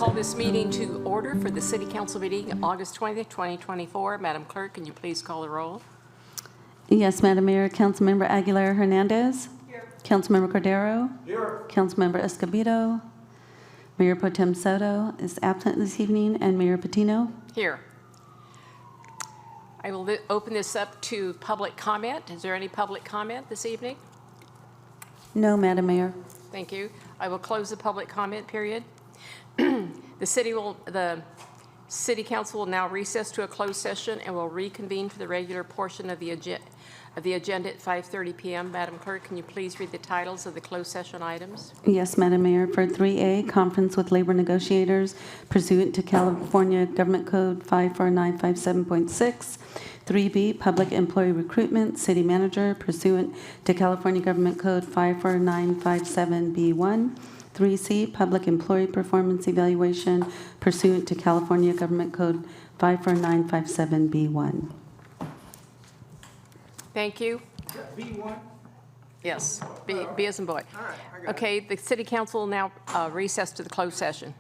call this meeting to order for the City Council meeting August 20th, 2024. Madam Clerk, can you please call the roll? Yes, Madam Mayor. Councilmember Aguilar Hernandez. Here. Councilmember Cordero. Here. Councilmember Escobedo. Mayor Pro Tem Soto is absent this evening, and Mayor Patino. Here. I will open this up to public comment. Is there any public comment this evening? No, Madam Mayor. Thank you. I will close the public comment period. The City Council will now recess to a closed session and will reconvene for the regular portion of the agenda at 5:30 p.m. Madam Clerk, can you please read the titles of the closed session items? Yes, Madam Mayor. For 3A, conference with labor negotiators pursuant to California Government Code 54957.6. 3B, public employee recruitment, city manager pursuant to California Government Code 54957B1. 3C, public employee performance evaluation pursuant to California Government Code 54957B1. Thank you. B1? Yes, B as in boy. All right, I got Okay, the City Council will now recess to the closed session.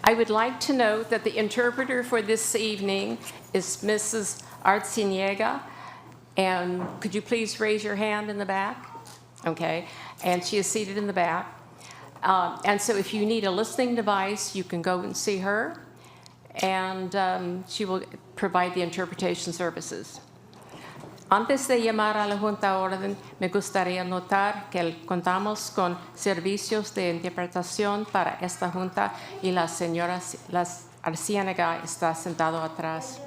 I would like to note that the interpreter for this evening is Mrs. Arciniega. And could you please raise your hand in the back? Okay. And she is seated in the back. And so if you need a listening device, you can go and see her. And she will provide the interpretation services. Antes de llamar a la Junta a orden, me gustaría notar que contamos con servicios de interpretación para esta Junta y la señora Arciniega está sentado atrás.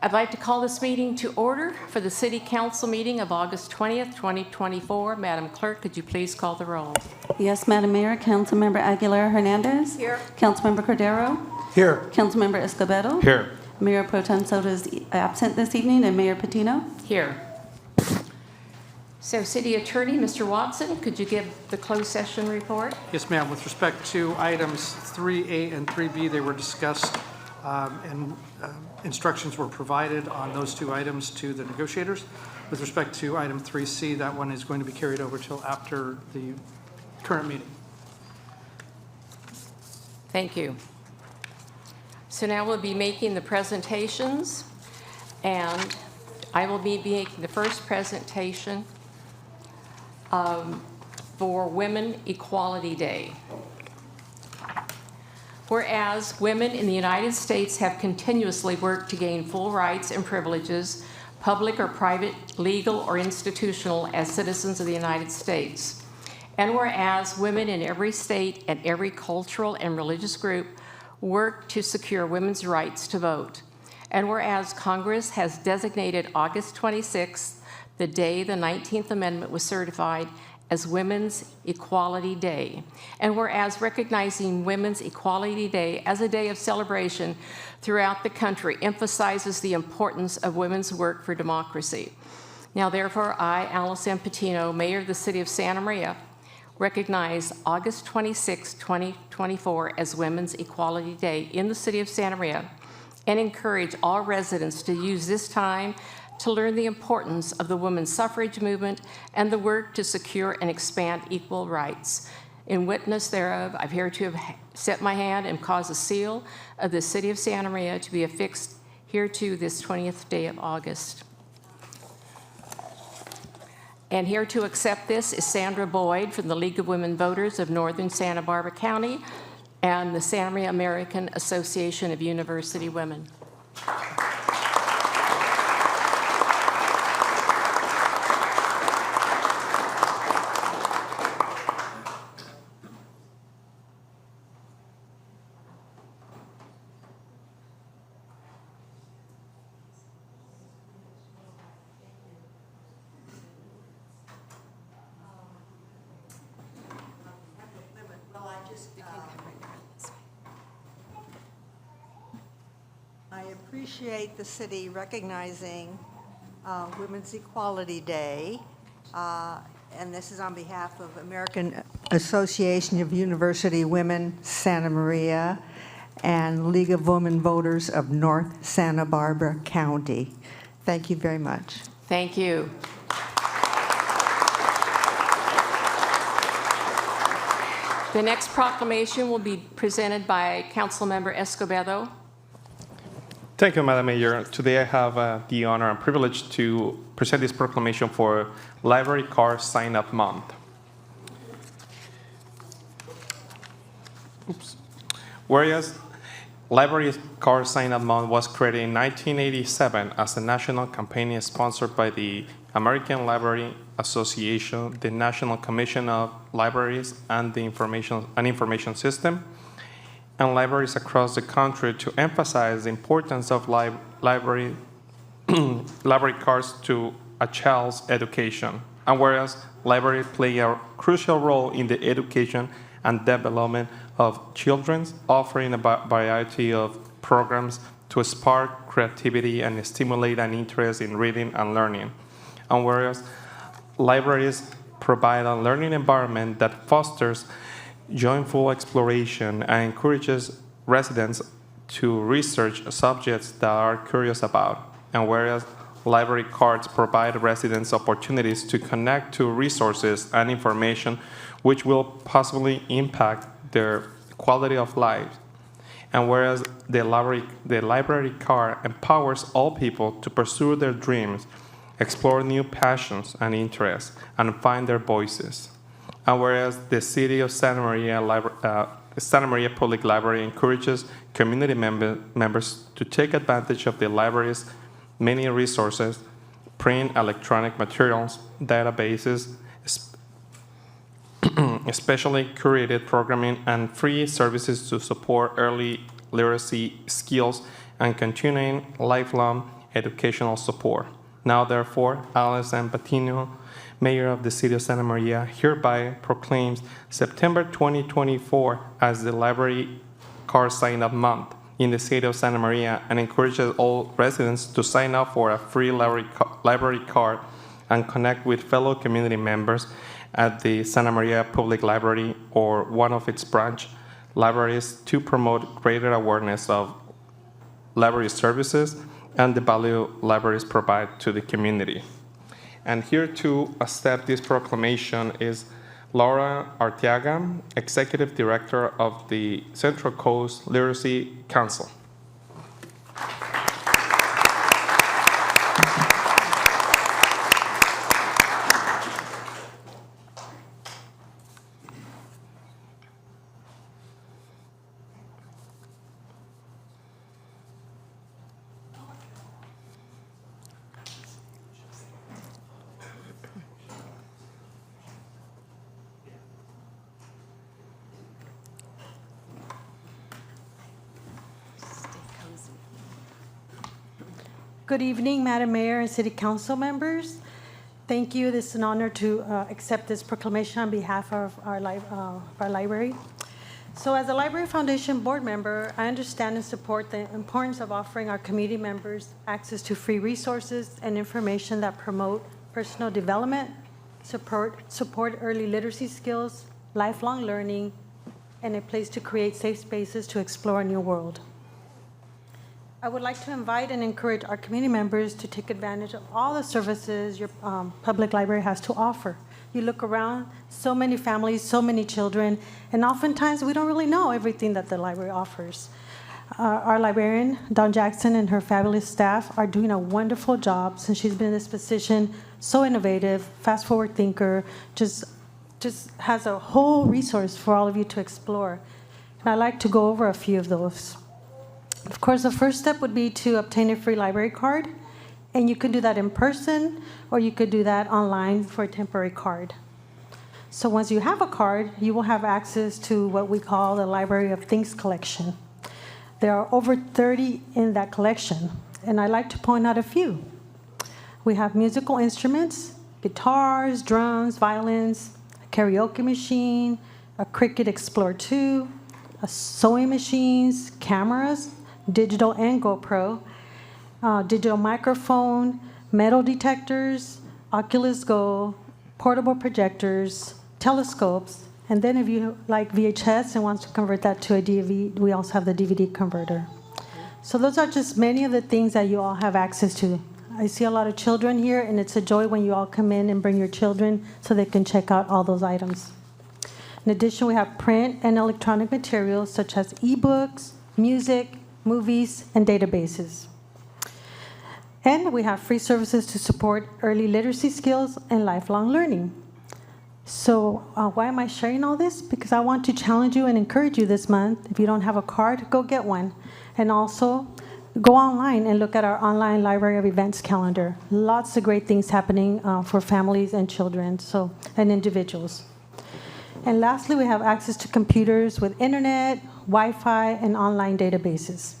I'd like to call this meeting to order for the City Council meeting of August 20th, 2024. Madam Clerk, could you please call the roll? Yes, Madam Mayor. Councilmember Aguilar Hernandez. Here. Councilmember Cordero. Here. Councilmember Escobedo. Here. Mayor Pro Tem Soto is absent this evening, and Mayor Patino. Here. So, City Attorney, Mr. Watson, could you give the closed session report? Yes, ma'am. With respect to items 3A and 3B, they were discussed and instructions were provided on those two items to the negotiators. With respect to item 3C, that one is going to be carried over till after the current meeting. Thank you. So now we'll be making the presentations, and I will be making the first presentation for Women Equality Day. Whereas women in the United States have continuously worked to gain full rights and privileges, public or private, legal or institutional, as citizens of the United States. And whereas women in every state and every cultural and religious group work to secure women's rights to vote. And whereas Congress has designated August 26th, the day the 19th Amendment was certified, as Women's Equality Day. And whereas recognizing Women's Equality Day as a day of celebration throughout the country emphasizes the importance of women's work for democracy. Now, therefore, I, Alice M. Patino, Mayor of the City of Santa Maria, recognize August 26, 2024 as Women's Equality Day in the City of Santa Maria and encourage all residents to use this time to learn the importance of the women's suffrage movement and the work to secure and expand equal rights. In witness thereof, I've hereto have set my hand and caused a seal of the City of Santa Maria to be affixed hereto this 20th day of August. And here to accept this is Sandra Boyd from the League of Women Voters of Northern Santa Barbara County and the Santa Maria American Association of University Women. I appreciate the city recognizing Women's Equality Day, and this is on behalf of American Association of University Women, Santa Maria, and League of Women Voters of North Santa Barbara County. Thank you very much. Thank you. The next proclamation will be presented by Councilmember Escobedo. Thank you, Madam Mayor. Today I have the honor and privilege to present this proclamation for Library Card Sign-Up Month. Whereas Library Card Sign-Up Month was created in 1987 as a national campaign sponsored by the American Library Association, the National Commission of Libraries, and the Information System, and libraries across the country to emphasize the importance of library cards to a child's education. And whereas libraries play a crucial role in the education and development of children, offering a variety of programs to spark creativity and stimulate an interest in reading and learning. And whereas libraries provide a learning environment that fosters joyful exploration and encourages residents to research subjects that are curious about. And whereas library cards provide residents opportunities to connect to resources and information which will possibly impact their quality of life. And whereas the library card empowers all people to pursue their dreams, explore new passions and interests, and find their voices. And whereas the City of Santa Maria Public Library encourages community members to take advantage of the library's many resources, print, electronic materials, databases, especially curated programming and free services to support early literacy skills and continuing lifelong educational support. Now, therefore, Alice M. Patino, Mayor of the City of Santa Maria, hereby proclaims September 2024 as the Library Card Sign-Up Month in the City of Santa Maria and encourages all residents to sign up for a free library card and connect with fellow community members at the Santa Maria Public Library or one of its branch libraries to promote greater awareness of library services and the value libraries provide to the community. And here to accept this proclamation is Laura Arteaga, Executive Director of the Central Coast Literacy Council. Good evening, Madam Mayor and City Council members. Thank you. This is an honor to accept this proclamation on behalf of our library. So as a Library Foundation board member, I understand and support the importance of offering our community members access to free resources and information that promote personal development, support early literacy skills, lifelong learning, and a place to create safe spaces to explore a new world. I would like to invite and encourage our community members to take advantage of all the services your public library has to offer. You look around, so many families, so many children, and oftentimes we don't really know everything that the library offers. Our librarian, Dawn Jackson, and her fabulous staff are doing a wonderful job since she's been in this position, so innovative, fast-forward thinker, just has a whole resource for all of you to explore. And I'd like to go over a few of those. Of course, the first step would be to obtain a free library card, and you can do that in person, or you could do that online for a temporary card. So once you have a card, you will have access to what we call the Library of Things collection. There are over 30 in that collection, and I'd like to point out a few. We have musical instruments, guitars, drums, violins, a karaoke machine, a Cricut Explorer 2, a sewing machines, cameras, digital and GoPro, digital microphone, metal detectors, Oculus Go, portable projectors, telescopes, and then if you like VHS and wants to convert that to a DVD, we also have the DVD converter. So those are just many of the things that you all have access to. I see a lot of children here, and it's a joy when you all come in and bring your children so they can check out all those items. In addition, we have print and electronic materials such as ebooks, music, movies, and databases. And we have free services to support early literacy skills and lifelong learning. So why am I sharing all this? Because I want to challenge you and encourage you this month. If you don't have a card, go get one. And also, go online and look at our online Library of Events calendar. Lots of great things happening for families and children and individuals. And lastly, we have access to computers with internet, Wi-Fi, and online databases,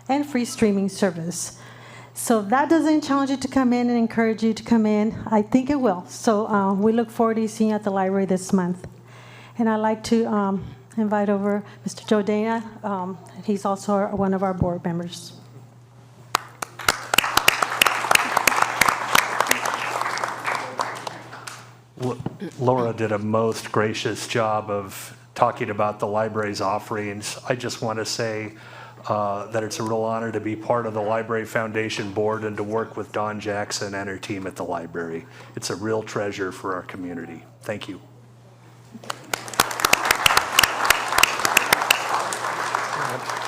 and free streaming service. So that doesn't challenge you to come in and encourage you to come in. I think it will. So we look forward to seeing you at the library this month. And I'd like to invite over Mr. Joe Dana. He's also one of our board members. Laura did a most gracious job of talking about the library's offerings. I just want to say that it's a real honor to be part of the Library Foundation board and to work with Dawn Jackson and her team at the library. It's a real treasure for our community. Thank you.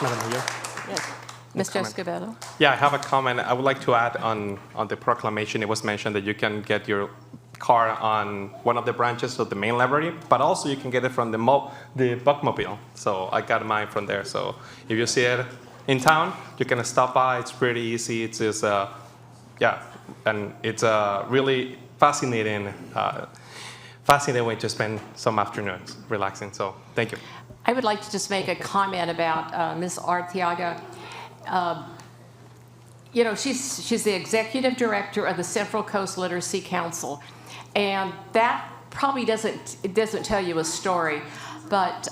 Madam Mayor? Yes. Mr. Escobedo? Yeah, I have a comment. I would like to add on the proclamation. It was mentioned that you can get your card on one of the branches of the main library, but also you can get it from the bookmobile. So I got mine from there. So if you see it in town, you can stop by. It's pretty easy. It's just, and it's a really fascinating way to spend some afternoons relaxing. So thank you. I would like to just make a comment about Ms. Arteaga. She's the executive director of the Central Coast Literacy Council, and that probably doesn't tell you a story. But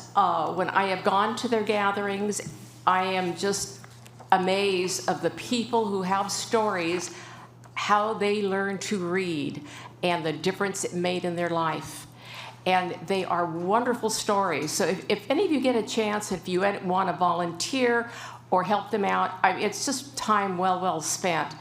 when I have gone to their gatherings, I am just amazed of the people who have stories, how they learn to read, and the difference it made in their life. And they are wonderful stories. So if any of you get a chance, if you want to volunteer or help them out, it's just time well spent.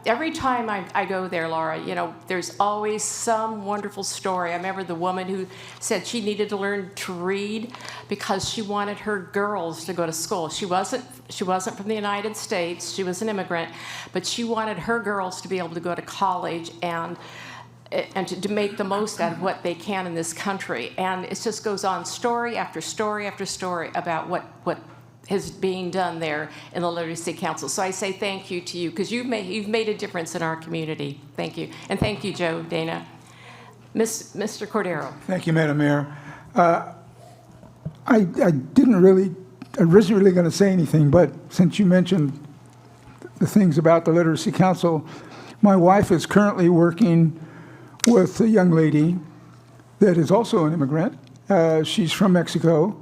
Every time I go there, Laura, there's always some wonderful story. I remember the woman who said she needed to learn to read because she wanted her girls to go to school. She wasn't from the United States. She was an immigrant, but she wanted her girls to be able to go to college and to make the most out of what they can in this country. And it just goes on story after story after story about what is being done there in the Literacy Council. So I say thank you to you, because you've made a difference in our community. Thank you. And thank you, Joe Dana. Mr. Cordero. Thank you, Madam Mayor. I wasn't really going to say anything, but since you mentioned the things about the Literacy Council, my wife is currently working with a young lady that is also an immigrant. She's from Mexico,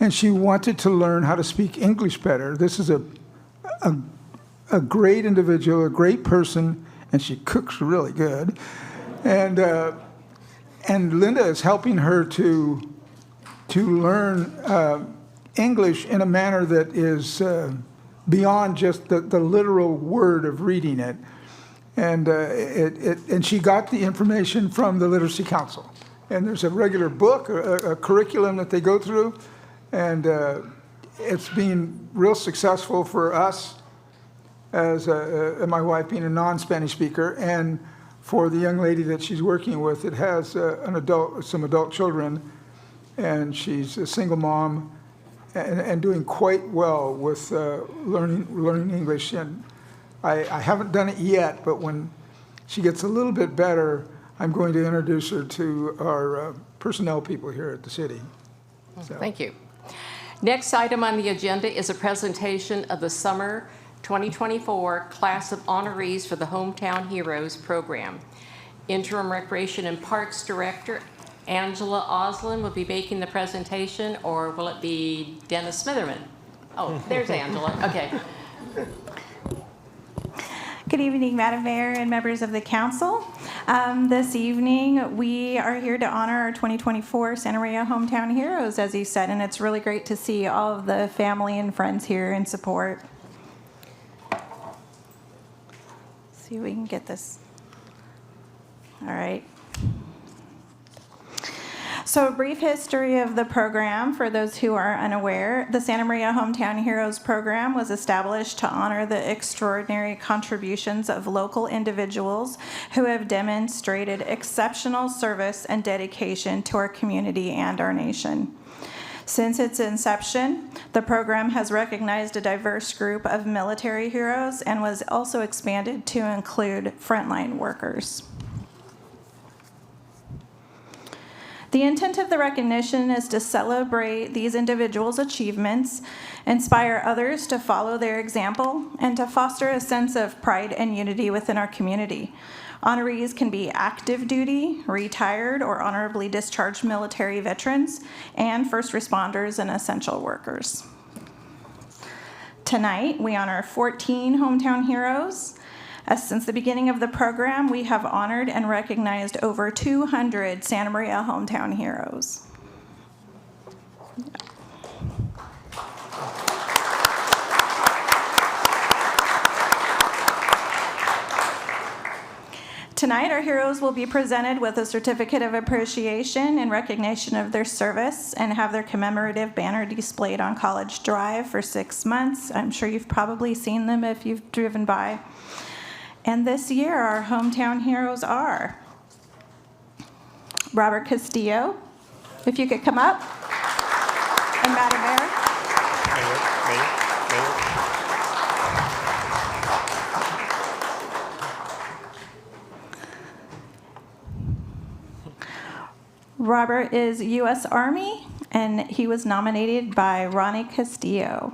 and she wanted to learn how to speak English better. This is a great individual, a great person, and she cooks really good. And Linda is helping her to learn English in a manner that is beyond just the literal word of reading it. And she got the information from the Literacy Council. And there's a regular book, a curriculum that they go through, and it's been real successful for us as my wife being a non-Spanish speaker, and for the young lady that she's working with. It has some adult children, and she's a single mom and doing quite well with learning English. And I haven't done it yet, but when she gets a little bit better, I'm going to introduce her to our personnel people here at the city. So. Thank you. Next item on the agenda is a presentation of the Summer 2024 Class of Honorees for the Hometown Heroes Program. Interim Recreation and Parks Director Angela Oslin will be making the presentation, or will it be Dennis Smitherman? Oh, there's Angela. Okay. Good evening, Madam Mayor and members of the council. This evening, we are here to honor our 2024 Santa Maria Hometown Heroes, as you said, and it's really great to see all of the family and friends here in support. See if we can get this. All right. So a brief history of the program for those who are unaware. The Santa Maria Hometown Heroes program was established to honor the extraordinary contributions of local individuals who have demonstrated exceptional service and dedication to our community and our nation. Since its inception, the program has recognized a diverse group of military heroes and was also expanded to include frontline workers. The intent of the recognition is to celebrate these individuals' achievements, inspire others to follow their example, and to foster a sense of pride and unity within our community. Honorees can be active duty, retired, or honorably discharged military veterans, and first responders and essential workers. Tonight, we honor 14 hometown heroes. Since the beginning of the program, we have honored and recognized over 200 Santa Maria hometown heroes. Tonight, our heroes will be presented with a certificate of appreciation in recognition of their service and have their commemorative banner displayed on College Drive for 6 months. I'm sure you've probably seen them if you've driven by. And this year, our hometown heroes are Robert Castillo, if you could come up, and Madam Mayor. Robert is U.S. Army, and he was nominated by Ronnie Castillo.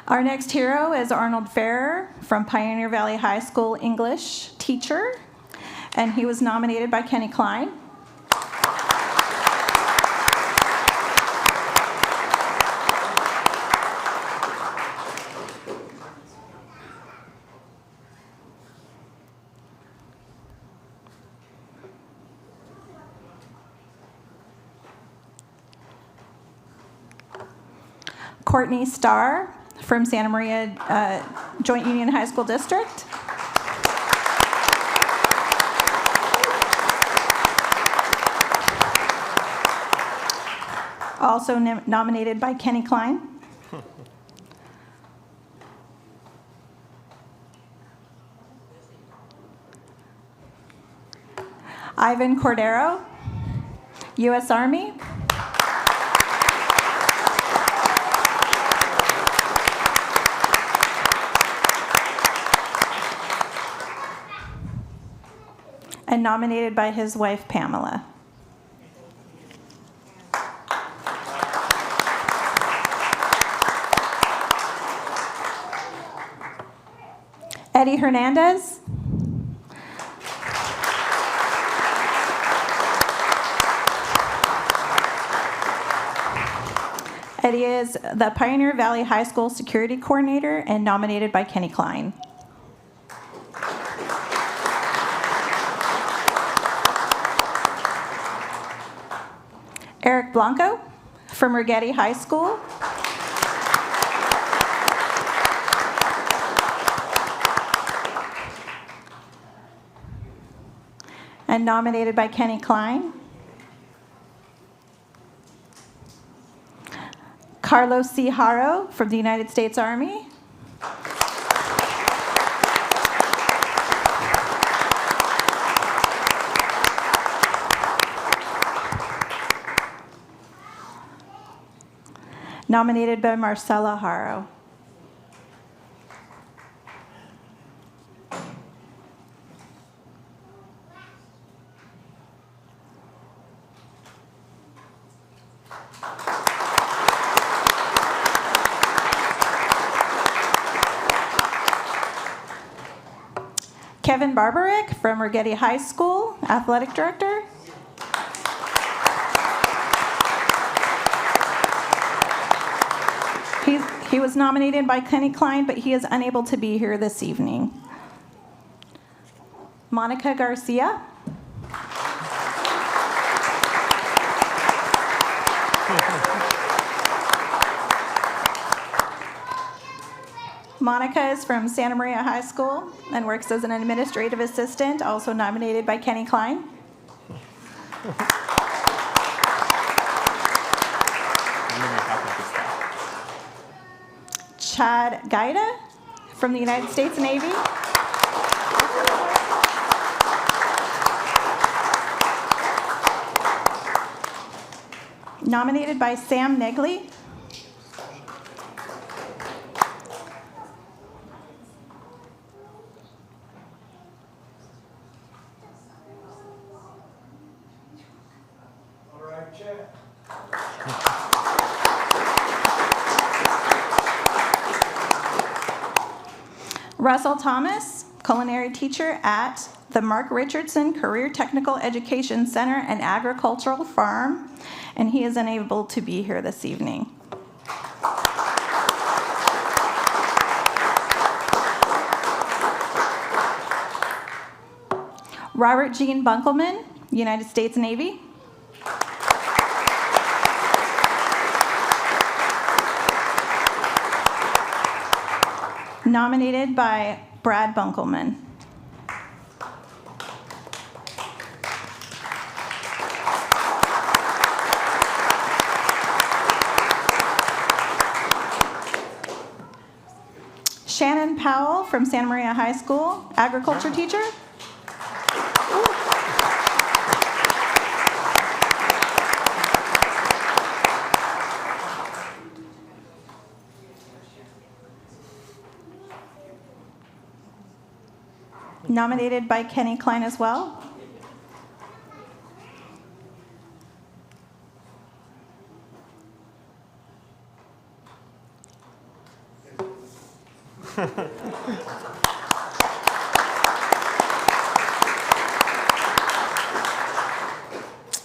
Our next hero is Arnold Ferrer from Pioneer Valley High School English teacher, and he was nominated by Kenny Klein. Courtney Starr from Santa Maria Joint Union High School District. Also nominated by Kenny Klein. Ivan Cordero. U.S. Army, and nominated by his wife, Pamela. Eddie Hernandez. Eddie is the Pioneer Valley High School Security Coordinator and nominated by Kenny Klein. Eric Blanco from Rigetti High School. And nominated by Kenny Klein. Carlos C. Haro from the United States Army. Nominated by Marcella Haro. Kevin Barbarick from Rigetti High School, Athletic Director. He was nominated by Kenny Klein, but he is unable to be here this evening. Monica Garcia. Monica is from Santa Maria High School and works as an administrative assistant, also nominated by Kenny Klein. Chad Gaida from the United States Navy. Nominated by Sam Negley. Russell Thomas, culinary teacher at the Mark Richardson Career Technical Education Center and Agricultural Farm, and he is unable to be here this evening. Robert Gene Bunkelman, United States Navy. Nominated by Brad Bunkelman. Shannon Powell from Santa Maria High School, agriculture teacher. Nominated by Kenny Klein as well.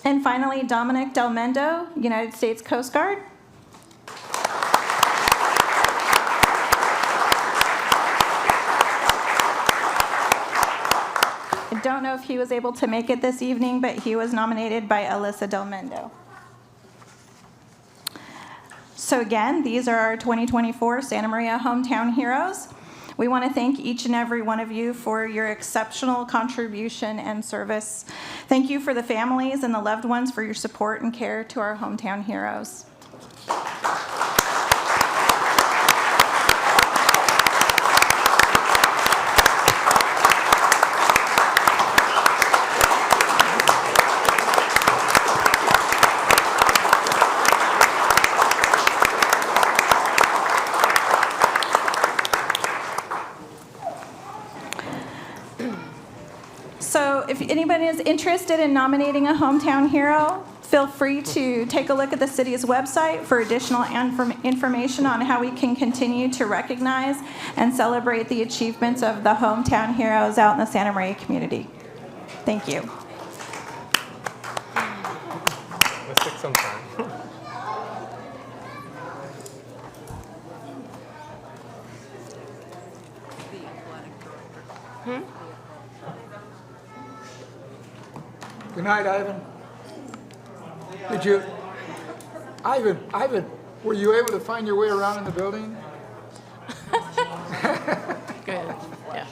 And finally, Dominic Del Mendo, United States Coast Guard. I don't know if he was able to make it this evening, but he was nominated by Alyssa Del Mendo. So again, these are our 2024 Santa Maria Hometown Heroes. We want to thank each and every one of you for your exceptional contribution and service. Thank you for the families and the loved ones for your support and care to our hometown heroes. if anybody is interested in nominating a hometown hero, feel free to take a look at the city's website for additional information on how we can continue to recognize and celebrate the achievements of the hometown heroes out in the Santa Maria community. Thank you. Let's take some time. Good night, Ivan. Ivan, were you able to find your way around in the building? Good, yeah.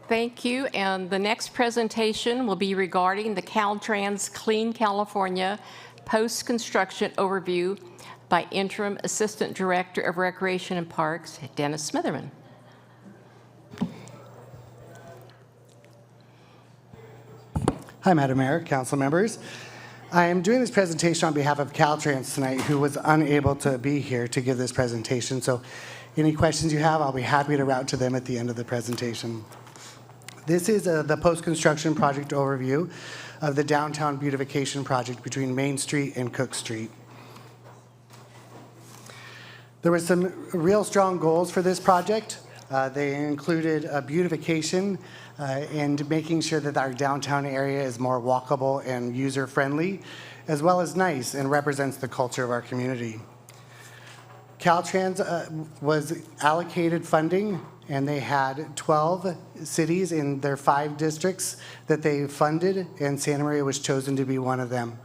Thank you. And the next presentation will be regarding the Caltrans Clean California Post-Construction Overview by Interim Assistant Director of Recreation and Parks, Dennis Smitherman. Hi, Madam Mayor, council members. I am doing this presentation on behalf of Caltrans tonight, who was unable to be here to give this presentation. So any questions you have, I'll be happy to route to them at the end of the presentation. This is the post-construction project overview of the downtown beautification project between Main Street and Cook Street. There were some real strong goals for this project. They included beautification and making sure that our downtown area is more walkable and user-friendly, as well as nice and represents the culture of our community. Caltrans was allocated funding, and they had 12 cities in their 5 districts that they funded, and Santa Maria was chosen to be one of them.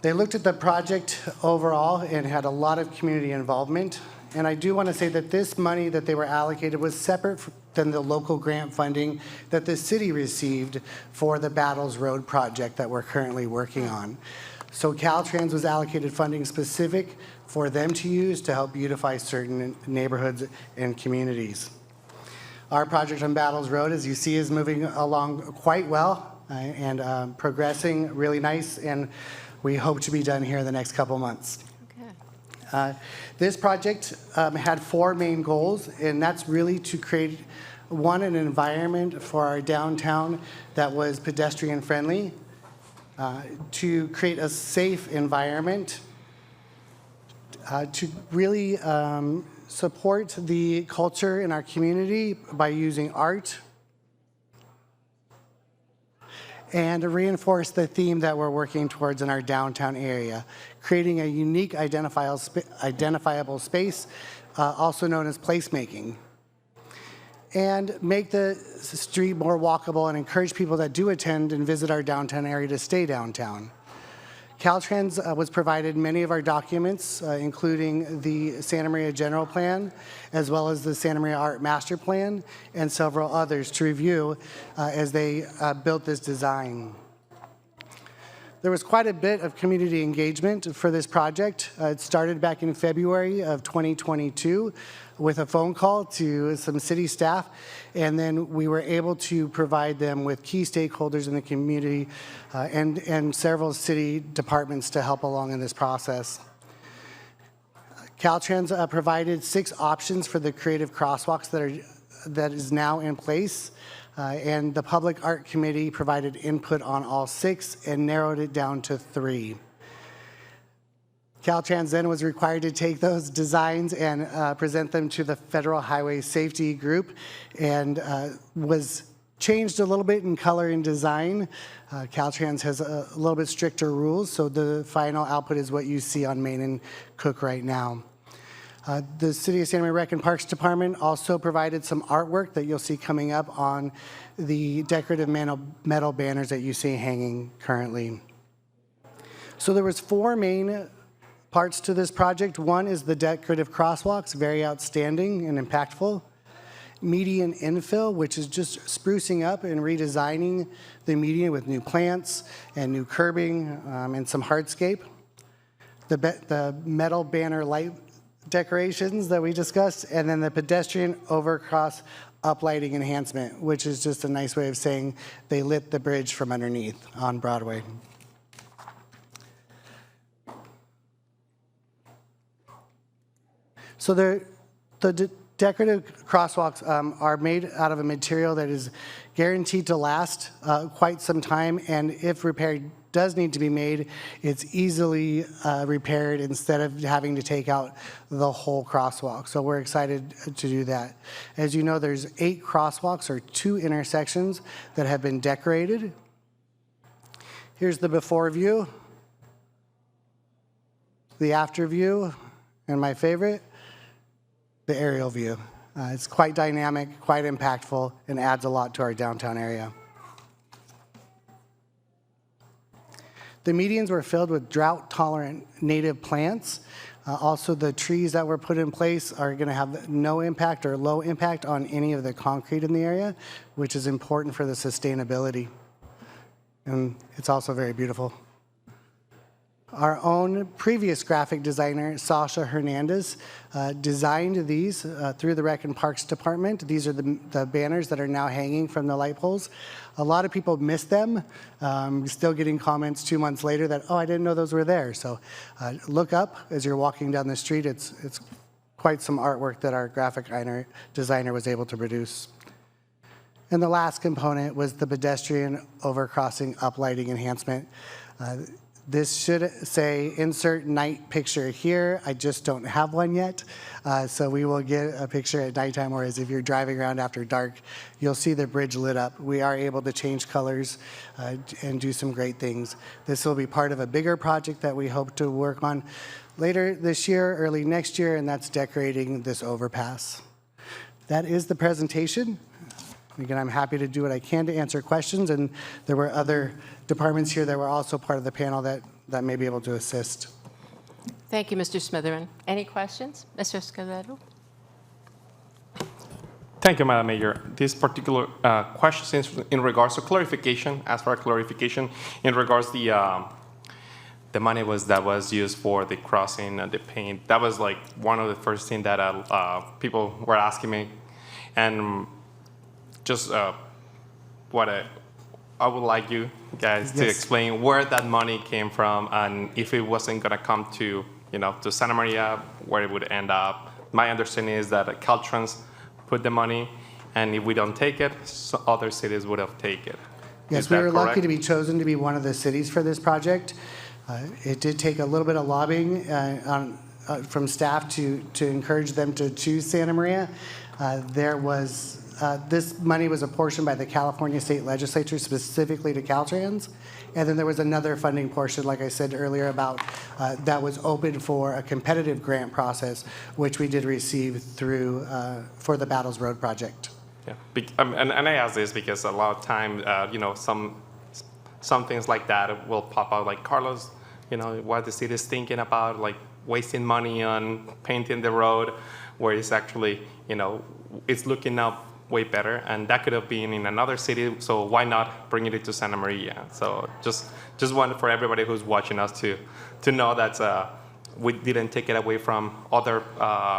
They looked at the project overall and had a lot of community involvement. And I do want to say that this money that they were allocated was separate than the local grant funding that the city received for the Battles Road project that we're currently working on. So Caltrans was allocated funding specific for them to use to help beautify certain neighborhoods and communities. Our project on Battles Road, as you see, is moving along quite well and progressing really nice, and we hope to be done here in the next couple months. This project had 4 main goals, and that's really to create, one, an environment for our downtown that was pedestrian friendly, to create a safe environment, to really support the culture in our community by using art, and to reinforce the theme that we're working towards in our downtown area, creating a unique identifiable space, also known as placemaking, and make the street more walkable and encourage people that do attend and visit our downtown area to stay downtown. Caltrans was provided many of our documents, including the Santa Maria General Plan, as well as the Santa Maria Art Master Plan, and several others to review as they built this design. There was quite a bit of community engagement for this project. It started back in February of 2022 with a phone call to some city staff, and then we were able to provide them with key stakeholders in the community and several city departments to help along in this process. Caltrans provided 6 options for the creative crosswalks that is now in place. And the Public Art Committee provided input on all 6 and narrowed it down to 3. Caltrans then was required to take those designs and present them to the Federal Highway Safety Group, and was changed a little bit in color and design. Caltrans has a little bit stricter rules, so the final output is what you see on Main and Cook right now. The City of Santa Maria Rec and Parks Department also provided some artwork that you'll see coming up on the decorative metal banners that you see hanging currently. So there was 4 main parts to this project. One is the decorative crosswalks, very outstanding and impactful. Median infill, which is just sprucing up and redesigning the median with new plants and new curbing and some hardscape. The metal banner light decorations that we discussed, and then the pedestrian overcross uplighting enhancement, which is just a nice way of saying they lit the bridge from underneath on Broadway. So the decorative crosswalks are made out of a material that is guaranteed to last quite some time, and if repair does need to be made, it's easily repaired instead of having to take out the whole crosswalk. So we're excited to do that. As you know, there's 8 crosswalks or 2 intersections that have been decorated. Here's the before view, the after view, and my favorite, the aerial view. It's quite dynamic, quite impactful, and adds a lot to our downtown area. The medians were filled with drought-tolerant native plants. Also, the trees that were put in place are going to have no impact or low impact on any of the concrete in the area, which is important for the sustainability. And it's also very beautiful. Our own previous graphic designer, Sasha Hernandez, designed these through the Rec and Parks Department. These are the banners that are now hanging from the light poles. A lot of people miss them. Still getting comments 2 months later that, oh, I didn't know those were there. So look up as you're walking down the street. It's quite some artwork that our graphic designer was able to produce. And the last component was the pedestrian overcrossing uplighting enhancement. This should say insert night picture here. I just don't have one yet. So we will get a picture at nighttime, whereas if you're driving around after dark, you'll see the bridge lit up. We are able to change colors and do some great things. This will be part of a bigger project that we hope to work on later this year, early next year, and that's decorating this overpass. That is the presentation. Again, I'm happy to do what I can to answer questions, and there were other departments here that were also part of the panel that may be able to assist. Thank you, Mr. Smitherman. Any questions? Mr. Escobedo? Thank you, Madam Mayor. This particular question is in regards to clarification, as for clarification, in regards the money that was used for the crossing and the paint. That was like one of the first things that people were asking me. And just what I would like you guys to explain where that money came from, and if it wasn't going to come to, to Santa Maria, where it would end up. My understanding is that Caltrans put the money, and if we don't take it, other cities would have taken it. Yes, we were lucky to be chosen to be one of the cities for this project. It did take a little bit of lobbying from staff to encourage them to choose Santa Maria. This money was apportioned by the California State Legislature specifically to Caltrans. And then there was another funding portion, like I said earlier, about that was open for a competitive grant process, which we did receive through for the Battles Road project. Yeah, and I ask this because a lot of time, some things like that will pop out, like Carlos, what the city is thinking about, like wasting money on painting the road, where it's actually, it's looking up way better, and that could have been in another city, so why not bring it to Santa Maria? So just wanted for everybody who's watching us to know that we didn't take it away from other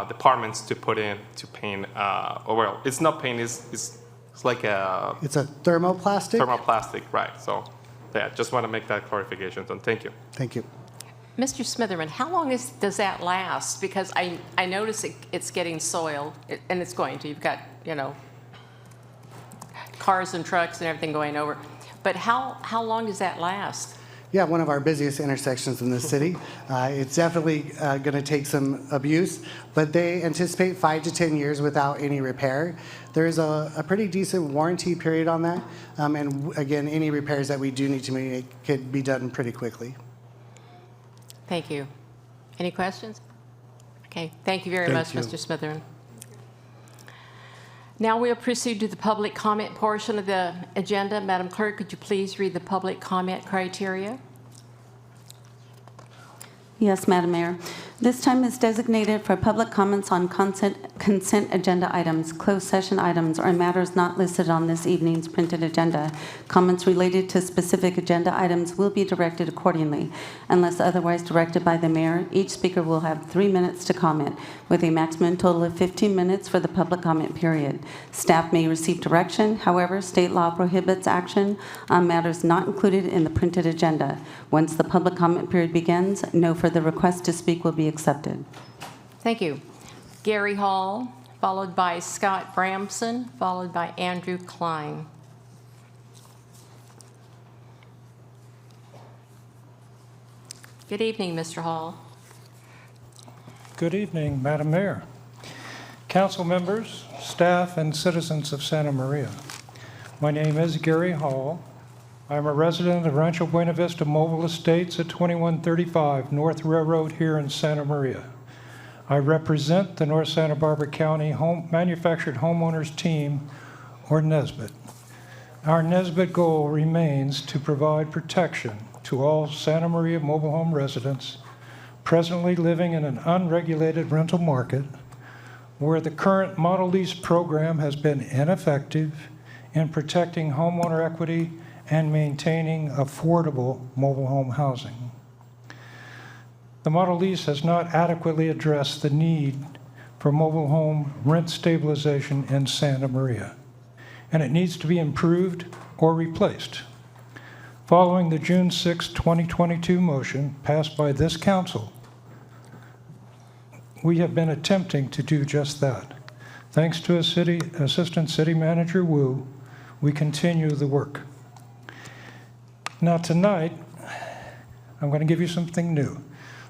departments to put in to paint, well, it's not paint, it's like a... It's a thermoplastic? Thermoplastic, right. So yeah, just want to make that clarification, so thank you. Thank you. Mr. Smitherman, how long does that last? Because I notice it's getting soiled, and it's going to. You've got, cars and trucks and everything going over. But how long does that last? Yeah, one of our busiest intersections in the city. It's definitely going to take some abuse, but they anticipate 5 to 10 years without any repair. There's a pretty decent warranty period on that, and again, any repairs that we do need to make could be done pretty quickly. Thank you. Any questions? Okay, thank you very much, Mr. Smithern. Now we'll proceed to the public comment portion of the agenda. Madam Clerk, could you please read the public comment criteria? Yes, Madam Mayor. This time is designated for public comments on consent agenda items, closed session items, or matters not listed on this evening's printed agenda. Comments related to specific agenda items will be directed accordingly. Unless otherwise directed by the mayor, each speaker will have 3 minutes to comment, with a maximum total of 15 minutes for the public comment period. Staff may receive direction. However, state law prohibits action on matters not included in the printed agenda. Once the public comment period begins, no further requests to speak will be accepted. Thank you. Gary Hall, followed by Scott Bramson, followed by Andrew Klein. Good evening, Mr. Hall. Good evening, Madam Mayor, council members, staff, and citizens of Santa Maria. My name is Gary Hall. I'm a resident of Rancho Buena Vista Mobile Estates at 2135 North Railroad here in Santa Maria. I represent the North Santa Barbara County Manufactured Homeowners Team, or NSBIT. Our NSBIT goal remains to provide protection to all Santa Maria mobile home residents presently living in an unregulated rental market where the current model lease program has been ineffective in protecting homeowner equity and maintaining affordable mobile home housing. The model lease has not adequately addressed the need for mobile home rent stabilization in Santa Maria, and it needs to be improved or replaced. Following the June 6, 2022 motion passed by this council, we have been attempting to do just that. Thanks to Assistant City Manager Wu, we continue the work. Now tonight, I'm going to give you something new.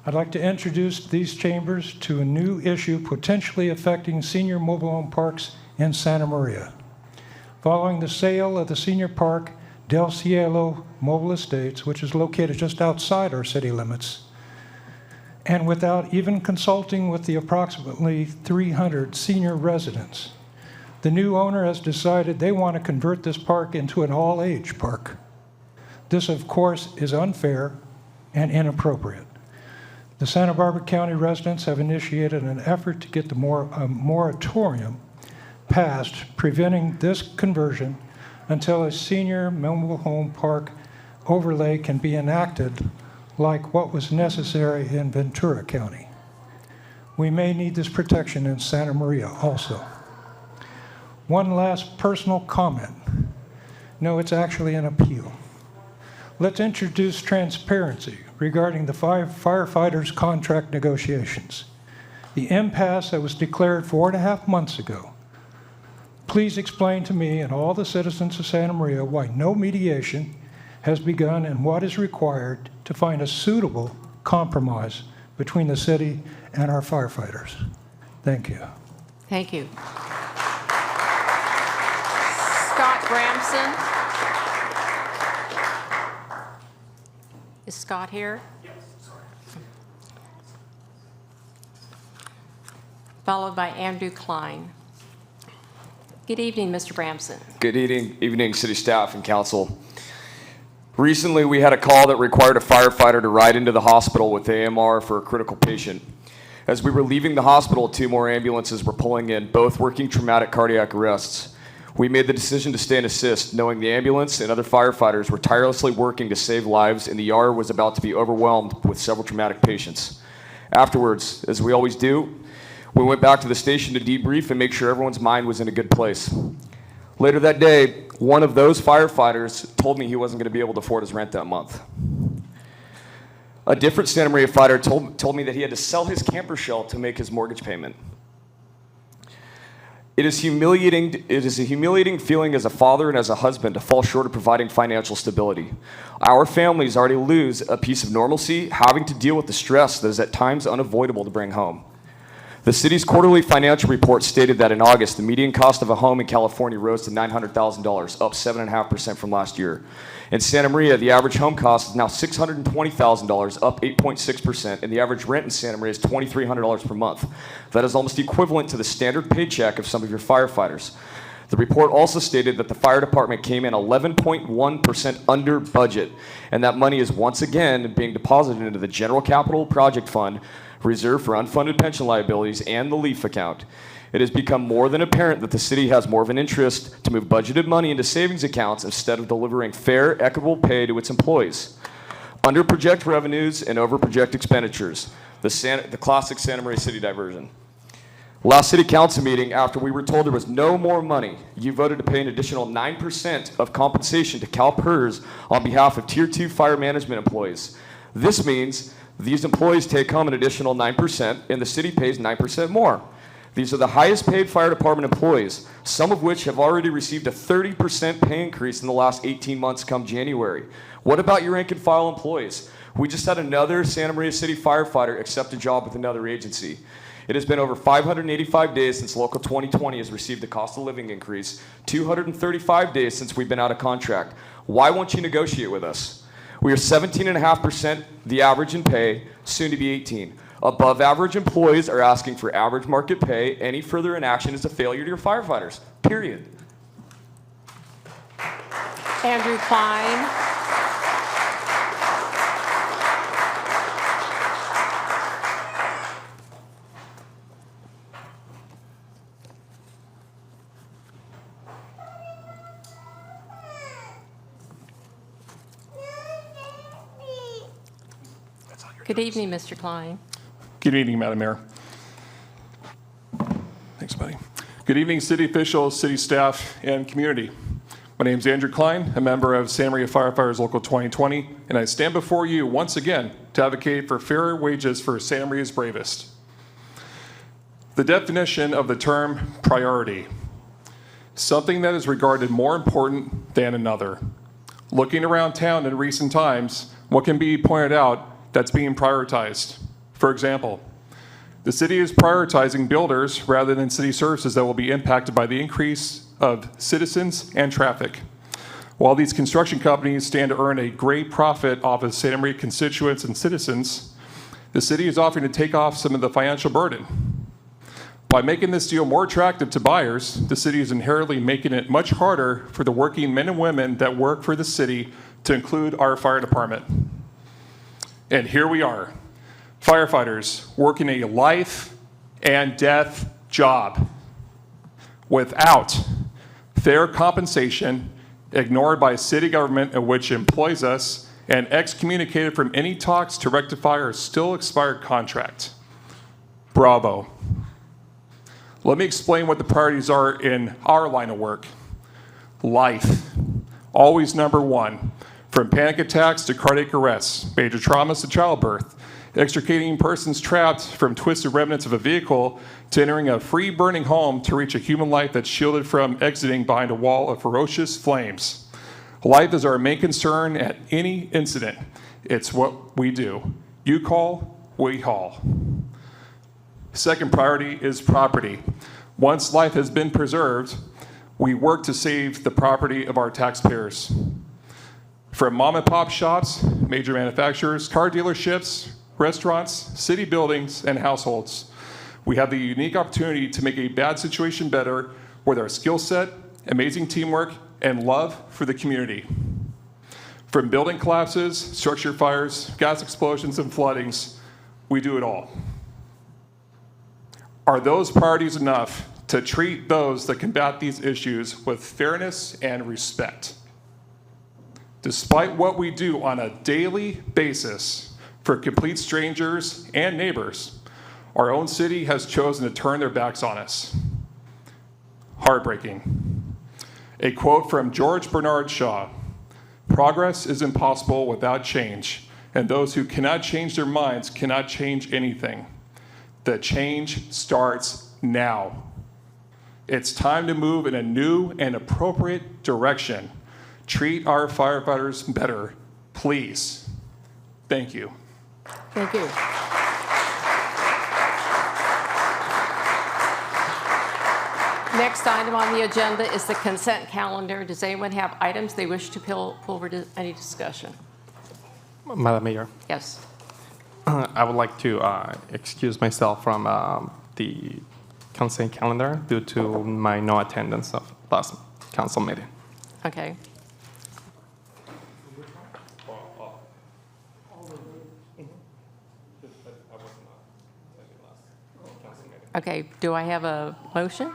I'd like to introduce these chambers to a new issue potentially affecting senior mobile home parks in Santa Maria. Following the sale of the senior park Del Cielo Mobile Estates, which is located just outside our city limits, and without even consulting with the approximately 300 senior residents, the new owner has decided they want to convert this park into an all-age park. This, of course, is unfair and inappropriate. The Santa Barbara County residents have initiated an effort to get a moratorium passed preventing this conversion until a senior mobile home park overlay can be enacted like what was necessary in Ventura County. We may need this protection in Santa Maria also. One last personal comment. No, it's actually an appeal. Let's introduce transparency regarding the firefighters' contract negotiations. The impasse that was declared 4.5 months ago. Please explain to me and all the citizens of Santa Maria why no mediation has begun and what is required to find a suitable compromise between the city and our firefighters. Thank you. Thank you. Scott Bramson. Is Scott here? Yes, sorry. Followed by Andrew Klein. Good evening, Mr. Bramson. Good evening, city staff and council. Recently, we had a call that required a firefighter to ride into the hospital with AMR for a critical patient. As we were leaving the hospital, 2 more ambulances were pulling in, both working traumatic cardiac arrests. We made the decision to stay and assist, knowing the ambulance and other firefighters were tirelessly working to save lives, and the ER was about to be overwhelmed with several traumatic patients. Afterwards, as we always do, we went back to the station to debrief and make sure everyone's mind was in a good place. Later that day, one of those firefighters told me he wasn't going to be able to afford his rent that month. A different Santa Maria fighter told me that he had to sell his camper shell to make his mortgage payment. It is a humiliating feeling as a father and as a husband to fall short of providing financial stability. Our families already lose a piece of normalcy, having to deal with the stress that is at times unavoidable to bring home. The city's quarterly financial report stated that in August, the median cost of a home in California rose to $900,000, up 7.5% from last year. In Santa Maria, the average home cost is now $620,000, up 8.6%, and the average rent in Santa Maria is $2,300 per month. That is almost equivalent to the standard paycheck of some of your firefighters. The report also stated that the fire department came in 11.1% under budget, and that money is once again being deposited into the General Capital Project Fund, reserved for unfunded pension liabilities, and the LEAF account. It has become more than apparent that the city has more of an interest to move budgeted money into savings accounts instead of delivering fair, equitable pay to its employees. Under-project revenues and over-project expenditures, the classic Santa Maria City diversion. Last city council meeting, after we were told there was no more money, you voted to pay an additional 9% of compensation to CalPERS on behalf of Tier 2 fire management employees. This means these employees take home an additional 9%, and the city pays 9% more. These are the highest paid fire department employees, some of which have already received a 30% pay increase in the last 18 months come January. What about your rank and file employees? We just had another Santa Maria City firefighter accept a job with another agency. It has been over 585 days since Local 2020 has received a cost of living increase, 235 days since we've been out of contract. Why won't you negotiate with us? We are 17.5% the average in pay, soon to be 18. Above average employees are asking for average market pay. Any further inaction is a failure to your firefighters, period. Andrew Klein. Good evening, Mr. Klein. Good evening, Madam Mayor. Thanks, buddy. Good evening, city officials, city staff, and community. My name is Andrew Klein, a member of Santa Maria Firefighters Local 2020, and I stand before you once again to advocate for fairer wages for Santa Maria's bravest. The definition of the term priority, something that is regarded more important than another. Looking around town in recent times, what can be pointed out that's being prioritized? For example, the city is prioritizing builders rather than city services that will be impacted by the increase of citizens and traffic. While these construction companies stand to earn a great profit off of Santa Maria constituents and citizens, the city is offering to take off some of the financial burden. By making this deal more attractive to buyers, the city is inherently making it much harder for the working men and women that work for the city, to include our fire department. And here we are, firefighters working a life and death job without fair compensation, ignored by city government in which employs us, and excommunicated from any talks to rectify our still expired contract. Bravo. Let me explain what the priorities are in our line of work. Life, always number one. From panic attacks to cardiac arrests, major traumas to childbirth, extricating persons trapped from twisted remnants of a vehicle to entering a free burning home to reach a human life that's shielded from exiting behind a wall of ferocious flames. Life is our main concern at any incident. It's what we do. You call, we haul. Second priority is property. Once life has been preserved, we work to save the property of our taxpayers. From mom and pop shops, major manufacturers, car dealerships, restaurants, city buildings, and households, we have the unique opportunity to make a bad situation better with our skill set, amazing teamwork, and love for the community. From building collapses, structure fires, gas explosions, and floodings, we do it all. Are those priorities enough to treat those that combat these issues with fairness and respect? Despite what we do on a daily basis for complete strangers and neighbors, our own city has chosen to turn their backs on us. Heartbreaking. A quote from George Bernard Shaw: "Progress is impossible without change, and those who cannot change their minds cannot change anything. The change starts now." It's time to move in a new and appropriate direction. Treat our firefighters better, please. Thank you. Thank you. Next item on the agenda is the consent calendar. Does anyone have items they wish to pull forward to any discussion? Madam Mayor, Yes. I would like to excuse myself from the consent calendar due to my no attendance of last council meeting. Okay. Okay, do I have a motion?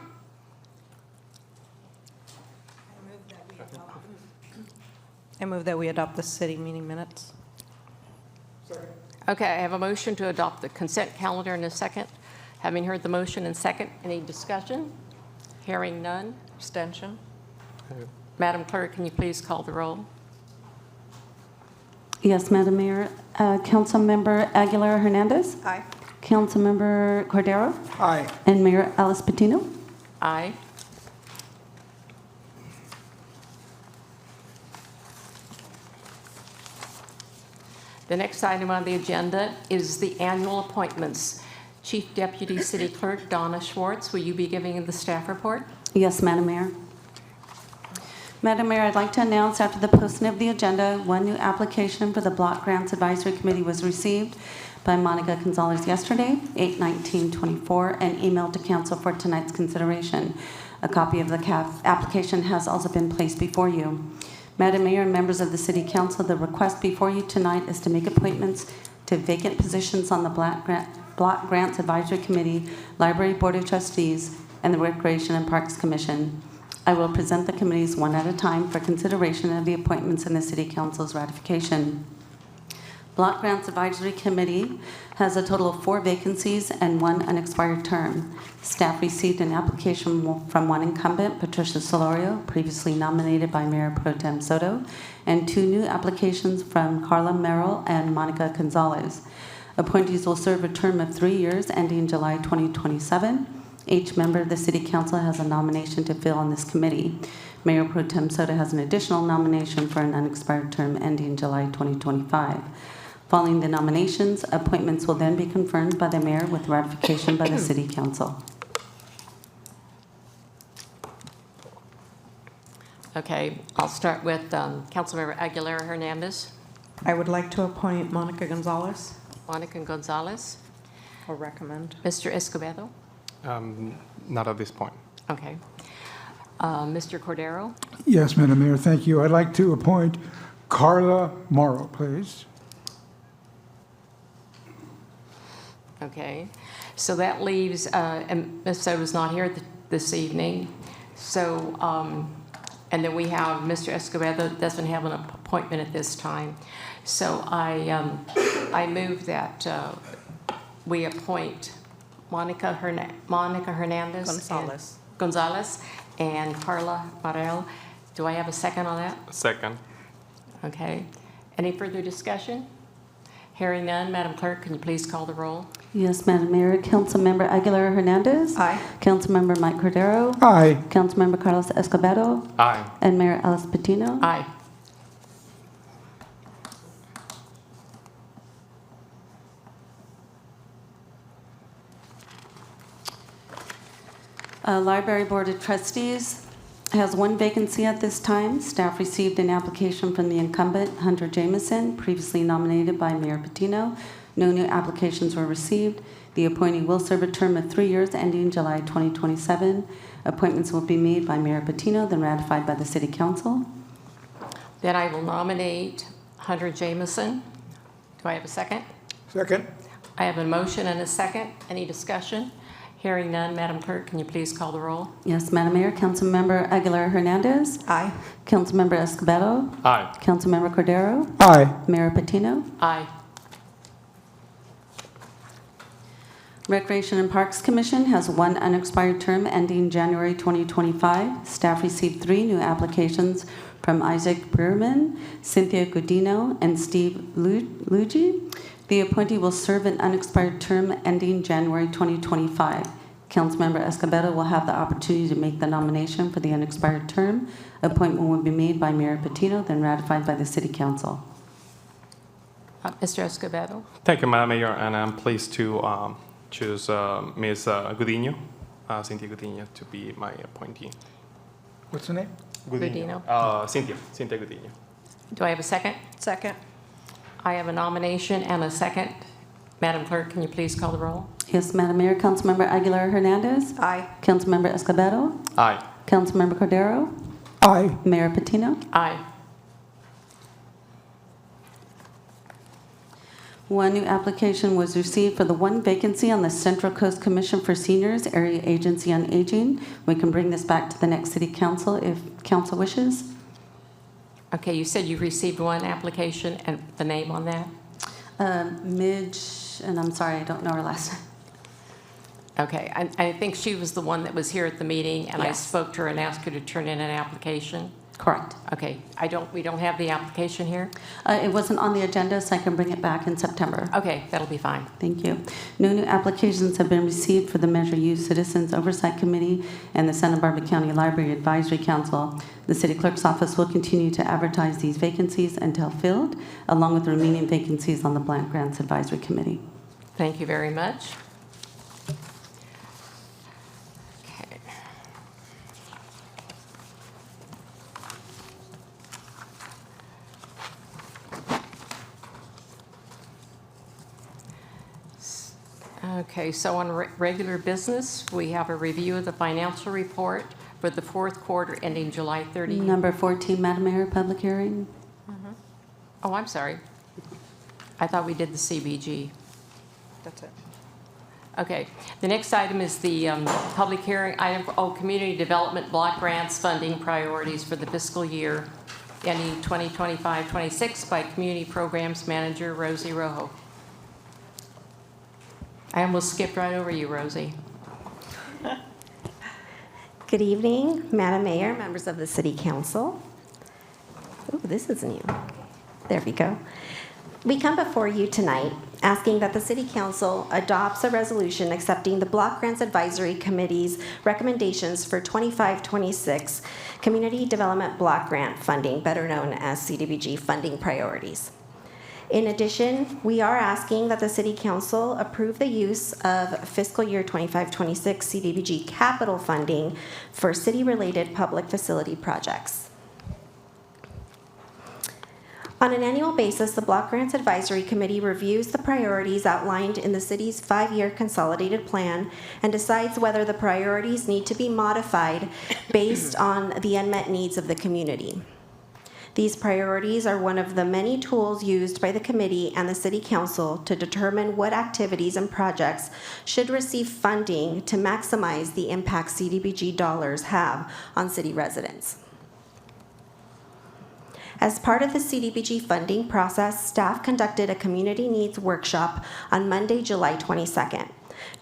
I move that we adopt the city meeting minutes. Okay, I have a motion to adopt the consent calendar in a second. Having heard the motion and second, any discussion? Hearing none. Abstention. Madam Clerk, can you please call the roll? Yes, Madam Mayor. Councilmember Aguilar Hernandez. Aye. Councilmember Cordero. Aye. And Mayor Alice Patino. Aye. The next item on the agenda is the annual appointments. Chief Deputy City Clerk Donna Schwartz, will you be giving the staff report? Yes, Madam Mayor. Madam Mayor, I'd like to announce after the posting of the agenda, one new application for the Block Grants Advisory Committee was received by Monica Gonzalez yesterday, 8/19/24, and emailed to council for tonight's consideration. A copy of the application has also been placed before you. Madam Mayor and members of the City Council, the request before you tonight is to make appointments to vacant positions on the Block Grants Advisory Committee, Library Board of Trustees, and the Recreation and Parks Commission. I will present the committees one at a time for consideration of the appointments in the City Council's ratification. Block Grants Advisory Committee has a total of 4 vacancies and 1 unexpired term. Staff received an application from one incumbent, Patricia Solorio, previously nominated by Mayor Pro Tem Soto, and 2 new applications from Carla Merrill and Monica Gonzalez. Appointees will serve a term of 3 years ending July 2027. Each member of the City Council has a nomination to fill on this committee. Mayor Pro Tem Soto has an additional nomination for an unexpired term ending July 2025. Following the nominations, appointments will then be confirmed by the mayor with ratification by the City Council. Okay, I'll start with Councilmember Aguilera Hernandez. I would like to appoint Monica Gonzalez, Monica Gonzalez. or recommend. Mr. Escobedo. Not at this point. Okay. Mr. Cordero. Yes, Madam Mayor, thank you. I'd like to appoint Carla Morrow, please. Okay. So that leaves, and Ms. Soto's not here this evening. So, and then we have Mr. Escobedo doesn't have an appointment at this time. So I move that we appoint Monica Hernandez. Gonzalez and Carla Morel. Do I have a second on that? Second. Okay. Any further discussion? Hearing none, Madam Clerk, can you please call the roll? Yes, Madam Mayor. Councilmember Aguilar Hernandez. Aye. Councilmember Mike Cordero. Aye. Councilmember Carlos Escobedo. Aye. And Mayor Alice Patino. Aye. Library Board of Trustees has 1 vacancy at this time. Staff received an application from the incumbent, Hunter Jameson, previously nominated by Mayor Patino. No new applications were received. The appointee will serve a term of 3 years ending July 2027. Appointments will be made by Mayor Patino, then ratified by the City Council. Then I will nominate Hunter Jameson. Do I have a second? Second. I have a motion and a second. Any discussion? Hearing none, Madam Clerk, can you please call the roll? Yes, Madam Mayor. Councilmember Aguilar Hernandez. Aye. Councilmember Escobedo. Aye. Councilmember Cordero. Aye. Mayor Patino. Aye. Recreation and Parks Commission has 1 unexpired term ending January 2025. Staff received 3 new applications from Isaac Brewerman, Cynthia Godino, and Steve Luigi. The appointee will serve an unexpired term ending January 2025. Councilmember Escobedo will have the opportunity to make the nomination for the unexpired term. Appointment will be made by Mayor Patino, then ratified by the City Council. Mr. Escobedo? Thank you, Madam Mayor, and I'm pleased to choose Ms. Gudino, Cynthia Gudino, to be my appointee. What's the name? Gudino. Cynthia Gudino. Do I have a second? Second. I have a nomination and a second. Madam Clerk, can you please call the roll? Yes, Madam Mayor. Councilmember Aguilar Hernandez. Aye. Councilmember Escobedo. Aye. Councilmember Cordero. Aye. Mayor Patino. Aye. One new application was received for the one vacancy on the Central Coast Commission for Seniors, Area Agency on Aging. We can bring this back to the next City Council if council wishes. Okay, you said you received one application and the name on that? Midge, and I'm sorry, I don't know her last name. Okay, I think she was the one that was here at the meeting, and I Yes. spoke to her and asked her to turn in an application. Correct. Okay, we don't have the application here? It wasn't on the agenda, so I can bring it back in September. Okay, that'll be fine. Thank you. No new applications have been received for the Measure U Citizens Oversight Committee and the Santa Barbara County Library Advisory Council. The City Clerk's Office will continue to advertise these vacancies until filled, along with the remaining vacancies on the Blank Grants Advisory Committee. Thank you very much. Okay. Okay, so on regular business, we have a review of the financial report for the fourth quarter ending July 30. Number 14, Madam Mayor, public hearing. Oh, I'm sorry. I thought we did the CBG. That's it. Okay, the next item is the public hearing item for community development block grants funding priorities for the fiscal year ending 2025-26 by Community Programs Manager Rosie Rojo. I almost skipped right over you, Rosie. Good evening, Madam Mayor, members of the City Council. Ooh, this is new. There we go. We come before you tonight asking that the City Council adopts a resolution accepting the Block Grants Advisory Committee's recommendations for 25-26 Community Development Block Grant funding, better known as CDBG funding priorities. In addition, we are asking that the City Council approve the use of fiscal year 25-26 CDBG capital funding for city-related public facility projects. On an annual basis, the Block Grants Advisory Committee reviews the priorities outlined in the city's 5-year consolidated plan and decides whether the priorities need to be modified based on the unmet needs of the community. These priorities are one of the many tools used by the committee and the City Council to determine what activities and projects should receive funding to maximize the impact CDBG dollars have on city residents. As part of the CDBG funding process, staff conducted a community needs workshop on Monday, July 22nd.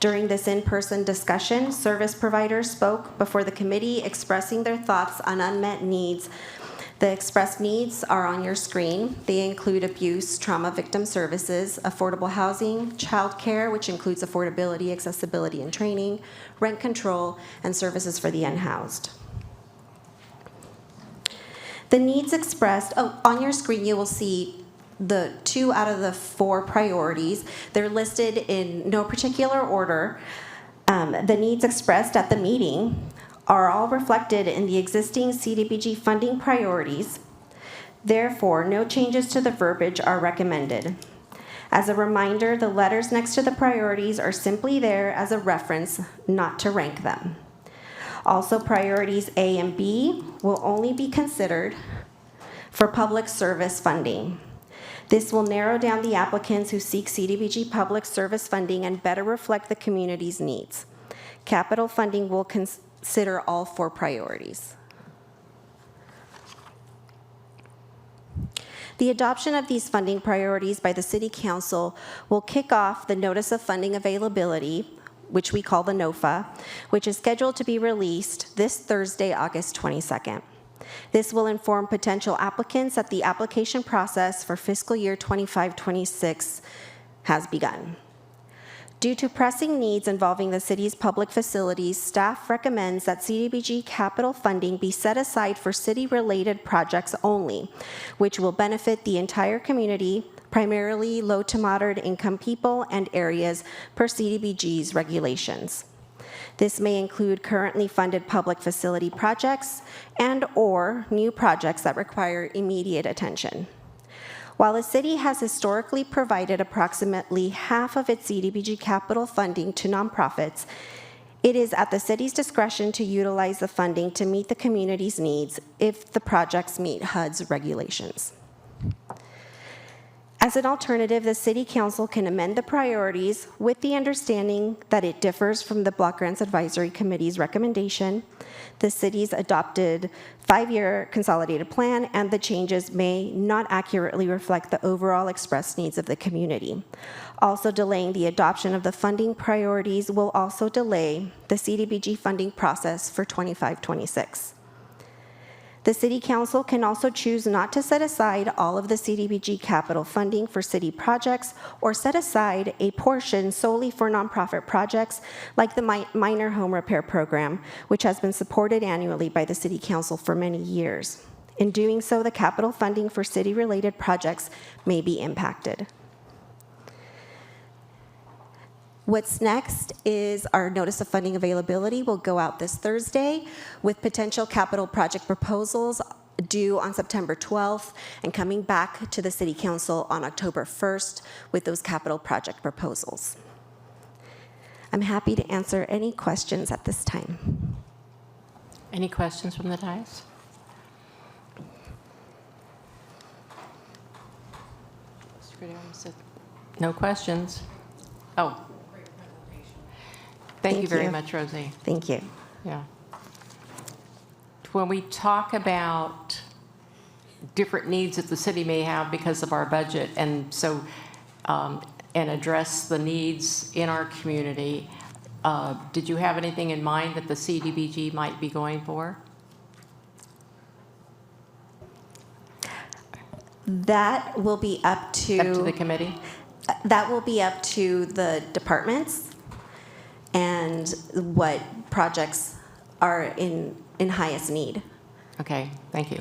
During this in-person discussion, service providers spoke before the committee expressing their thoughts on unmet needs. The expressed needs are on your screen. They include abuse, trauma victim services, affordable housing, childcare, which includes affordability, accessibility, and training, rent control, and services for the unhoused. The needs expressed, on your screen you will see the 2 out of the 4 priorities. They're listed in no particular order. The needs expressed at the meeting are all reflected in the existing CDBG funding priorities. Therefore, no changes to the verbiage are recommended. As a reminder, the letters next to the priorities are simply there as a reference, not to rank them. Also, priorities A and B will only be considered for public service funding. This will narrow down the applicants who seek CDBG public service funding and better reflect the community's needs. Capital funding will consider all 4 priorities. The adoption of these funding priorities by the City Council will kick off the Notice of Funding Availability, which we call the NOFA, which is scheduled to be released this Thursday, August 22nd. This will inform potential applicants that the application process for fiscal year 25-26 has begun. Due to pressing needs involving the city's public facilities, staff recommends that CDBG capital funding be set aside for city-related projects only, which will benefit the entire community, primarily low to moderate income people and areas per CDBG's regulations. This may include currently funded public facility projects and/or new projects that require immediate attention. While the city has historically provided approximately half of its CDBG capital funding to nonprofits, it is at the city's discretion to utilize the funding to meet the community's needs if the projects meet HUD's regulations. As an alternative, the City Council can amend the priorities with the understanding that it differs from the Block Grants Advisory Committee's recommendation, the city's adopted 5-year consolidated plan, and the changes may not accurately reflect the overall expressed needs of the community. Also, delaying the adoption of the funding priorities will also delay the CDBG funding process for 25-26. The City Council can also choose not to set aside all of the CDBG capital funding for city projects or set aside a portion solely for nonprofit projects like the Minor Home Repair Program, which has been supported annually by the City Council for many years. In doing so, the capital funding for city-related projects may be impacted. What's next is our notice of funding availability will go out this Thursday with potential capital project proposals due on September 12th and coming back to the City Council on October 1st with those capital project proposals. I'm happy to answer any questions at this time. Any questions from the dais? No questions? Oh. Thank you very much, Rosie. Thank you. Yeah. When we talk about different needs that the city may have because of our budget, and so, and address the needs in our community, did you have anything in mind that the CDBG might be going for? That will be up to the committee? That will be up to the departments and what projects are in highest need. Okay, thank you.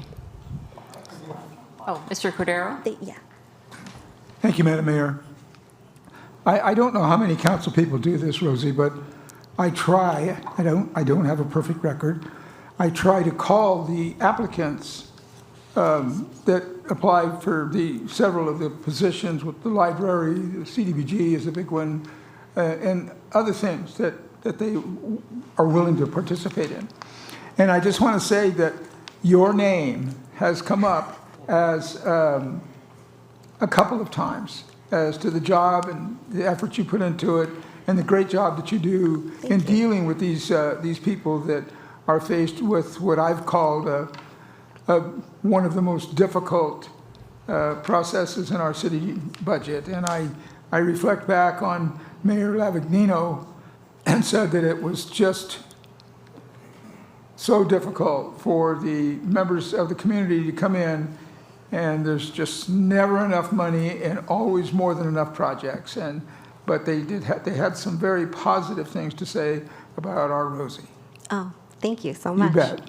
Oh, Mr. Cordero? Yeah. Thank you, Madam Mayor. I don't know how many council people do this, Rosie, but I try. I don't have a perfect record. I try to call the applicants that apply for several of the positions with the library. The CDBG is a big one, and other things that they are willing to participate in. And I just want to say that your name has come up as a couple of times as to the job and the effort you put into it and the great job that you do in dealing with these people that are faced with what I've called one of the most difficult processes in our city budget. And I reflect back on Mayor Lavagnino and said that it was just so difficult for the members of the community to come in, and there's just never enough money and always more than enough projects. But they had some very positive things to say about our Rosie. Oh, thank you so much. You bet.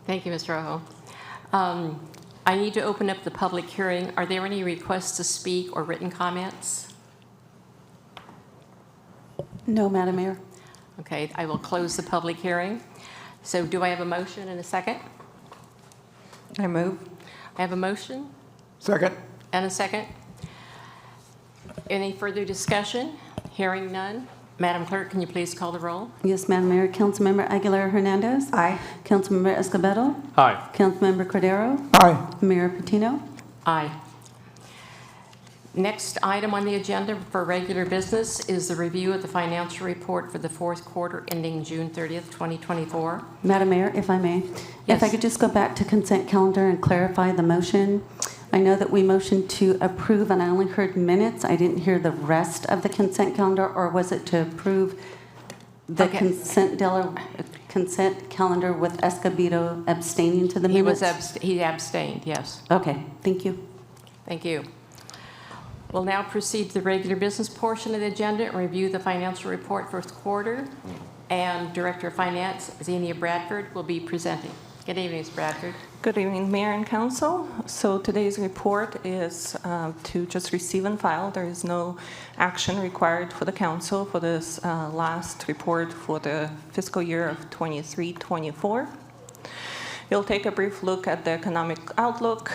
Thank you, Mr. Rojo. I need to open up the public hearing. Are there any requests to speak or written comments? No, Madam Mayor. Okay, I will close the public hearing. So do I have a motion and a second? I move. I have a motion Second. and a second. Any further discussion? Hearing none. Madam Clerk, can you please call the roll? Yes, Madam Mayor. Councilmember Aguilar Hernandez. Aye. Councilmember Escobedo. Aye. Councilmember Cordero. Aye. Mayor Patino. Aye. Next item on the agenda for regular business is the review of the financial report for the fourth quarter ending June 30th, 2024. Madam Mayor, if I may, Yes. if I could just go back to consent calendar and clarify the motion. I know that we motioned to approve, and I only heard minutes. I didn't hear the rest of the consent calendar, or was it to approve the Okay. consent calendar with Escobedo abstaining to the minutes? He abstained, yes. Okay, thank you. Thank you. We'll now proceed to the regular business portion of the agenda and review the financial report for the quarter. And Director of Finance, Xenia Bradford, will be presenting. Good evening, Ms. Bradford. Good evening, Mayor and Council. So today's report is to just receive and file. There is no action required for the Council for this last report for the fiscal year of 23-24. We'll take a brief look at the economic outlook,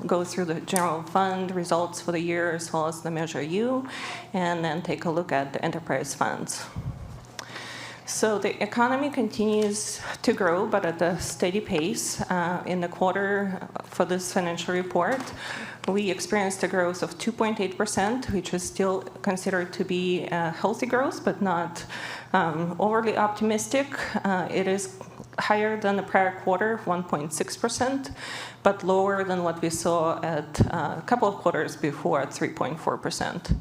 go through the general fund results for the year as well as the Measure U, and then take a look at the enterprise funds. So the economy continues to grow, but at a steady pace. In the quarter for this financial report, we experienced a growth of 2.8%, which is still considered to be a healthy growth, but not overly optimistic. It is higher than the prior quarter, 1.6%, but lower than what we saw at a couple of quarters before at 3.4%.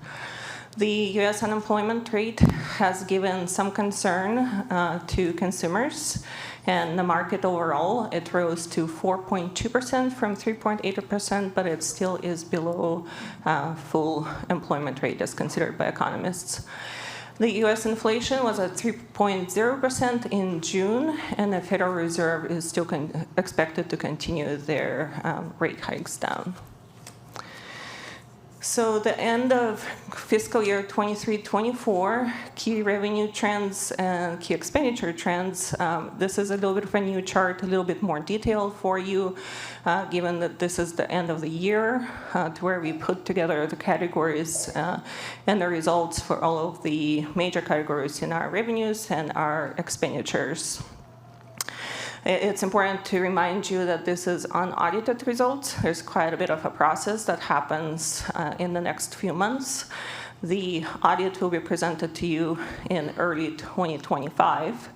The U.S. unemployment rate has given some concern to consumers, and the market overall, it rose to 4.2% from 3.8%, but it still is below full employment rate as considered by economists. The U.S. inflation was at 3.0% in June, and the Federal Reserve is still expected to continue their rate hikes down. So the end of fiscal year 23-24, key revenue trends and key expenditure trends. This is a little bit of a new chart, a little bit more detailed for you, given that this is the end of the year, to where we put together the categories and the results for all of the major categories in our revenues and our expenditures. It's important to remind you that this is unaudited results. There's quite a bit of a process that happens in the next few months. The audit will be presented to you in early 2025.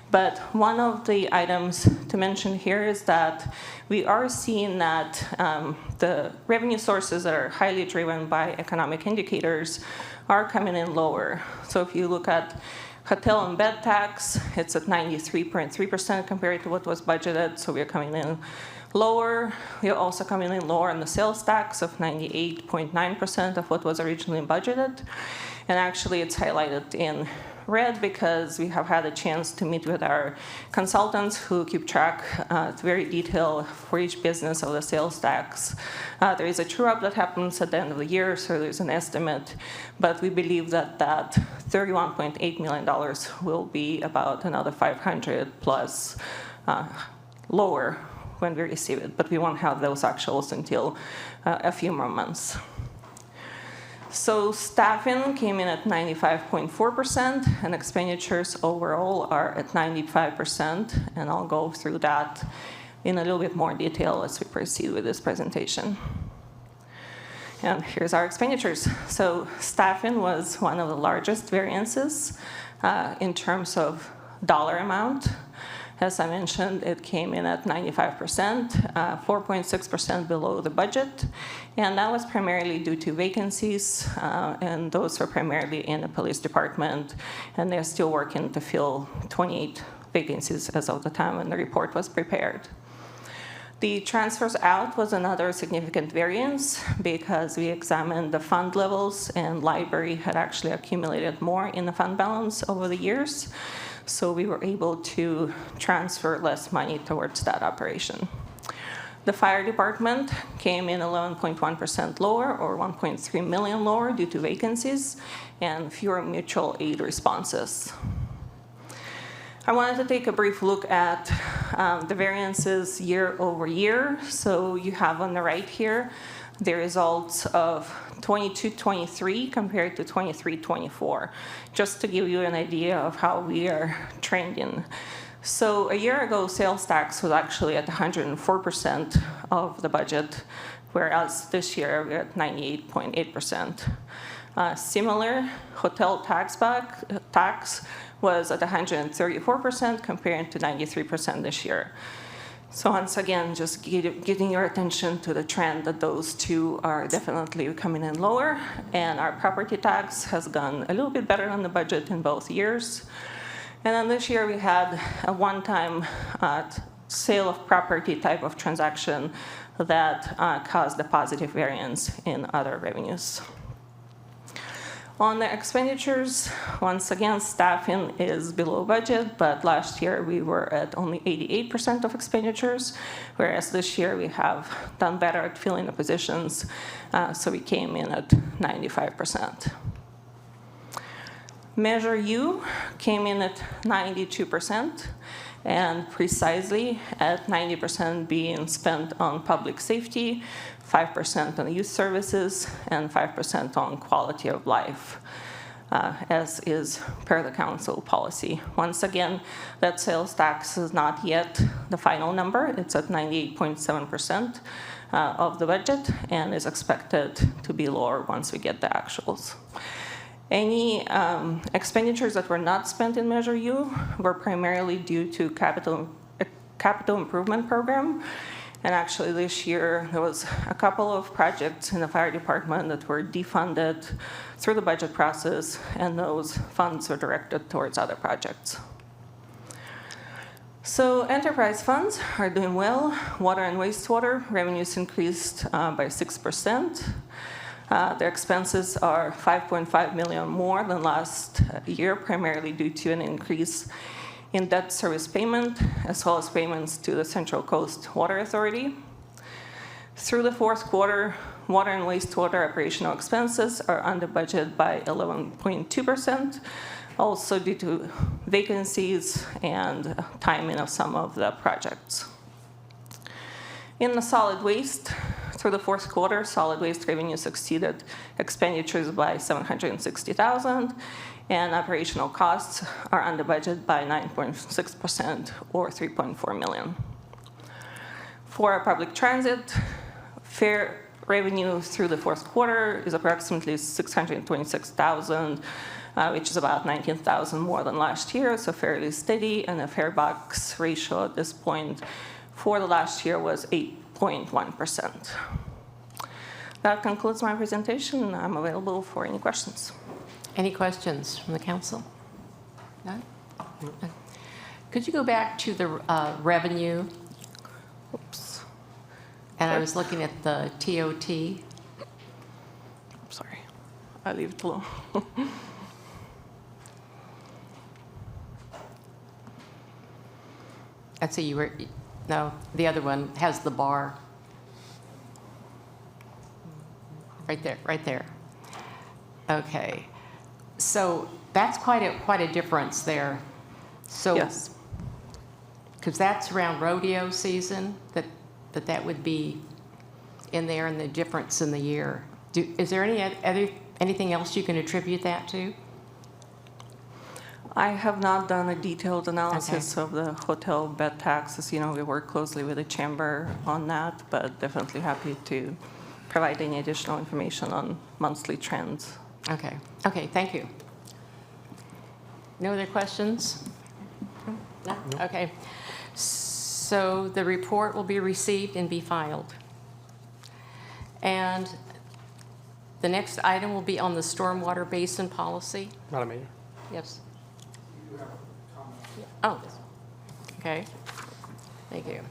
But one of the items to mention here is that we are seeing that the revenue sources that are highly driven by economic indicators are coming in lower. So if you look at hotel and bed tax, it's at 93.3% compared to what was budgeted, so we're coming in lower. We're also coming in lower on the sales tax of 98.9% of what was originally budgeted. And actually, it's highlighted in red because we have had a chance to meet with our consultants who keep track very detailed for each business of the sales tax. There is a true-up that happens at the end of the year, so there's an estimate, but we believe that that $31.8 million will be about another 500 plus lower when we receive it, but we won't have those actuals until a few more months. So staffing came in at 95.4%, and expenditures overall are at 95%, and I'll go through that in a little bit more detail as we proceed with this presentation. And here's our expenditures. So staffing was one of the largest variances in terms of dollar amount. As I mentioned, it came in at 95%, 4.6% below the budget, and that was primarily due to vacancies, and those were primarily in the police department, and they're still working to fill 28 vacancies as of the time when the report was prepared. The transfers out was another significant variance because we examined the fund levels, and library had actually accumulated more in the fund balance over the years. So we were able to transfer less money towards that operation. The fire department came in 11.1% lower, or 1.3 million lower due to vacancies and fewer mutual aid responses. I wanted to take a brief look at the variances year over year. So you have on the right here the results of 22-23 compared to 23-24, just to give you an idea of how we are trending. So a year ago, sales tax was actually at 104% of the budget, whereas this year we're at 98.8%. Similar, hotel tax was at 134% compared to 93% this year. So once again, just getting your attention to the trend that those two are definitely coming in lower, and our property tax has gone a little bit better than the budget in both years. And then this year we had a one-time sale of property type of transaction that caused the positive variance in other revenues. On the expenditures, once again, staffing is below budget, but last year we were at only 88% of expenditures, whereas this year we have done better at filling the positions, so we came in at 95%. Measure U came in at 92%, and precisely at 90% being spent on public safety, 5% on youth services, and 5% on quality of life, as is per the council policy. Once again, that sales tax is not yet the final number. It's at 98.7% of the budget and is expected to be lower once we get the actuals. Any expenditures that were not spent in Measure U were primarily due to capital improvement program. And actually this year, there was a couple of projects in the fire department that were defunded through the budget process, and those funds were directed towards other projects. So enterprise funds are doing well. Water and wastewater revenues increased by 6%. Their expenses are $5.5 million more than last year, primarily due to an increase in debt service payment, as well as payments to the Central Coast Water Authority. Through the fourth quarter, water and wastewater operational expenses are under budget by 11.2%, also due to vacancies and timing of some of the projects. In the solid waste, through the fourth quarter, solid waste revenues exceeded expenditures by $760,000, and operational costs are under budget by 9.6%, or $3.4 million. For public transit, fare revenue through the fourth quarter is approximately $626,000, which is about $19,000 more than last year, so fairly steady, and the fare box ratio at this point for the last year was 8.1%. That concludes my presentation. I'm available for any questions. Any questions from the council? No? Could you go back to the revenue? Oops. And I was looking at the TOT. Sorry, I'll leave it alone. I'd say you were, no, the other one has the bar. Right there, right there. Okay. So that's quite a difference there. So, yes. Because that's around rodeo season, that would be in there, and the difference in the year. Is there anything else you can attribute that to? I have not done a detailed analysis of the hotel bed taxes. You know, we work closely with the chamber on that, but definitely happy to provide any additional information on monthly trends. Okay. Okay, thank you. No other questions? No? Okay. So the report will be received and be filed. And the next item will be on the stormwater basin policy. Madam Mayor. Yes. Oh, okay. Thank you.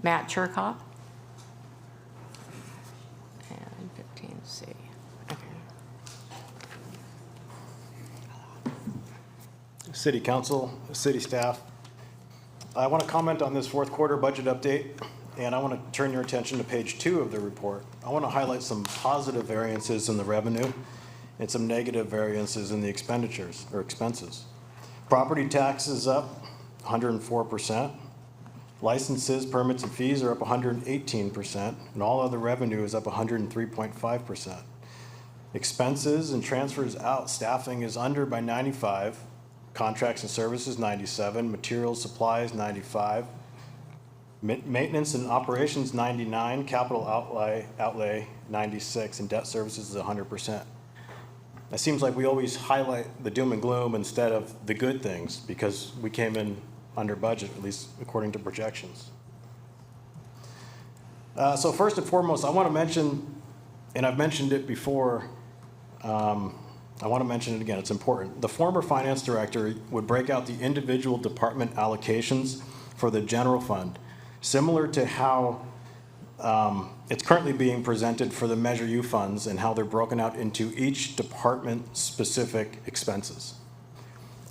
Matt Cherkoff. And 15C. Okay. City Council, city staff. I want to comment on this fourth quarter budget update, and I want to turn your attention to page 2 of the report. I want to highlight some positive variances in the revenue and some negative variances in the expenditures or expenses. Property taxes up 104%. Licenses, permits, and fees are up 118%, and all other revenue is up 103.5%. Expenses and transfers out, staffing is under by 95, contracts and services 97, materials, supplies 95, maintenance and operations 99, capital outlay 96, and debt services is 100%. It seems like we always highlight the doom and gloom instead of the good things because we came in under budget, at least according to projections. So first and foremost, I want to mention, and I've mentioned it before, I want to mention it again, it's important. The former finance director would break out the individual department allocations for the general fund, similar to how it's currently being presented for the Measure U funds and how they're broken out into each department-specific expenses.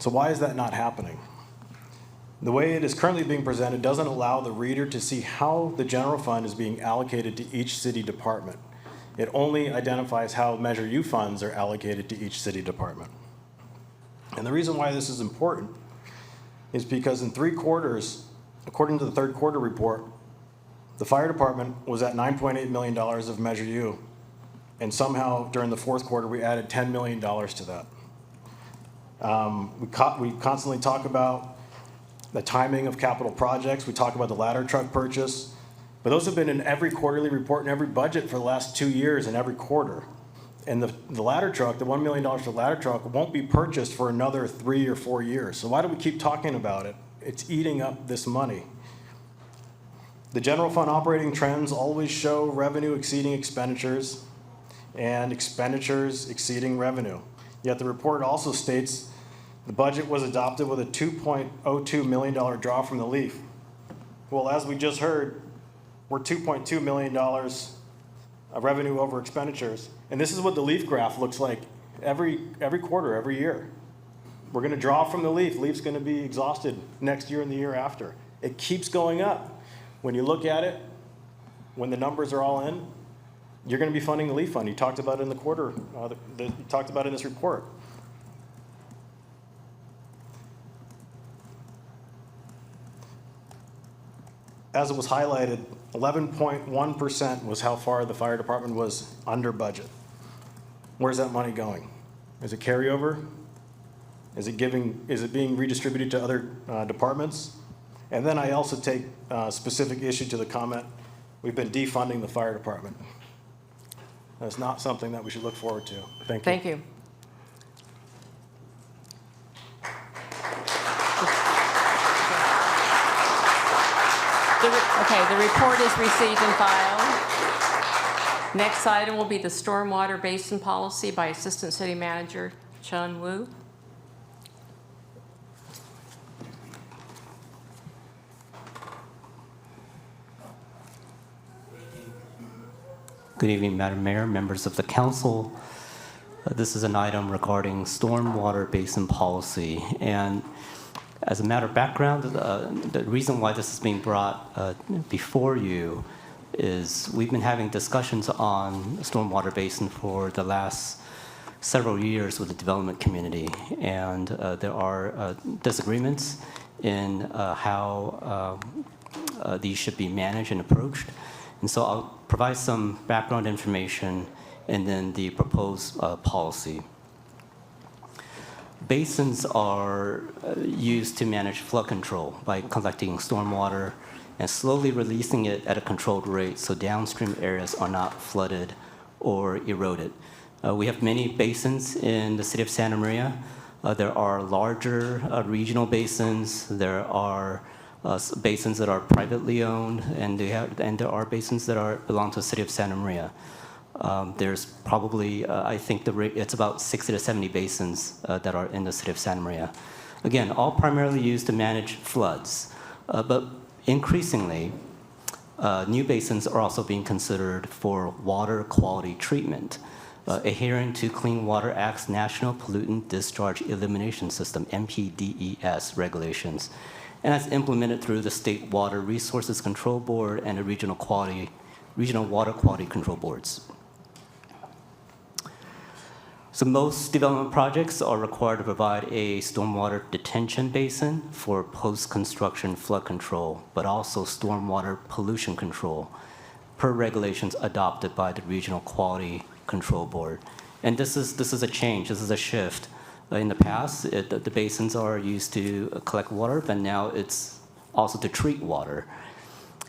So why is that not happening? The way it is currently being presented doesn't allow the reader to see how the general fund is being allocated to each city department. It only identifies how Measure U funds are allocated to each city department. And the reason why this is important is because in 3 quarters, according to the third quarter report, the fire department was at $9.8 million of Measure U, and somehow during the fourth quarter we added $10 million to that. We constantly talk about the timing of capital projects. We talk about the ladder truck purchase, but those have been in every quarterly report and every budget for the last 2 years and every quarter. And the ladder truck, the $1 million for the ladder truck, won't be purchased for another 3 or 4 years. So why do we keep talking about it? It's eating up this money. The general fund operating trends always show revenue exceeding expenditures and expenditures exceeding revenue. Yet the report also states the budget was adopted with a $2.02 million draw from the LEAF. Well, as we just heard, we're $2.2 million of revenue over expenditures. And this is what the LEAF graph looks like every quarter, every year. We're going to draw from the LEAF. LEAF's going to be exhausted next year and the year after. It keeps going up. When you look at it, when the numbers are all in, you're going to be funding the LEAF fund. You talked about it in the quarter. You talked about it in this report. As it was highlighted, 11.1% was how far the fire department was under budget. Where's that money going? Is it carryover? Is it being redistributed to other departments? And then I also take specific issue to the comment, we've been defunding the fire department. That's not something that we should look forward to. Thank you. Thank you. The report is received and filed. Next item will be the Stormwater Basin Policy by Assistant City Manager Chun Wu. Good evening, Madam Mayor, members of the council. This is an item regarding stormwater basin policy. And as a matter of background, the reason why this is being brought before you is we've been having discussions on stormwater basin for the last several years with the development community. And there are disagreements in how these should be managed and approached. And so I'll provide some background information and then the proposed policy. Basins are used to manage flood control by collecting stormwater and slowly releasing it at a controlled rate so downstream areas are not flooded or eroded. We have many basins in the city of Santa Maria. There are larger regional basins. There are basins that are privately owned, and there are basins that belong to the city of Santa Maria. There's probably, I think it's about 60 to 70 basins that are in the city of Santa Maria. Again, all primarily used to manage floods. But increasingly, new basins are also being considered for water quality treatment, adhering to Clean Water Act's National Pollutant Discharge Elimination System, NPDES regulations, and that's implemented through the State Water Resources Control Board and the Regional Water Quality Control Boards. So most development projects are required to provide a stormwater detention basin for post-construction flood control, but also stormwater pollution control, per regulations adopted by the Regional Quality Control Board. And this is a change, this is a shift. In the past, the basins are used to collect water, but now it's also to treat water.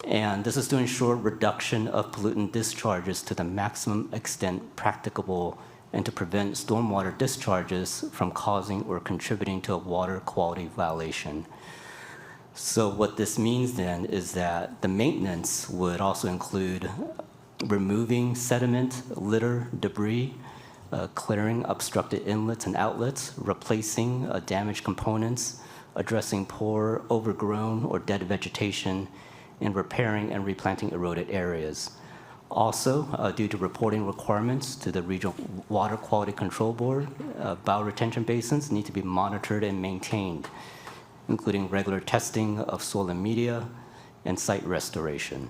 And this is to ensure reduction of pollutant discharges to the maximum extent practicable and to prevent stormwater discharges from causing or contributing to a water quality violation. So what this means then is that the maintenance would also include removing sediment, litter, debris, clearing obstructed inlets and outlets, replacing damaged components, addressing poor, overgrown, or dead vegetation, in repairing and replanting eroded areas. Also, due to reporting requirements to the Regional Water Quality Control Board, bioretention basins need to be monitored and maintained, including regular testing of soil and media and site restoration.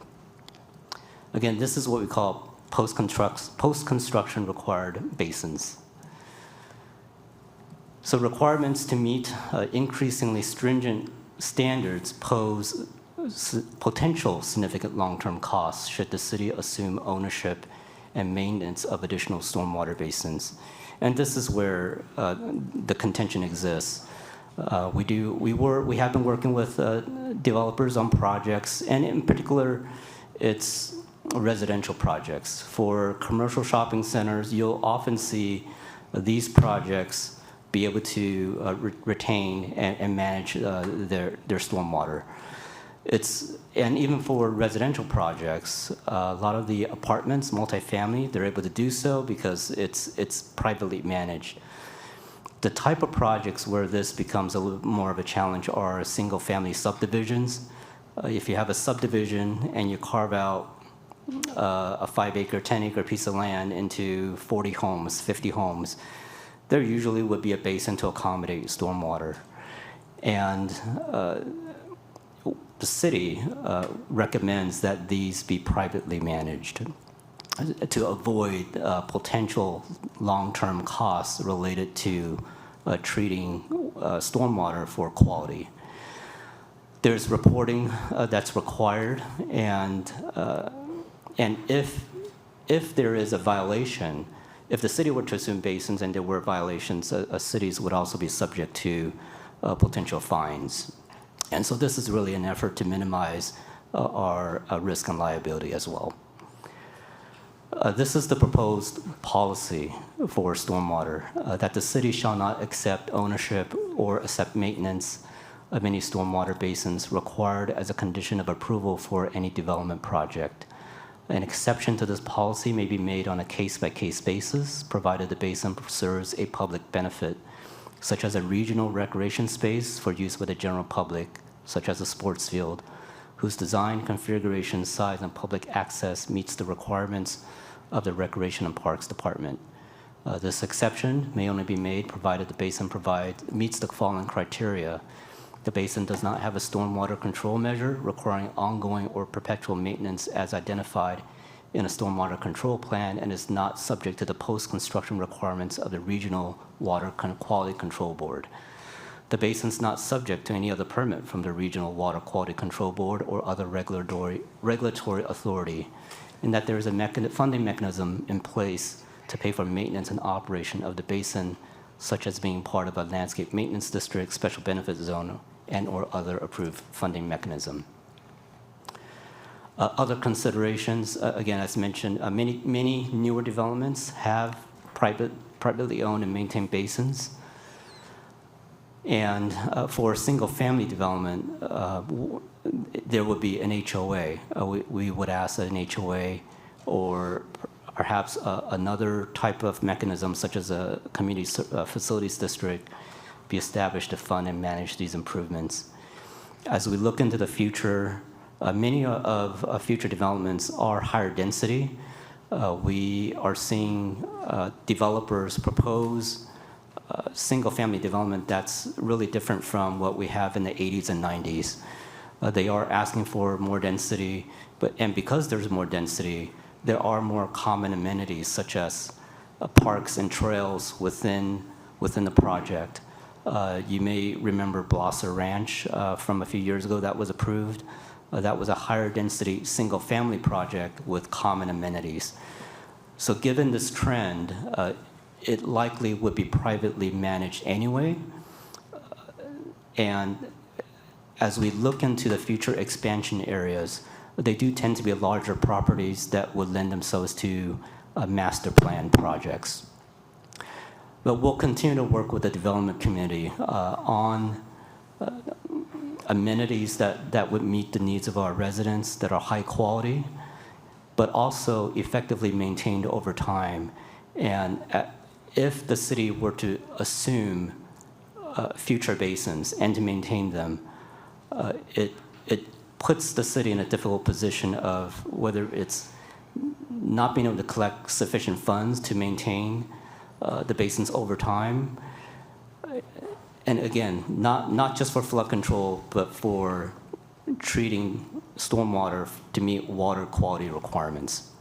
Again, this is what we call post-construction required basins. So requirements to meet increasingly stringent standards pose potential significant long-term costs should the city assume ownership and maintenance of additional stormwater basins. And this is where the contention exists. We have been working with developers on projects, and in particular, it's residential projects. For commercial shopping centers, you'll often see these projects be able to retain and manage their stormwater. And even for residential projects, a lot of the apartments, multifamily, they're able to do so because it's privately managed. The type of projects where this becomes a little more of a challenge are single-family subdivisions. If you have a subdivision and you carve out a 5-acre, 10-acre piece of land into 40 homes, 50 homes, there usually would be a basin to accommodate stormwater. And the city recommends that these be privately managed to avoid potential long-term costs related to treating stormwater for quality. There's reporting that's required, and if there is a violation, if the city were to assume basins and there were violations, cities would also be subject to potential fines. And so this is really an effort to minimize our risk and liability as well. This is the proposed policy for stormwater, that the city shall not accept ownership or accept maintenance of any stormwater basins required as a condition of approval for any development project. An exception to this policy may be made on a case-by-case basis, provided the basin serves a public benefit, such as a regional recreation space for use by the general public, such as a sports field, whose design, configuration, size, and public access meets the requirements of the Recreation and Parks Department. This exception may only be made provided the basin meets the following criteria. The basin does not have a stormwater control measure requiring ongoing or perpetual maintenance as identified in a stormwater control plan and is not subject to the post-construction requirements of the Regional Water Quality Control Board. The basin is not subject to any other permit from the Regional Water Quality Control Board or other regulatory authority, and that there is a funding mechanism in place to pay for maintenance and operation of the basin, such as being part of a landscape maintenance district, special benefit zone, and or other approved funding mechanism. Other considerations, again, as mentioned, many newer developments have privately owned and maintained basins. And for single-family development, there would be an HOA. We would ask that an HOA or perhaps another type of mechanism, such as a community facilities district, be established to fund and manage these improvements. As we look into the future, many of future developments are higher density. We are seeing developers propose single-family development that's really different from what we have in the 80s and 90s. They are asking for more density, and because there's more density, there are more common amenities such as parks and trails within the project. You may remember Blosser Ranch from a few years ago that was approved. That was a higher density single-family project with common amenities. So given this trend, it likely would be privately managed anyway. And as we look into the future expansion areas, they do tend to be larger properties that would lend themselves to master plan projects. But we'll continue to work with the development community on amenities that would meet the needs of our residents, that are high quality, but also effectively maintained over time. And if the city were to assume future basins and to maintain them, it puts the city in a difficult position of whether it's not being able to collect sufficient funds to maintain the basins over time. And again, not just for flood control, but for treating stormwater to meet water quality requirements.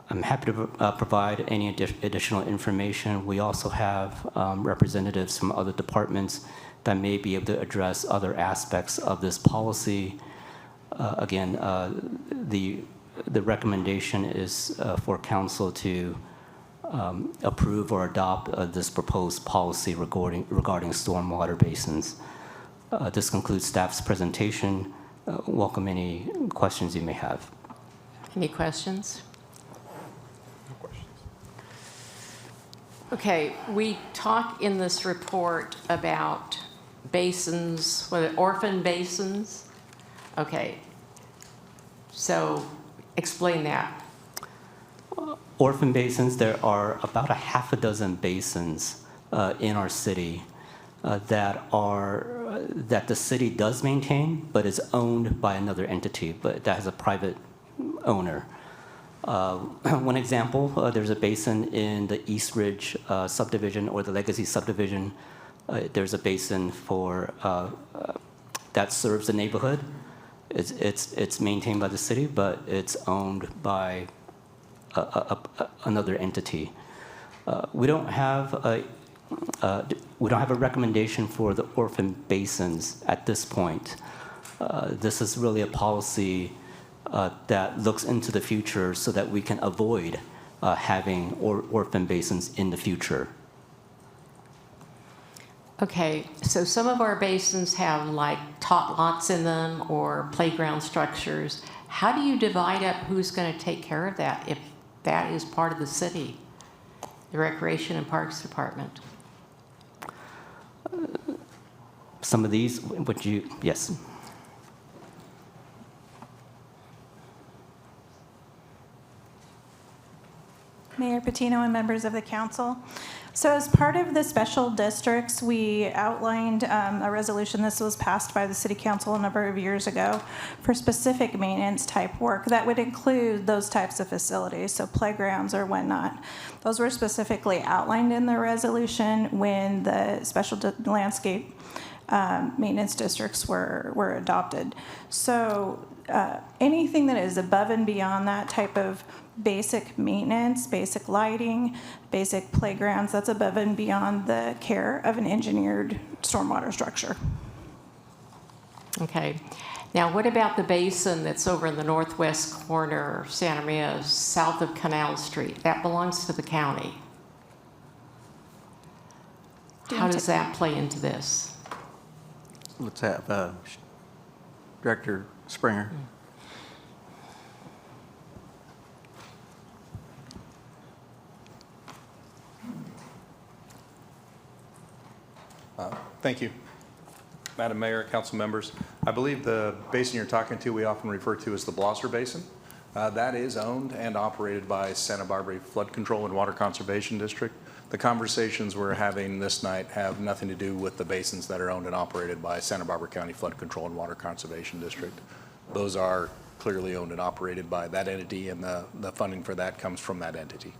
I'm happy to provide any additional information. We also have representatives from other departments that may be able to address other aspects of this policy. Again, the recommendation is for council to approve or adopt this proposed policy regarding stormwater basins. This concludes staff's presentation. Welcome any questions you may have. Any questions? Okay, we talk in this report about basins, orphan basins? Okay, so explain that. Orphan basins, there are about a half a dozen basins in our city that the city does maintain, but is owned by another entity, but that has a private owner. One example, there's a basin in the East Ridge subdivision or the Legacy subdivision. There's a basin that serves the neighborhood. It's maintained by the city, but it's owned by another entity. We don't have a recommendation for the orphan basins at this point. This is really a policy that looks into the future so that we can avoid having orphan basins in the future. Okay, so some of our basins have like tot lots in them or playground structures. How do you divide up who's going to take care of that if that is part of the city, the Recreation and Parks Department? Some of these, yes. Mayor Patino and members of the council. So as part of the special districts, we outlined a resolution, this was passed by the city council a number of years ago, for specific maintenance type work that would include those types of facilities, so playgrounds or whatnot. Those were specifically outlined in the resolution when the special landscape maintenance districts were adopted. So anything that is above and beyond that type of basic maintenance, basic lighting, basic playgrounds, that's above and beyond the care of an engineered stormwater structure. Okay. Now, what about the basin that's over in the northwest corner of Santa Maria, south of Canal Street? That belongs to the county. How does that play into this? Let's have Director Springer. Thank you. Madam Mayor, council members, I believe the basin you're talking to, we often refer to as the Blosser Basin. That is owned and operated by Santa Barbara Flood Control and Water Conservation District. The conversations we're having this night have nothing to do with the basins that are owned and operated by Santa Barbara County Flood Control and Water Conservation District. Those are clearly owned and operated by that entity, and the funding for that comes from that entity.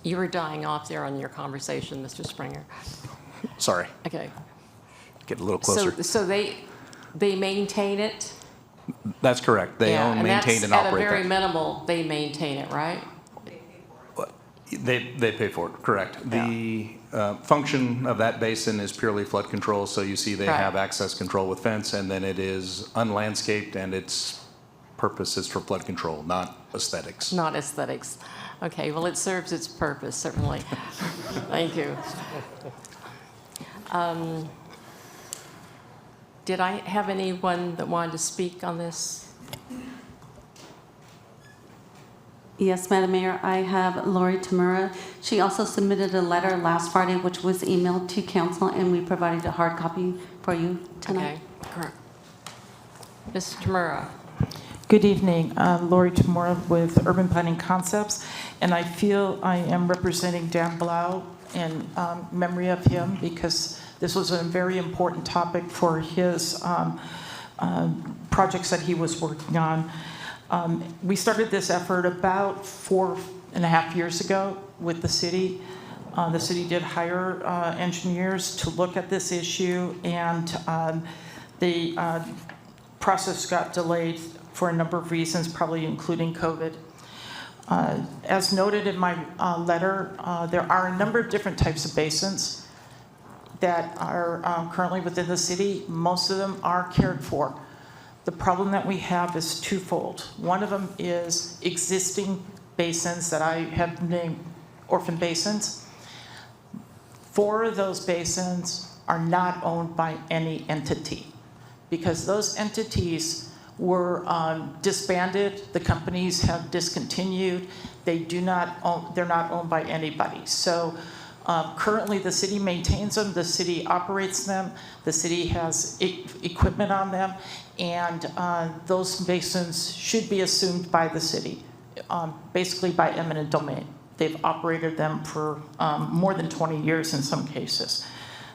You were dying off there on your conversation, Mr. Springer. Sorry. Okay. Get a little closer. So they maintain it? That's correct. They own, maintain, and operate at a very that. minimal, they maintain it, right? They pay for it, correct. The function of that basin is purely flood control, so you see they have access control with fence, and then it is unlandscaped, and its purpose is for flood control, not aesthetics. Not aesthetics. Okay, well, it serves its purpose, certainly. Thank you. Did I have anyone that wanted to speak on this? Yes, Madam Mayor, I have Lori Tamura. She also submitted a letter last Friday, which was emailed to council, and we provided a hard copy for you tonight. Okay, correct. Ms. Tamura. Good evening, Lori Tamura with Urban Planning Concepts, and I feel I am representing Dan Blau in memory of him because this was a very important topic for his projects that he was working on. We started this effort about 4.5 years ago with the city. The city did hire engineers to look at this issue, and the process got delayed for a number of reasons, probably including COVID. As noted in my letter, there are a number of different types of basins that are currently within the city. Most of them are cared for. The problem that we have is twofold. One of them is existing basins that I have named orphan basins. 4 of those basins are not owned by any entity because those entities were disbanded. The companies have discontinued. They're not owned by anybody. So currently the city maintains them, the city operates them, the city has equipment on them, and those basins should be assumed by the city, basically by eminent domain. They've operated them for more than 20 years in some cases.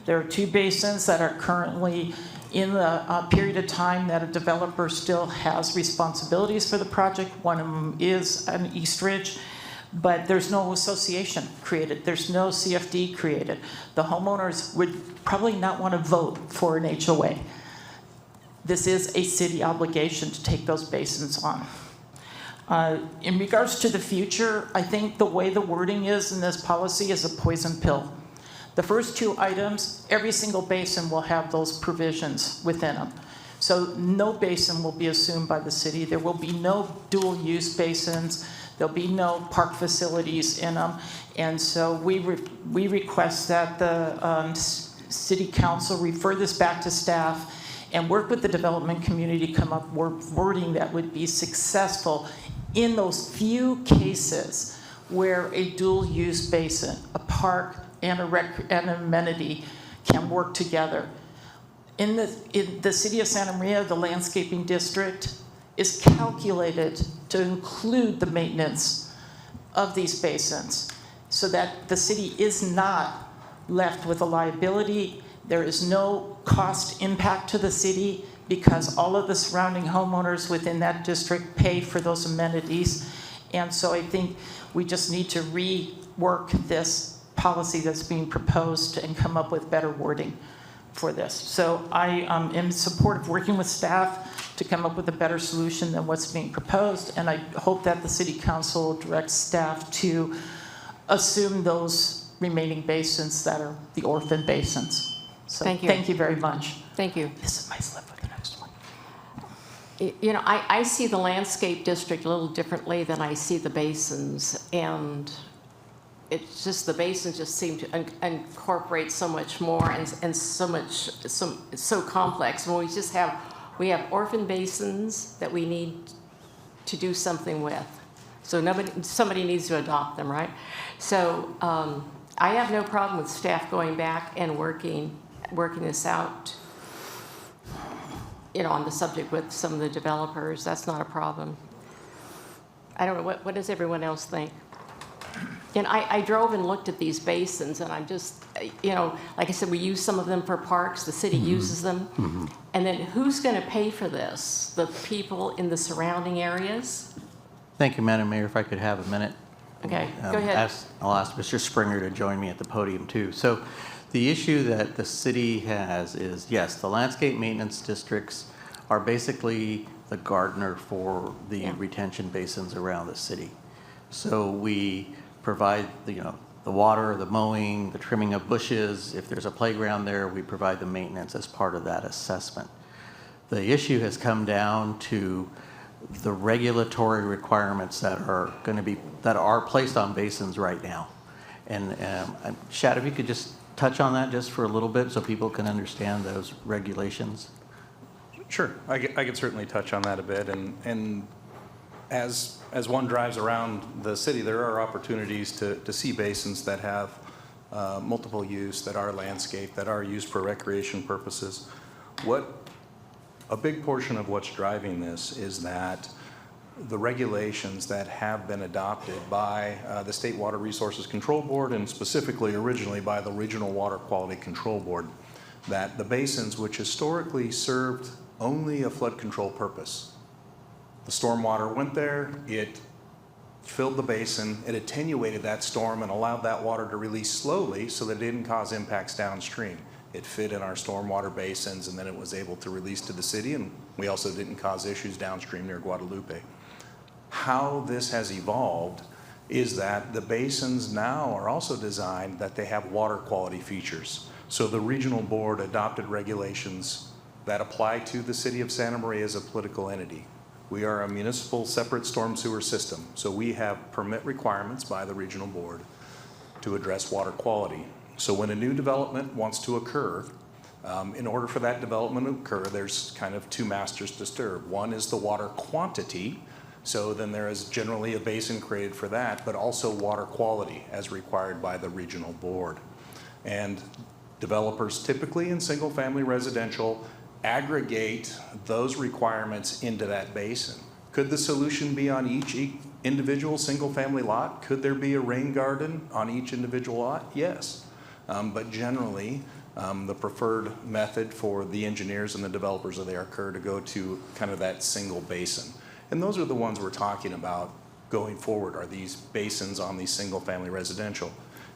There are 2 basins that are currently in the period of time that a developer still has responsibilities for the project. One of them is an East Ridge, but there's no association created. There's no CFD created. The homeowners would probably not want to vote for an HOA. This is a city obligation to take those basins on. In regards to the future, I think the way the wording is in this policy is a poison pill. The first 2 items, every single basin will have those provisions within them. So no basin will be assumed by the city. There will be no dual-use basins. There'll be no park facilities in them. And so we request that the city council refer this back to staff and work with the development community to come up with wording that would be successful in those few cases where a dual-use basin, a park, and an amenity can work together. In the city of Santa Maria, the landscaping district is calculated to include the maintenance of these basins so that the city is not left with a liability. There is no cost impact to the city because all of the surrounding homeowners within that district pay for those amenities. And so I think we just need to rework this policy that's being proposed and come up with better wording for this. So I am in support of working with staff to come up with a better solution than what's being proposed, and I hope that the city council directs staff to assume those remaining basins that are the orphan basins. So Thank you. Thank you very much. Thank you. This is my slip for the next one. You know, I see the landscape district a little differently than I see the basins, and it's just the basins just seem to incorporate so much more and so complex. When we have orphan basins that we need to do something with. So somebody needs to adopt them, right? So I have no problem with staff going back and working this out, you know, on the subject with some of the developers. That's not a problem. I don't know, what does everyone else think? And I drove and looked at these basins, and I'm just, you know, like I said, we use some of them for parks. The city uses them. And then who's going to pay for this? The people in the surrounding areas? Thank you, Madam Mayor. If I could have a minute. Okay, go ahead. I'll ask Mr. Springer to join me at the podium, too. So the issue that the city has is, yes, the landscape maintenance districts are basically the gardener for the retention basins around the city. So we provide the water, the mowing, the trimming of bushes. If there's a playground there, we provide the maintenance as part of that assessment. The issue has come down to the regulatory requirements that are placed on basins right now. And Shad, if you could just touch on that just for a little bit so people can understand those regulations. Sure, I can certainly touch on that a bit. And as one drives around the city, there are opportunities to see basins that have multiple use, that are landscaped, that are used for recreation purposes. A big portion of what's driving this is that the regulations that have been adopted by the State Water Resources Control Board, and specifically originally by the Regional Water Quality Control Board, that the basins which historically served only a flood control purpose. The stormwater went there, it filled the basin, it attenuated that storm and allowed that water to release slowly so that it didn't cause impacts downstream. It fit in our stormwater basins, and then it was able to release to the city, and we also didn't cause issues downstream near Guadalupe. How this has evolved is that the basins now are also designed that they have water quality features. So the regional board adopted regulations that apply to the city of Santa Maria as a political entity. We are a municipal separate storm sewer system, so we have permit requirements by the regional board to address water quality. So when a new development wants to occur, in order for that development to occur, there's kind of two masters to stir. One is the water quantity, so then there is generally a basin created for that, but also water quality as required by the regional board. And developers typically in single-family residential aggregate those requirements into that basin. Could the solution be on each individual single-family lot? Could there be a rain garden on each individual lot? Yes. But generally, the preferred method for the engineers and the developers of the occur to go to kind of that single basin. And those are the ones we're talking about going forward, are these basins on these single-family residential.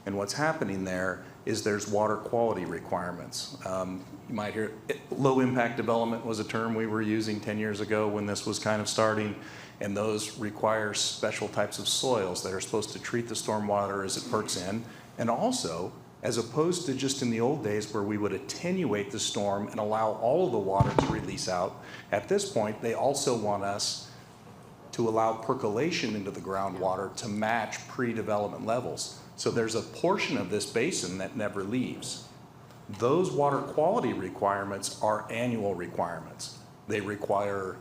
And what's happening there is there's water quality requirements. You might hear low-impact development was a term we were using 10 years ago when this was kind of starting, and those require special types of soils that are supposed to treat the stormwater as it perks in, and also, as opposed to just in the old days where we would attenuate the storm and allow all of the water to release out, at this point, they also want us to allow percolation into the groundwater to match pre-development levels. So there's a portion of this basin that never leaves. Those water quality requirements are annual requirements. They require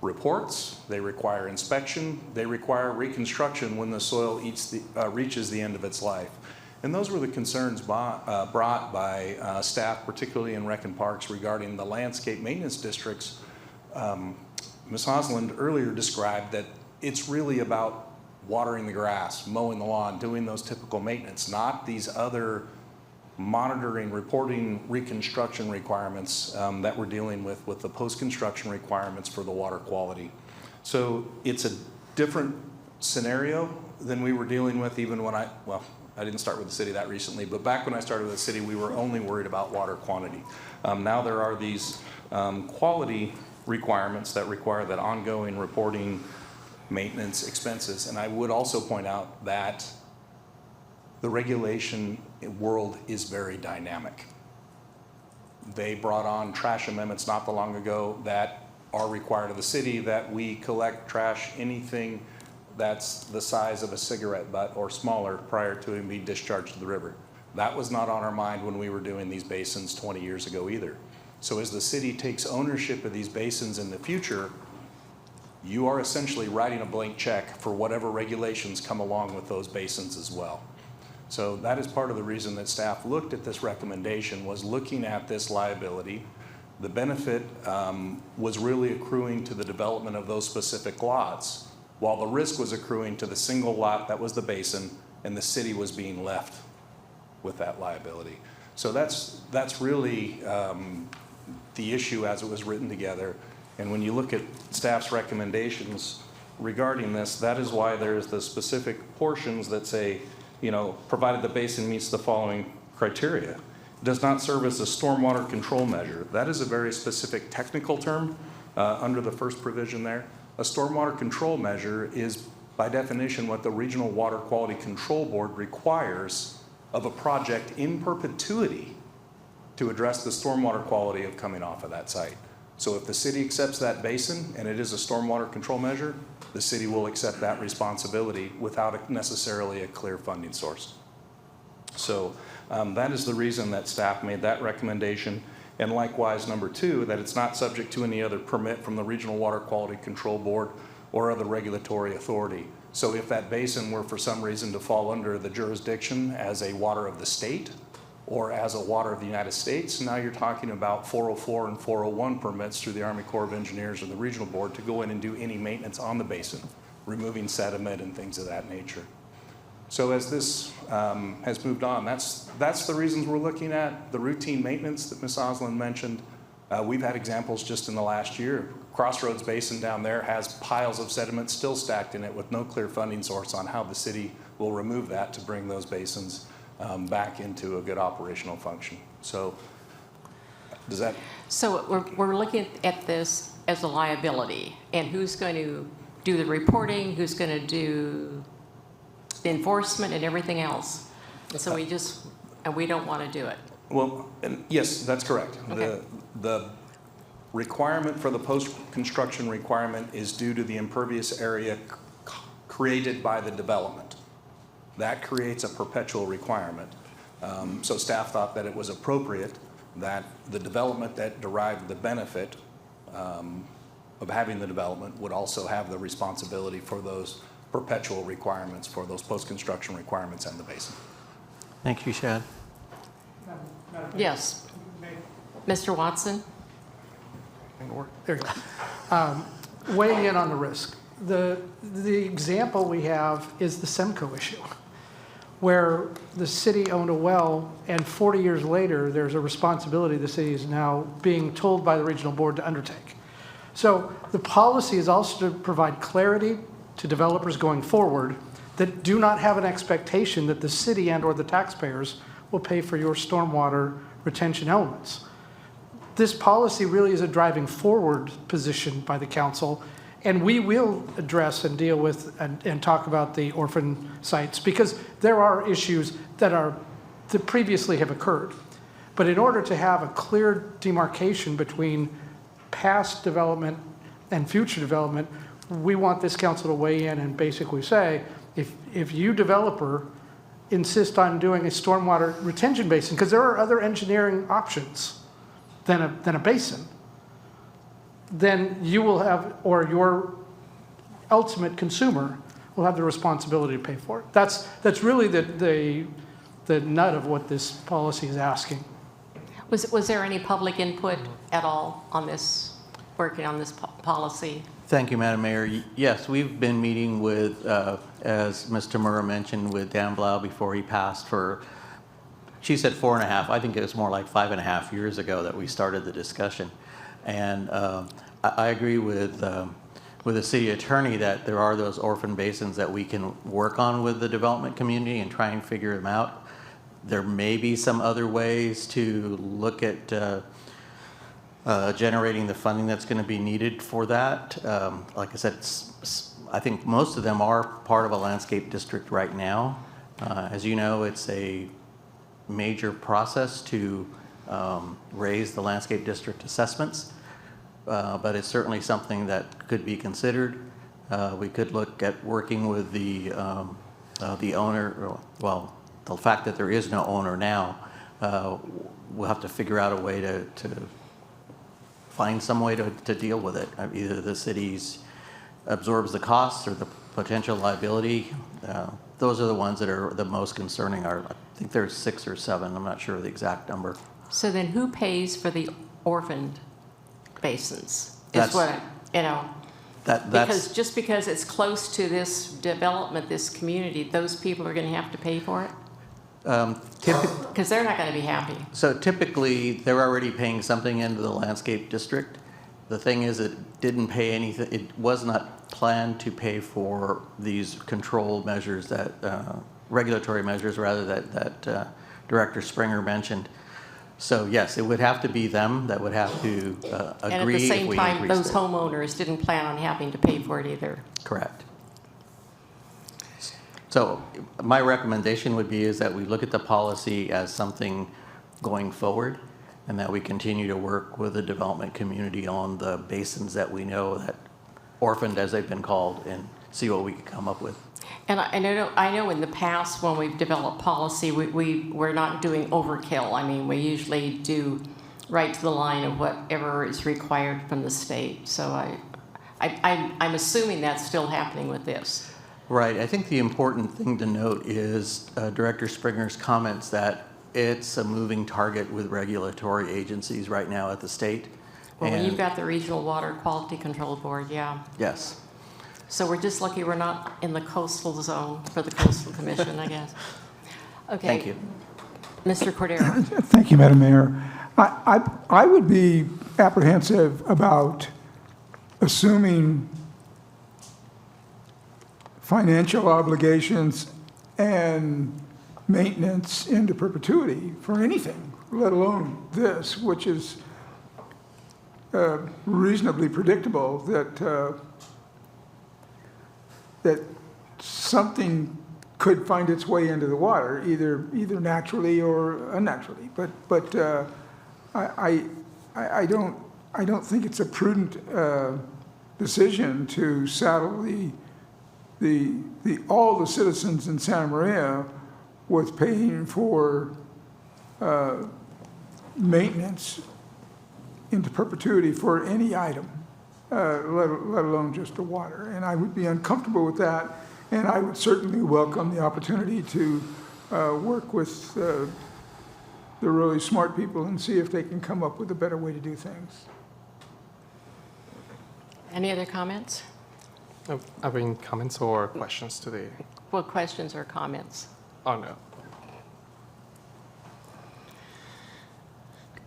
reports, they require inspection, they require reconstruction when the soil reaches the end of its life. And those were the concerns brought by staff, particularly in Rec and Parks, regarding the landscape maintenance districts. Ms. Osland earlier described that it's really about watering the grass, mowing the lawn, doing those typical maintenance, not these other monitoring, reporting, reconstruction requirements that we're dealing with the post-construction requirements for the water quality. So it's a different scenario than we were dealing with even when I didn't start with the city that recently, but back when I started with the city, we were only worried about water quantity. Now there are these quality requirements that require that ongoing reporting, maintenance, expenses. And I would also point out that the regulation world is very dynamic. They brought on trash amendments not that long ago that are required of the city, that we collect trash, anything that's the size of a cigarette butt or smaller prior to it being discharged to the river. That was not on our mind when we were doing these basins 20 years ago either. So as the city takes ownership of these basins in the future, you are essentially writing a blank check for whatever regulations come along with those basins as well. So that is part of the reason that staff looked at this recommendation, was looking at this liability. The benefit was really accruing to the development of those specific lots, while the risk was accruing to the single lot that was the basin, and the city was being left with that liability. So that's really the issue as it was written together. And when you look at staff's recommendations regarding this, that is why there's the specific portions that say, provided the basin meets the following criteria. It does not serve as a stormwater control measure. That is a very specific technical term under the first provision there. A stormwater control measure is, by definition, what the Regional Water Quality Control Board requires of a project in perpetuity to address the stormwater quality of coming off of that site. So if the city accepts that basin and it is a stormwater control measure, the city will accept that responsibility without necessarily a clear funding source. So that is the reason that staff made that recommendation. And likewise, number two, that it's not subject to any other permit from the Regional Water Quality Control Board or other regulatory authority. So if that basin were for some reason to fall under the jurisdiction as a water of the state or as a water of the United States, now you're talking about 404 and 401 permits through the Army Corps of Engineers or the Regional Board to go in and do any maintenance on the basin, removing sediment and things of that nature. So as this has moved on, that's the reasons we're looking at the routine maintenance that Ms. Osland mentioned, We've had examples just in the last year. Crossroads Basin down there has piles of sediment still stacked in it with no clear funding source on how the city will remove that to bring those basins back into a good operational function. So does that? So we're looking at this as a liability, and who's going to do the reporting, who's going to do the enforcement and everything else. And so we don't want to do it. Well, and yes, that's correct. Okay. The requirement for the post-construction requirement is due to the impervious area created by the development. That creates a perpetual requirement. So staff thought that it was appropriate that the development that derived the benefit of having the development would also have the responsibility for those perpetual requirements, for those post-construction requirements and the basin. Thank you, Shad. Yes. Mr. Watson? There you go. Weighing in on the risk. The example we have is the Semco issue, where the city owned a well, and 40 years later, there's a responsibility the city is now being told by the regional board to undertake. So the policy is also to provide clarity to developers going forward that do not have an expectation that the city and or the taxpayers will pay for your stormwater retention elements. This policy really is a driving forward position by the council, and we will address and deal with and talk about the orphan sites because there are issues that previously have occurred. But in order to have a clear demarcation between past development and future development, we want this council to weigh in and basically say, if you developer insist on doing a stormwater retention basin, because there are other engineering options than a basin, then you will have, or your ultimate consumer will have the responsibility to pay for it. That's really the nut of what this policy is asking. Was there any public input at all on this, working on this policy? Thank you, Madam Mayor. Yes, we've been meeting with, as Mr. Murrah mentioned, with Dan Blau before he passed for, she said 4.5. I think it was more like 5.5 years ago that we started the discussion. And I agree with the city attorney that there are those orphan basins that we can work on with the development community and try and figure them out. There may be some other ways to look at generating the funding that's going to be needed for that. Like I said, I think most of them are part of a landscape district right now. As you know, it's a major process to raise the landscape district assessments, but it's certainly something that could be considered. We could look at working with the owner. Well, the fact that there is no owner now, we'll have to figure out a way to find some way to deal with it. Either the city's absorbs the costs or the potential liability. Those are the ones that are the most concerning. I think there's 6 or 7. I'm not sure of the exact number. So then who pays for the orphaned basins? That's, because just because it's close to this development, this community, those people are going to have to pay for it? Because they're not going to be happy. So typically, they're already paying something into the landscape district. The thing is, it didn't pay anything. It was not planned to pay for these control measures that, regulatory measures rather, that Director Springer mentioned. So yes, it would have to be them that would have to agree. And at the same time, those it. homeowners didn't plan on having to pay for it either. Correct. So my recommendation would be is that we look at the policy as something going forward and that we continue to work with the development community on the basins that we know that orphaned, as they've been called, and see what we can come up with. And I know in the past when we've developed policy, we're not doing overkill. I mean, we usually do right to the line of whatever is required from the state. So I'm assuming that's still happening with this. Right. I think the important thing to note is Director Springer's comments that it's a moving target with regulatory agencies right now at the state. Well, you've got the Regional Water Quality Control Board, yeah. Yes. So we're just lucky we're not in the coastal zone for the Coastal Commission, I guess. Okay. Thank you. Mr. Cordero. Thank you, Madam Mayor. I would be apprehensive about assuming financial obligations and maintenance into perpetuity for anything, let alone this, which is reasonably predictable that something could find its way into the water, either naturally or unnaturally. But I don't think it's a prudent decision to saddle all the citizens in Santa Maria with paying for maintenance into perpetuity for any item, let alone just the water. And I would be uncomfortable with that, and I would certainly welcome the opportunity to work with the really smart people and see if they can come up with a better way to do things. Any other comments? Are there any comments or questions to the? Well, questions or comments? Oh, no.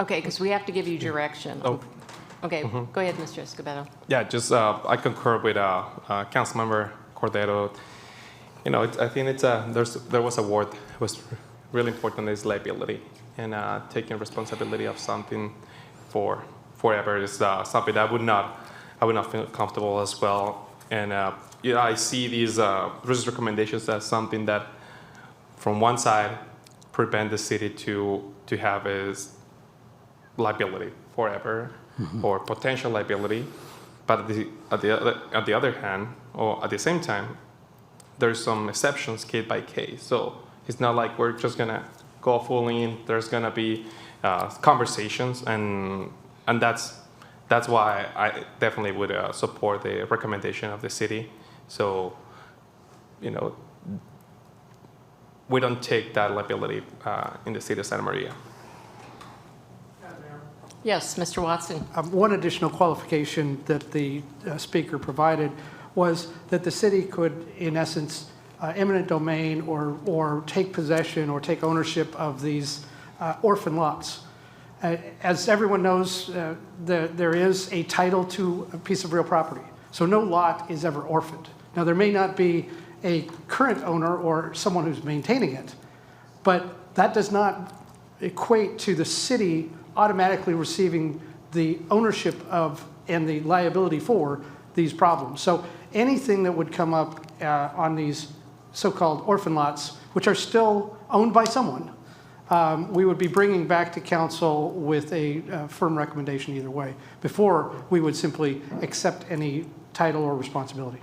Okay, because we have to give you direction. Oh. Okay, go ahead, Mr. Escobedo. Yeah, just I concur with Councilmember Cordero. You know, I think there was a word that was really important, is liability, and taking responsibility of something for forever is something that I would not feel comfortable as well. And I see these research recommendations as something that, from one side, prevent the city to have is liability forever, or potential liability, but at the other hand, or at the same time, there's some exceptions case by case. So it's not like we're just gonna go full in. There's gonna be conversations, and that's why I definitely would support the recommendation of the city. So, you know, we don't take that liability in the city of Santa Maria. Yes, Mr. Watson. One additional qualification that the speaker provided was that the city could, in essence, eminent domain or take possession or take ownership of these orphan lots. As everyone knows, there is a title to a piece of real property. So no lot is ever orphaned. Now, there may not be a current owner or someone who's maintaining it, but that does not equate to the city automatically receiving the ownership of and the liability for these problems. So anything that would come up on these so-called orphan lots, which are still owned by someone, we would be bringing back to council with a firm recommendation either way, before we would simply accept any title or responsibility.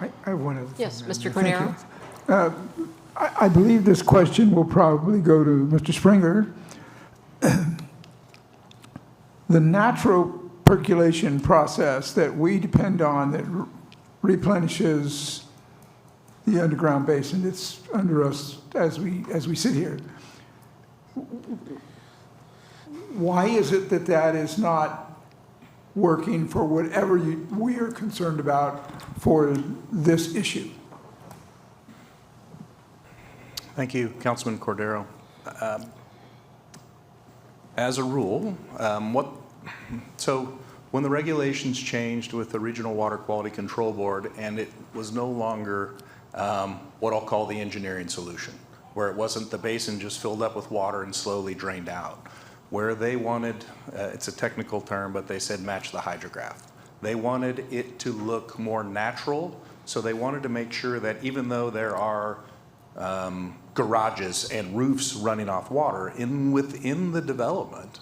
I have one other thing. Yes, Mr. Thank Cornero. you. I believe this question will probably go to Mr. Springer. The natural percolation process that we depend on that replenishes the underground basin that's under us as we sit here. Why is it that is not working for whatever we are concerned about for this issue? Thank you, Councilman Cordero. As a rule, so when the regulations changed with the Regional Water Quality Control Board, and it was no longer what I'll call the engineering solution, where it wasn't the basin just filled up with water and slowly drained out, where they wanted, it's a technical term, but they said match the hydrograph. They wanted it to look more natural, so they wanted to make sure that even though there are garages and roofs running off water within the development,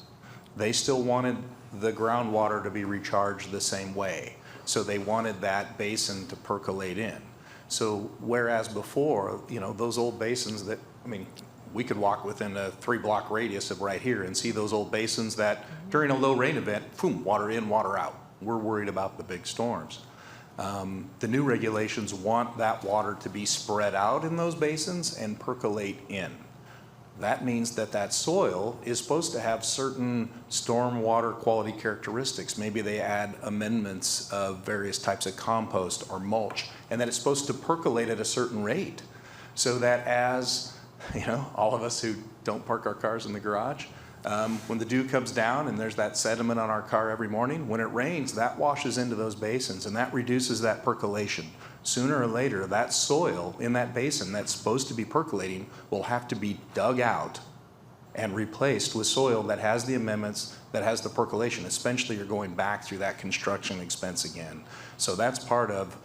they still wanted the groundwater to be recharged the same way. So they wanted that basin to percolate in. So whereas before, you know, those old basins that, I mean, we could walk within a 3-block radius of right here and see those old basins that during a low rain event, boom, water in, water out. We're worried about the big storms. The new regulations want that water to be spread out in those basins and percolate in. That means that that soil is supposed to have certain storm water quality characteristics. Maybe they add amendments of various types of compost or mulch, and that it's supposed to percolate at a certain rate, so that as, you know, all of us who don't park our cars in the garage. When the dew comes down and there's that sediment on our car every morning, when it rains, that washes into those basins and that reduces that percolation. Sooner or later, that soil in that basin that's supposed to be percolating will have to be dug out and replaced with soil that has the amendments, that has the percolation. Essentially, you're going back through that construction expense again. So that's part of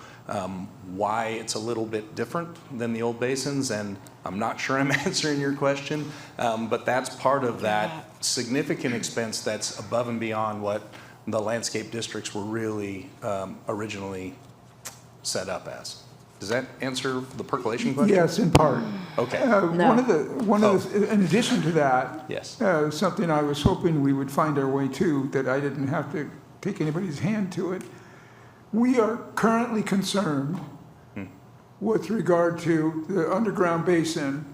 why it's a little bit different than the old basins, and I'm not sure I'm answering your question, but that's part of that significant expense that's above and beyond what the landscape districts were really originally set up as. Does that answer the percolation question? Yes, in part. Okay. In addition to that, yes, something I was hoping we would find our way to, that I didn't have to take anybody's hand to it. We are currently concerned with regard to the underground basin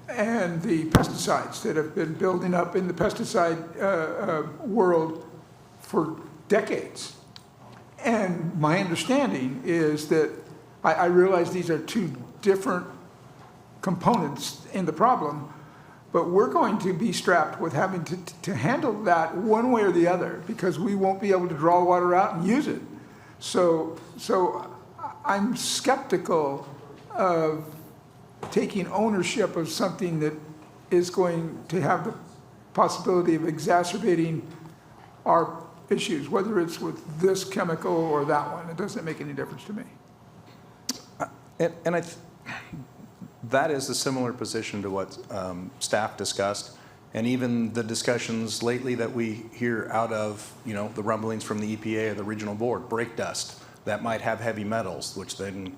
and the pesticides that have been building up in the pesticide world for decades. And my understanding is that I realize these are two different components in the problem, but we're going to be strapped with having to handle that one way or the other, because we won't be able to draw water out and use it. So I'm skeptical of taking ownership of something that is going to have the possibility of exacerbating our issues, whether it's with this chemical or that one. It doesn't make any difference to me. And that is a similar position to what staff discussed, and even the discussions lately that we hear out of, the rumblings from the EPA or the regional board, brake dust that might have heavy metals, which then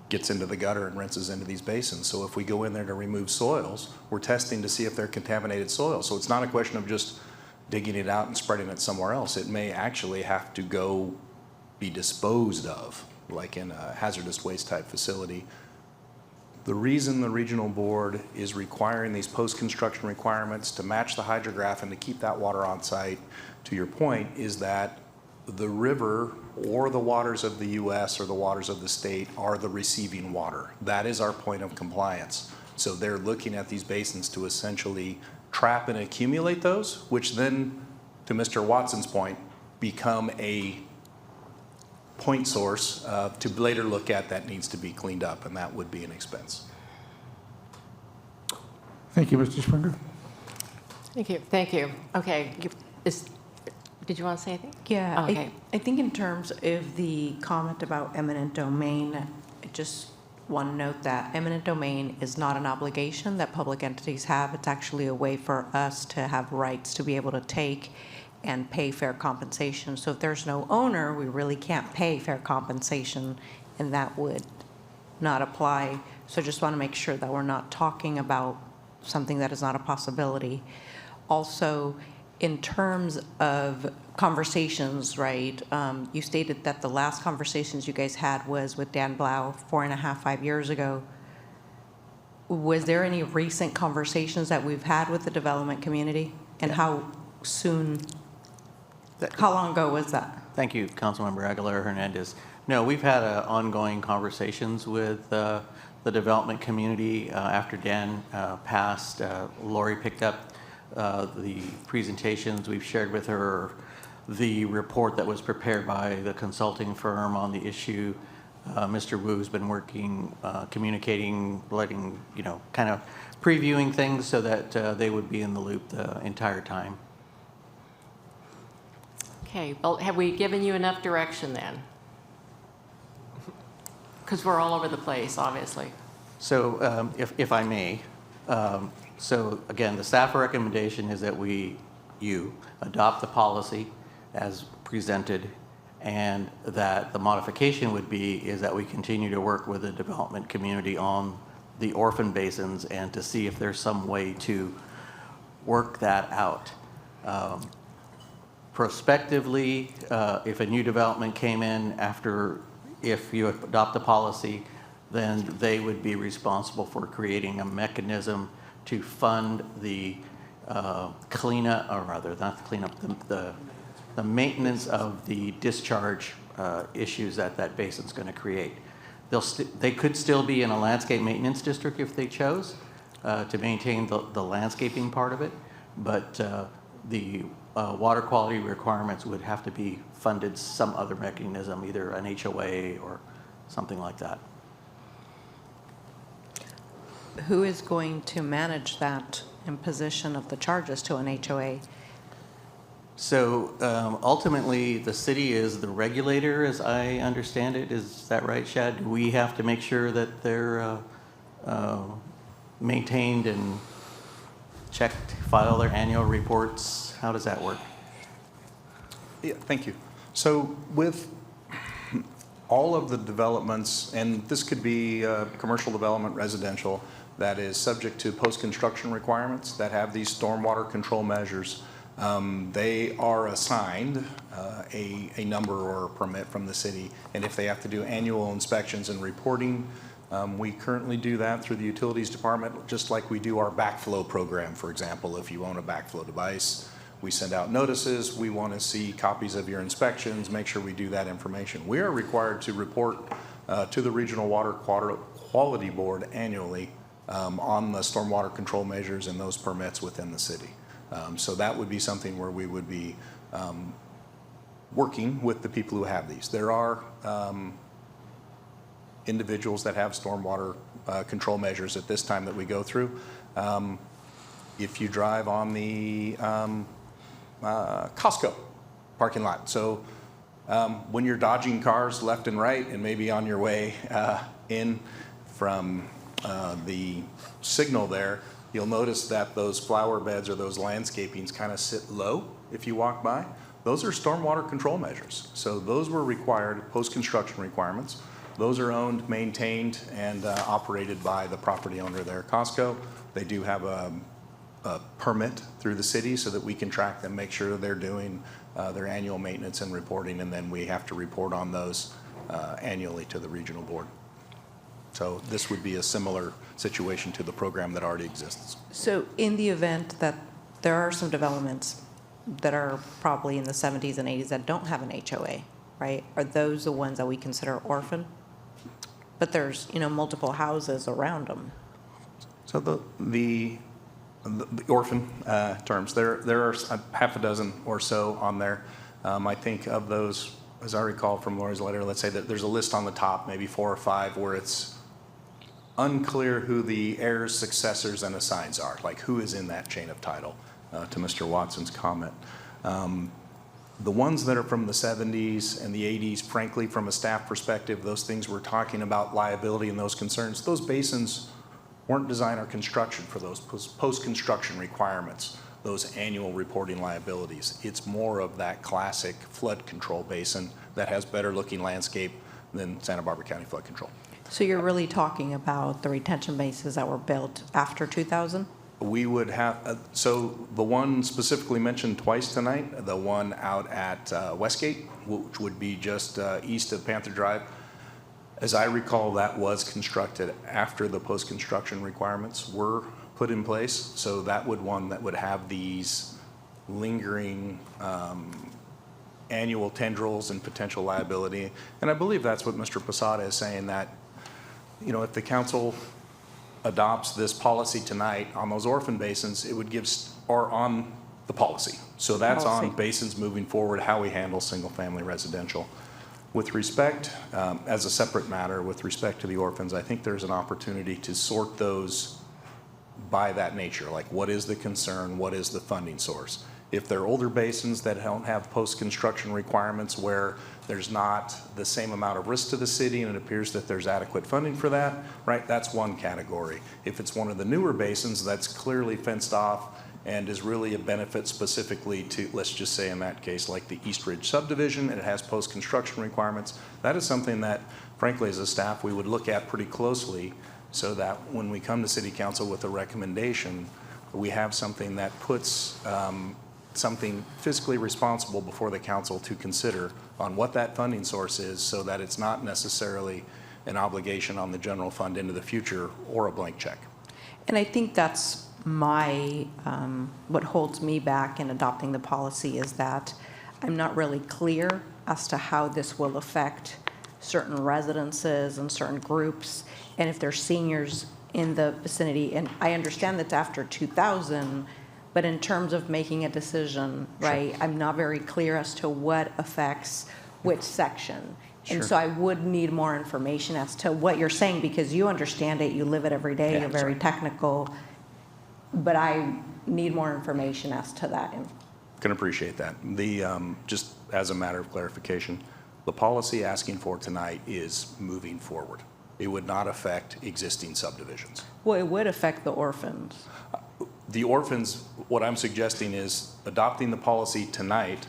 gets into the gutter and rinses into these basins. So if we go in there to remove soils, we're testing to see if they're contaminated soil. So it's not a question of just digging it out and spreading it somewhere else. It may actually have to go be disposed of, like in a hazardous waste type facility. The reason the regional board is requiring these post-construction requirements to match the hydrograph and to keep that water on site, to your point, is that the river or the waters of the US or the waters of the state are the receiving water. That is our point of compliance. So they're looking at these basins to essentially trap and accumulate those, which then, to Mr. Watson's point, become a point source to later look at that needs to be cleaned up, and that would be an expense. Thank you, Mr. Springer. Thank you. Okay, did you want to say anything? Yeah, Okay. I think in terms of the comment about eminent domain, I just want to note that eminent domain is not an obligation that public entities have. It's actually a way for us to have rights to be able to take and pay fair compensation. So if there's no owner, we really can't pay fair compensation, and that would not apply. So just want to make sure that we're not talking about something that is not a possibility. Also, in terms of conversations, right, you stated that the last conversations you guys had was with Dan Blau 5 years ago. Was there any recent conversations that we've had with the development community? And how soon, how long ago was that? Thank you, Councilmember Aguilar Hernandez. No, we've had ongoing conversations with the development community. After Dan passed, Lori picked up the presentations. We've shared with her the report that was prepared by the consulting firm on the issue. Mr. Wu's been working, communicating, letting, kind of previewing things so that they would be in the loop the entire time. Okay, well, have we given you enough direction then? Because we're all over the place, obviously. So if I may, so again, the staff recommendation is that you adopt the policy as presented, and that the modification would be is that we continue to work with the development community on the orphan basins and to see if there's some way to work that out. Prospectively, if a new development came in if you adopt the policy, then they would be responsible for creating a mechanism to fund the cleanup, or rather not the cleanup, the maintenance of the discharge issues that basin's going to create. They could still be in a landscape maintenance district if they chose, to maintain the landscaping part of it, but the water quality requirements would have to be funded some other mechanism, either an HOA or something like that. Who is going to manage that imposition of the charges to an HOA? So ultimately, the city is the regulator, as I understand it. Is that right, Shad? Do we have to make sure that they're maintained and checked, file their annual reports? How does that work? Yeah, thank you. So with all of the developments, and this could be commercial development, residential, that is subject to post-construction requirements that have these stormwater control measures, they are assigned a number or a permit from the city. And if they have to do annual inspections and reporting, we currently do that through the utilities department, just like we do our backflow program, for example. If you own a backflow device, we send out notices. We want to see copies of your inspections, make sure we do that information. We are required to report to the Regional Water Quality Board annually on the stormwater control measures and those permits within the city. So that would be something where we would be working with the people who have these. There are individuals that have stormwater control measures at this time that we go through. If you drive on the Costco parking lot, so when you're dodging cars left and right and maybe on your way in from the signal there, you'll notice that those flower beds or those landscapings kind of sit low if you walk by. Those are stormwater control measures. So those were required, post-construction requirements. Those are owned, maintained, and operated by the property owner there, Costco. They do have a permit through the city so that we can track them, make sure they're doing their annual maintenance and reporting, and then we have to report on those annually to the regional board. So this would be a similar situation to the program that already exists. So in the event that there are some developments that are probably in the 70s and 80s that don't have an HOA, right? Are those the ones that we consider orphan? But there's, multiple houses around them. So the orphan terms, there are a half a dozen or so on there. I think of those, as I recall from Lori's letter, let's say that there's a list on the top, maybe 4 or 5, where it's unclear who the heirs, successors, and assigns are, like who is in that chain of title, to Mr. Watson's comment. The ones that are from the 70s and the 80s, frankly, from a staff perspective, those things we're talking about, liability and those concerns, those basins weren't designed or construction for those post-construction requirements, those annual reporting liabilities. It's more of that classic flood control basin that has better looking landscape than Santa Barbara County Flood Control. So you're really talking about the retention bases that were built after 2000? We would have, so the one specifically mentioned twice tonight, the one out at Westgate, which would be just east of Panther Drive, as I recall, that was constructed after the post-construction requirements were put in place. So that would have these lingering annual tendrils and potential liability. And I believe that's what Mr. Posada is saying, that if the council adopts this policy tonight on those orphan basins, it would give, or on the policy. So that's on basins moving forward, how we handle single-family residential. With respect, as a separate matter, with respect to the orphans, I think there's an opportunity to sort those by that nature, like what is the concern, what is the funding source. If they're older basins that don't have post-construction requirements where there's not the same amount of risk to the city and it appears that there's adequate funding for that, right, that's one category. If it's one of the newer basins that's clearly fenced off and is really a benefit specifically to, let's just say in that case, like the East Ridge subdivision, and it has post-construction requirements, that is something that, frankly, as a staff, we would look at pretty closely so that when we come to City Council with a recommendation, we have something that puts something fiscally responsible before the council to consider on what that funding source is, so that it's not necessarily an obligation on the general fund into the future or a blank check. And I think that's what holds me back in adopting the policy, is that I'm not really clear as to how this will affect certain residences and certain groups. And if there's seniors in the vicinity, and I understand that's after 2000, but in terms of making a decision, right, I'm not very clear as to what affects which section. And so I would need more information as to what you're saying, because you understand it, you live it every day, you're very technical, but I need more information as to that. Can appreciate that. Just as a matter of clarification, the policy asking for tonight is moving forward. It would not affect existing subdivisions. Well, it would affect the orphans. The orphans, what I'm suggesting is adopting the policy tonight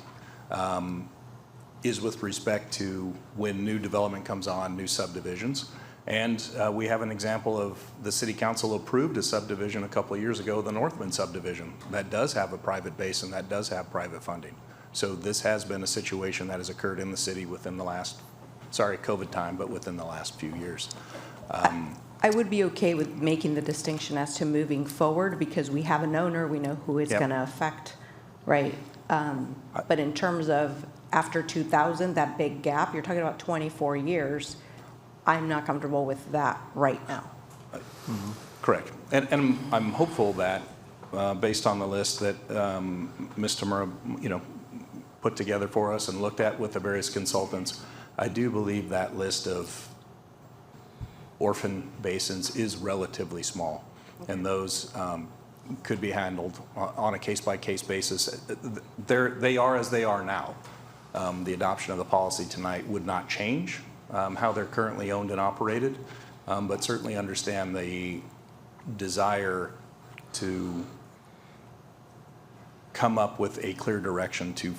is with respect to when new development comes on, new subdivisions. And we have an example of the city council approved a subdivision a couple of years ago, the Northman subdivision, that does have a private basin, that does have private funding. So this has been a situation that has occurred in the city within the last, sorry, COVID time, but within the last few years. I would be okay with making the distinction as to moving forward, because we have an owner, we know who it's going to affect, right? But in terms of after 2000, that big gap, you're talking about 24 years, I'm not comfortable with that right now. Correct. And I'm hopeful that, based on the list that Ms. Tamura, put together for us and looked at with the various consultants, I do believe that list of orphan basins is relatively small, and those could be handled on a case-by-case basis. They are as they are now. The adoption of the policy tonight would not change how they're currently owned and operated, but certainly understand the desire to come up with a clear direction to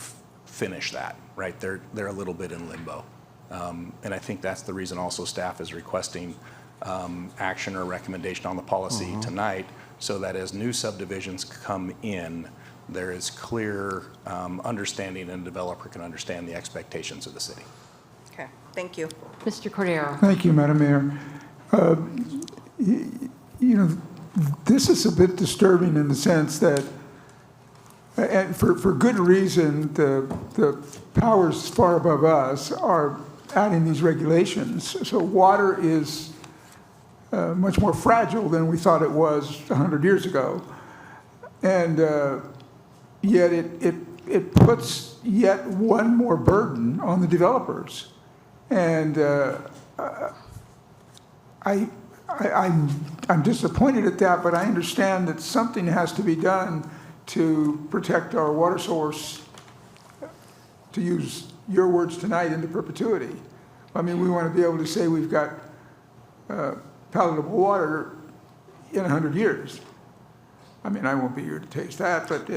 finish that, right? They're a little bit in limbo. And I think that's the reason also staff is requesting action or recommendation on the policy tonight, so that as new subdivisions come in, there is clear understanding and the developer can understand the expectations of the city. Okay, thank you. Mr. Cordero. Thank you, Madam Mayor. This is a bit disturbing in the sense that, and for good reason, the powers far above us are adding these regulations. So water is much more fragile than we thought it was 100 years ago. And yet it puts yet one more burden on the developers. And I'm disappointed at that, but I understand that something has to be done to protect our water source, to use your words tonight, into perpetuity. I mean, we want to be able to say we've got palatable water in 100 years. I mean, I won't be here to taste that, but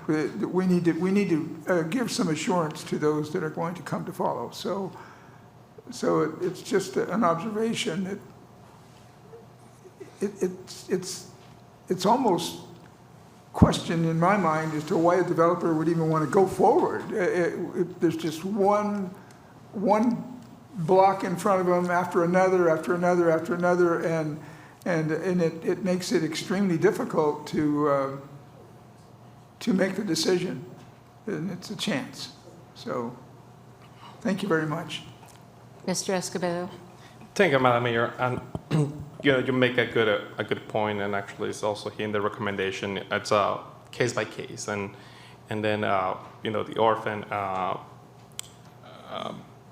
we need to give some assurance to those that are going to come to follow. So it's just an observation that it's almost question in my mind as to why a developer would even want to go forward. There's just one block in front of them after another, after another, after another, and it makes it extremely difficult to make the decision, and it's a chance. So, thank you very much. Mr. Escobedo. Thank you, Madam Mayor. And you make a good point, and actually it's also here in the recommendation. It's case by case, and then the orphan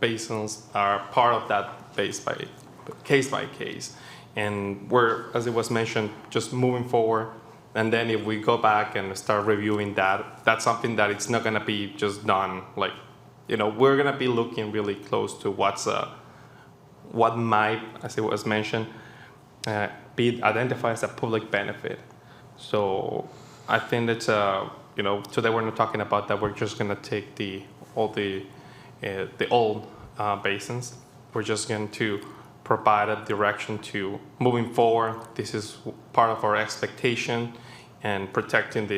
basins are part of that case by case. And we're, as it was mentioned, just moving forward. And then if we go back and start reviewing that, that's something that it's not going to be just done. Like, we're going to be looking really close to what might, as it was mentioned, be identified as a public benefit. So I think that, today we're not talking about that. We're just going to take all the old basins. We're just going to provide a direction to moving forward. This is part of our expectation and protecting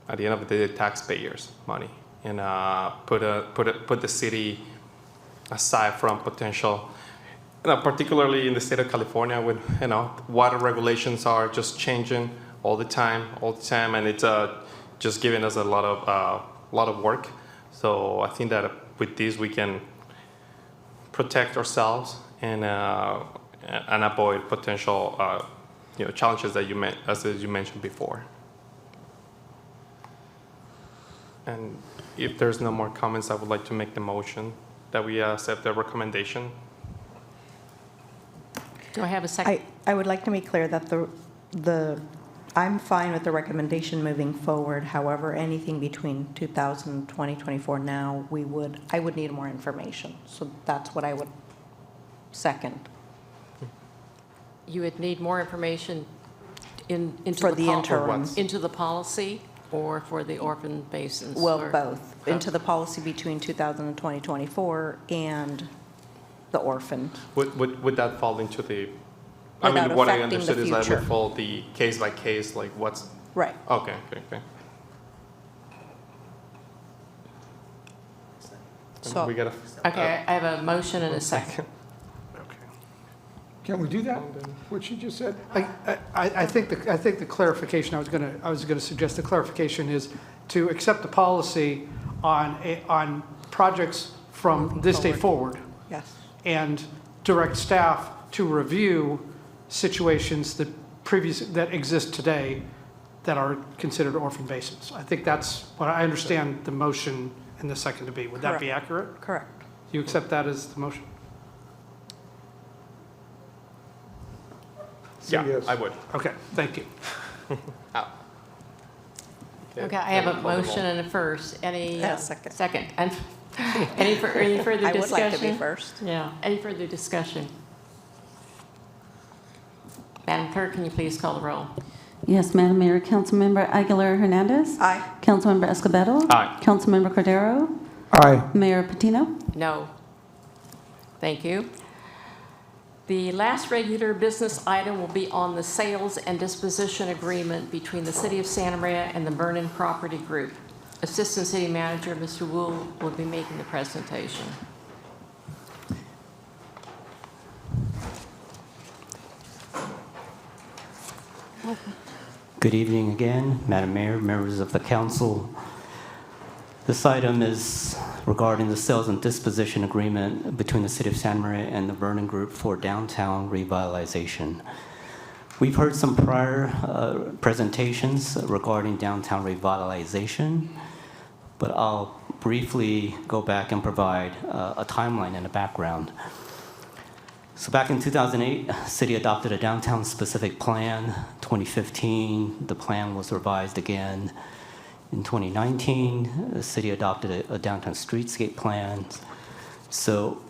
at the end of the day, the taxpayers' money, and put the city aside from potential, particularly in the state of California, when water regulations are just changing all the time, and it's just giving us a lot of work. So I think that with this we can protect ourselves and and avoid potential challenges that as you mentioned before. And if there's no more comments, I would like to make the motion that we accept the recommendation. Do I have a second? I would like to make clear that I'm fine with the recommendation moving forward. However, anything between 2020, 24 now, I would need more information. So that's what I would second. You would need more information into For the interim. into the policy or for the orphan basins? Well, or- both. Into the policy between 2020, 24 and the orphan. Would that fall into the, Without what I affecting the understood is that future. would fall the case by case, like what's, Right. okay. So- We gotta. Okay, I have a motion and a second. Can we do that, what you just said? I think the clarification, I was going to suggest the clarification is to accept the policy on projects from this day forward. Yes. And direct staff to review situations that exist today that are considered orphan basins. I think that's what I understand the motion and the second to be. Would that be Correct. accurate? Correct. You accept that as the motion? Yeah, I would. Okay, thank you. Okay, I have a motion and a first. Any? Yeah, second. Second. And any further discussion? I would like to be first. Yeah. Any further discussion? Madam Clerk, can you please call the roll? Yes, Madam Mayor. Councilmember Aguilar Hernandez. Aye. Councilmember Escobedo. Aye. Councilmember Cordero. Aye. Mayor Patino. No. Thank you. The last regular business item will be on the sales and disposition agreement between the City of Santa Maria and the Vernon Property Group. Assistant City Manager, Mr. Wu, will be making the presentation. Good evening again, Madam Mayor, members of the council. This item is regarding the sales and disposition agreement between the City of Santa Maria and the Vernon Group for downtown revitalization. We've heard some prior presentations regarding downtown revitalization, but I'll briefly go back and provide a timeline and a background. So back in 2008, the city adopted a downtown specific plan. 2015, the plan was revised again. In 2019, the city adopted a downtown streetscape plan. So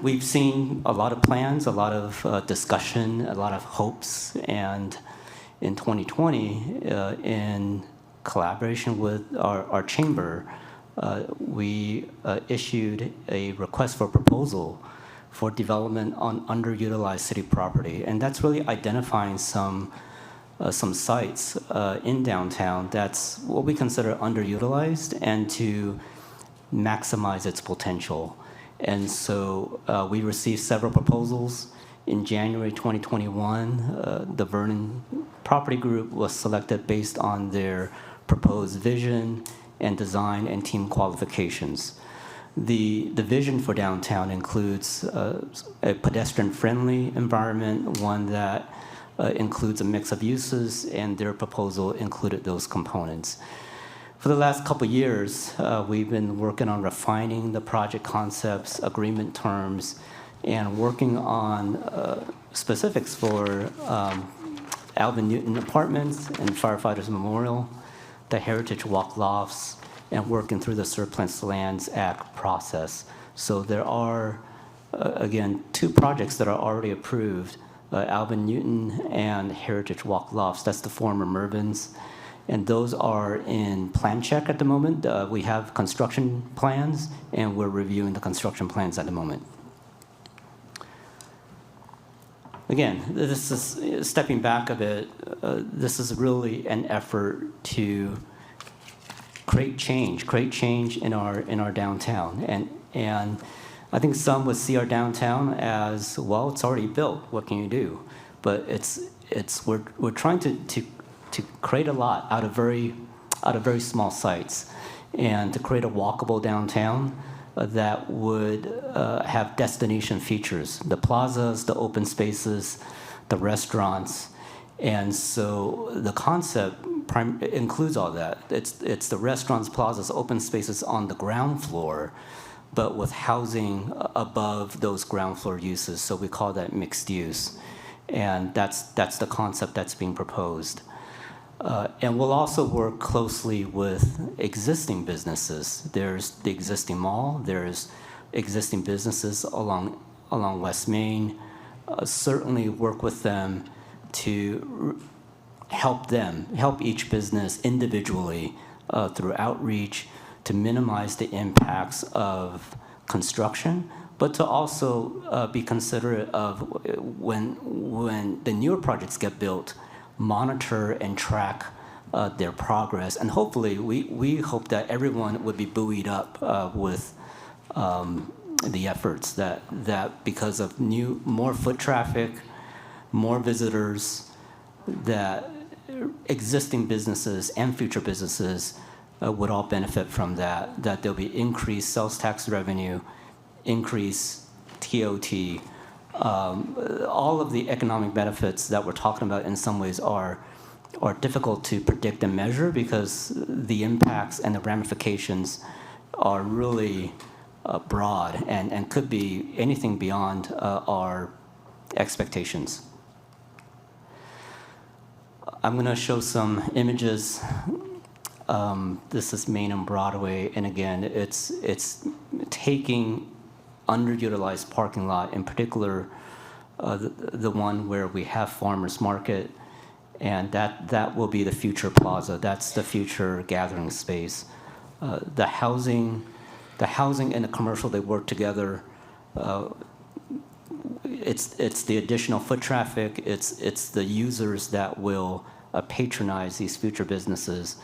we've seen a lot of plans, a lot of discussion, a lot of hopes. And in 2020, in collaboration with our chamber, we issued a request for proposal for development on underutilized city property. And that's really identifying some sites in downtown that's what we consider underutilized and to maximize its potential. And so we received several proposals. In January 2021, the Vernon Property Group was selected based on their proposed vision and design and team qualifications. The vision for downtown includes a pedestrian-friendly environment, one that includes a mix of uses, and their proposal included those components. For the last couple of years, we've been working on refining the project concepts, agreement terms, and working on specifics for Alvin Newton Apartments and Firefighters Memorial, the Heritage Walk Lofts, and working through the Surplus Lands Act process. So there are, again, two projects that are already approved, Alvin Newton and Heritage Walk Lofts. That's the former Mervyn's. And those are in plan check at the moment. We have construction plans, and we're reviewing the construction plans at the moment. Again, this is stepping back a bit. This is really an effort to create change in our downtown. And I think some would see our downtown as, well, it's already built. What can you do? But we're trying to create a lot out of very small sites, and to create a walkable downtown. that would have destination features, the plazas, the open spaces, the restaurants. And so the concept includes all that. It's the restaurants, plazas, open spaces on the ground floor, but with housing above those ground floor uses. So we call that mixed use. And that's the concept that's being proposed. And we'll also work closely with existing businesses. There's the existing mall, there's existing businesses along West Main. Certainly work with them to help each business individually through outreach to minimize the impacts of construction, but to also be considerate of when the newer projects get built, monitor and track their progress. And hopefully, we hope that everyone would be buoyed up with the efforts that because of more foot traffic, more visitors, that existing businesses and future businesses would all benefit from that there'll be increased sales tax revenue, increased TOT. All of the economic benefits that we're talking about in some ways are difficult to predict and measure because the impacts and the ramifications are really broad and could be anything beyond our expectations. I'm going to show some images. This is Main and Broadway, and again, it's taking underutilized parking lot, in particular, the one where we have Farmers Market, and that will be the future plaza. That's the future gathering space. The housing and the commercial, they work together. It's the additional foot traffic. It's the users that will patronize these future businesses.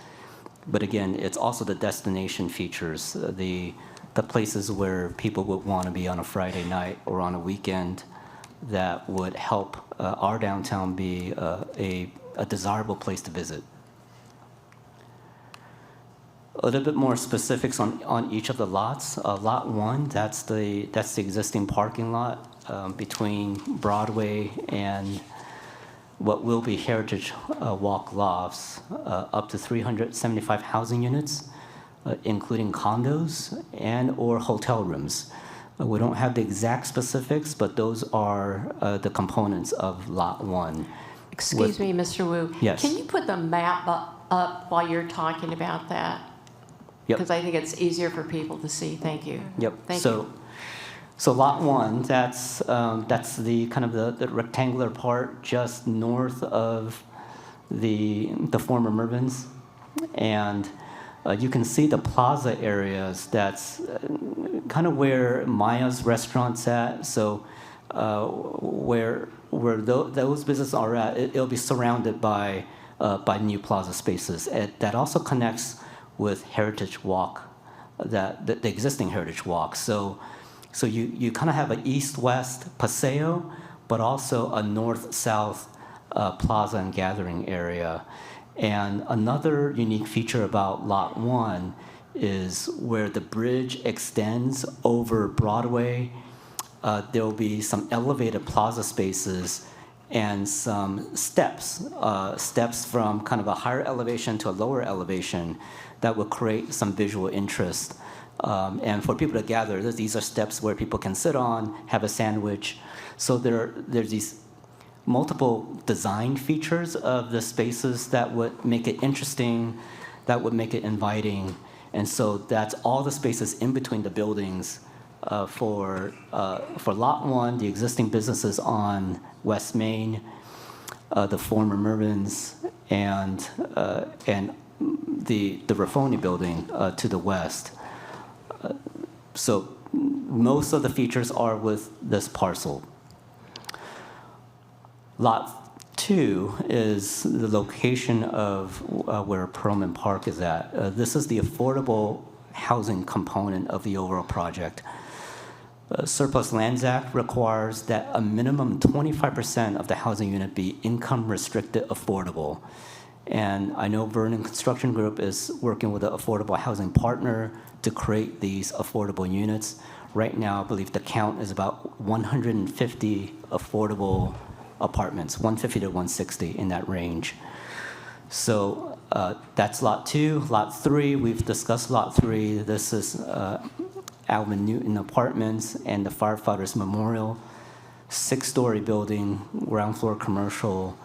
But again, it's also the destination features, the places where people would want to be on a Friday night or on a weekend that would help our downtown be a desirable place to visit. A little bit more specifics on each of the lots. Lot 1, that's the existing parking lot between Broadway and what will be Heritage Walk Lofts, up to 375 housing units, including condos and or hotel rooms. We don't have the exact specifics, but those are the components of Lot 1. Excuse me, Mr. Wu. Yes. Can you put the map up while you're talking about that? Yep. Because I think it's easier for people to see. Thank you. Yep. Thank you. So Lot 1, that's the kind of the rectangular part just north of the former Mervyn's, and you can see the plaza areas. That's kind of where Maya's restaurant's at. So where those businesses are at, it'll be surrounded by new plaza spaces. That also connects with Heritage Walk, the existing Heritage Walk. So you kind of have an east-west Paseo, but also a north-south plaza and gathering area. And another unique feature about Lot 1 is where the bridge extends over Broadway. There will be some elevated plaza spaces and some steps from kind of a higher elevation to a lower elevation that will create some visual interest. And for people to gather, these are steps where people can sit on, have a sandwich. So there's these multiple design features of the spaces that would make it interesting, that would make it inviting. And so that's all the spaces in between the buildings for Lot 1, the existing businesses on West Main, the former Mervyn's, and the Raffoni building to the west. So most of the features are with this parcel. Lot 2 is the location of where Perlman Park is at. This is the affordable housing component of the overall project. Surplus Lands Act requires that a minimum 25% of the housing unit be income restricted affordable. And I know Vernon Construction Group is working with an affordable housing partner to create these affordable units. Right now, I believe the count is about 150 affordable apartments, 150 to 160 in that range. So that's lot 2. Lot 3, we've discussed lot 3. This is Alvin Newton Apartments and the Firefighters Memorial, 6-story building, ground floor commercial,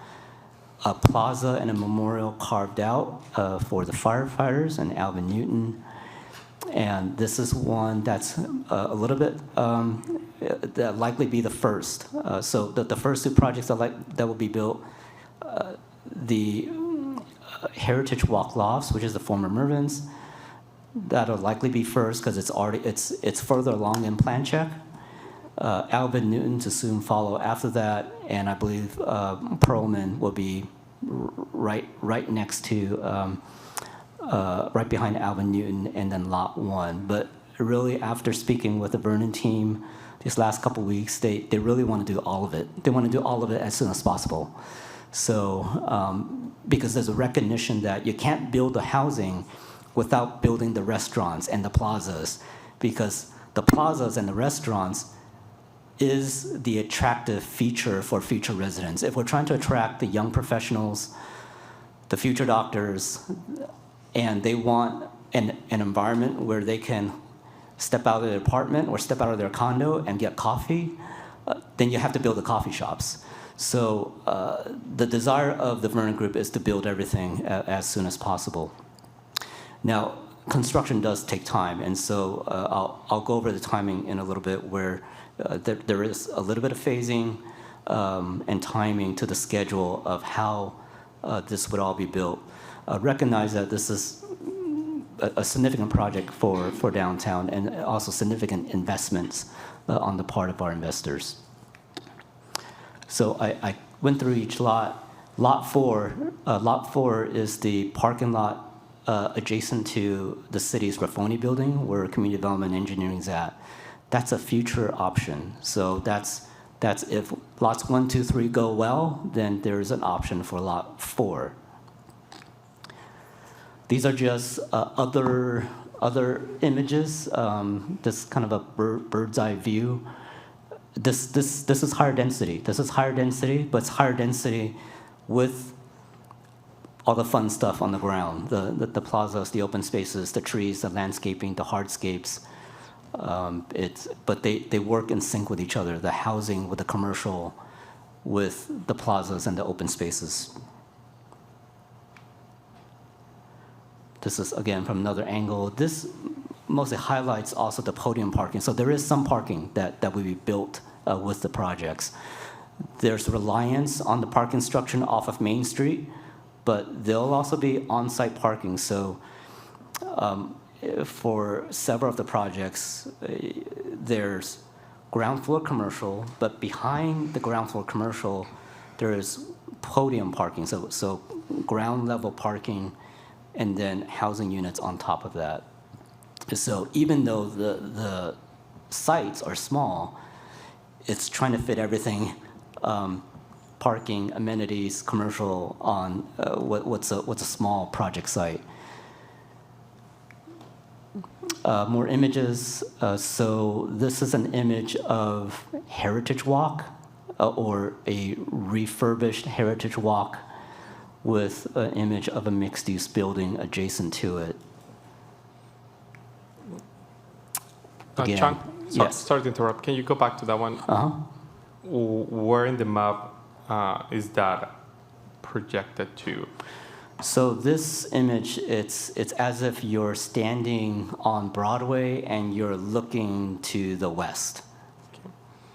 a plaza and a memorial carved out for the firefighters and Alvin Newton. And this is one that's a little bit, that likely be the first. So the first 2 projects that will be built, the Heritage Walk Lofts, which is the former Mervyn's, that'll likely be first because it's further along in plan check. Alvin Newton to soon follow after that, and I believe Pearlman will be right next to, right behind Alvin Newton, and then lot 1. But really, after speaking with the Vernon team these last couple weeks, they really want to do all of it. They want to do all of it as soon as possible. So, because there's a recognition that you can't build the housing without building the restaurants and the plazas, because the plazas and the restaurants is the attractive feature for future residents. If we're trying to attract the young professionals, the future doctors, and they want an environment where they can step out of their apartment or step out of their condo and get coffee, then you have to build the coffee shops. So the desire of the Vernon Group is to build everything as soon as possible. Now, construction does take time, and so I'll go over the timing in a little bit, where there is a little bit of phasing and timing to the schedule of how this would all be built. Recognize that this is a significant project for downtown, and also significant investments on the part of our investors. So I went through each lot. Lot 4 is the parking lot adjacent to the city's Raffoni building, where community development engineering is at. That's a future option. So that's if lots 1, 2, 3 go well, then there's an option for lot 4. These are just other images. This kind of a bird's eye view. This is higher density. This is higher density, but it's higher density with all the fun stuff on the ground, the plazas, the open spaces, the trees, the landscaping, the hardscapes. But they work in sync with each other, the housing with the commercial, with the plazas and the open spaces. This is, again, from another angle. This mostly highlights also the podium parking. So there is some parking that will be built with the projects. There's reliance on the parking structure off of Main Street, but there'll also be on-site parking. So for several of the projects, there's ground floor commercial, but behind the ground floor commercial, there is podium parking, so ground level parking, and then housing units on top of that. So even though the sites are small, it's trying to fit everything, parking, amenities, commercial, on what's a small project site. More images. So this is an image of Heritage Walk, or a refurbished Heritage Walk with an image of a mixed-use building adjacent to it. Again, Chang, yes. sorry to interrupt. Can you go back to that one? Where in the map is that projected to? So this image, it's as if you're standing on Broadway and you're looking to the west,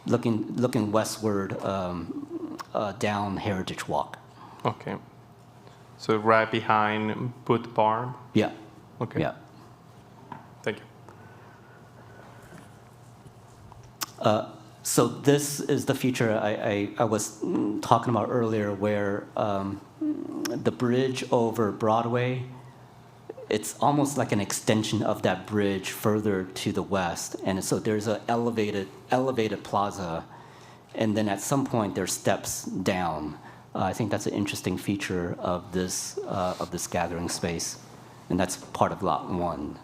looking westward down Heritage Walk. Okay. So right behind Boot Barn? Yeah. Okay. Yeah. Thank you. So this is the feature I was talking about earlier, where the bridge over Broadway, it's almost like an extension of that bridge further to the west. And so there's an elevated plaza, and then at some point there's steps down. I think that's an interesting feature of this gathering space, and that's part of Lot 1.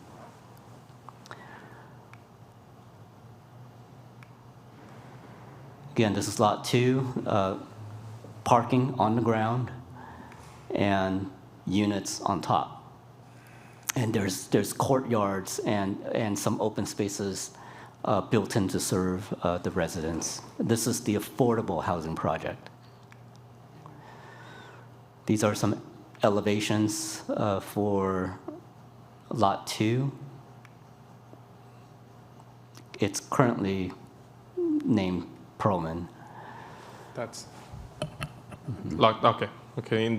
Again, this is Lot 2, parking on the ground and units on top. And there's courtyards and some open spaces built in to serve the residents. This is the affordable housing project. These are some elevations for Lot 2. It's currently named Perlman. That's okay. Okay,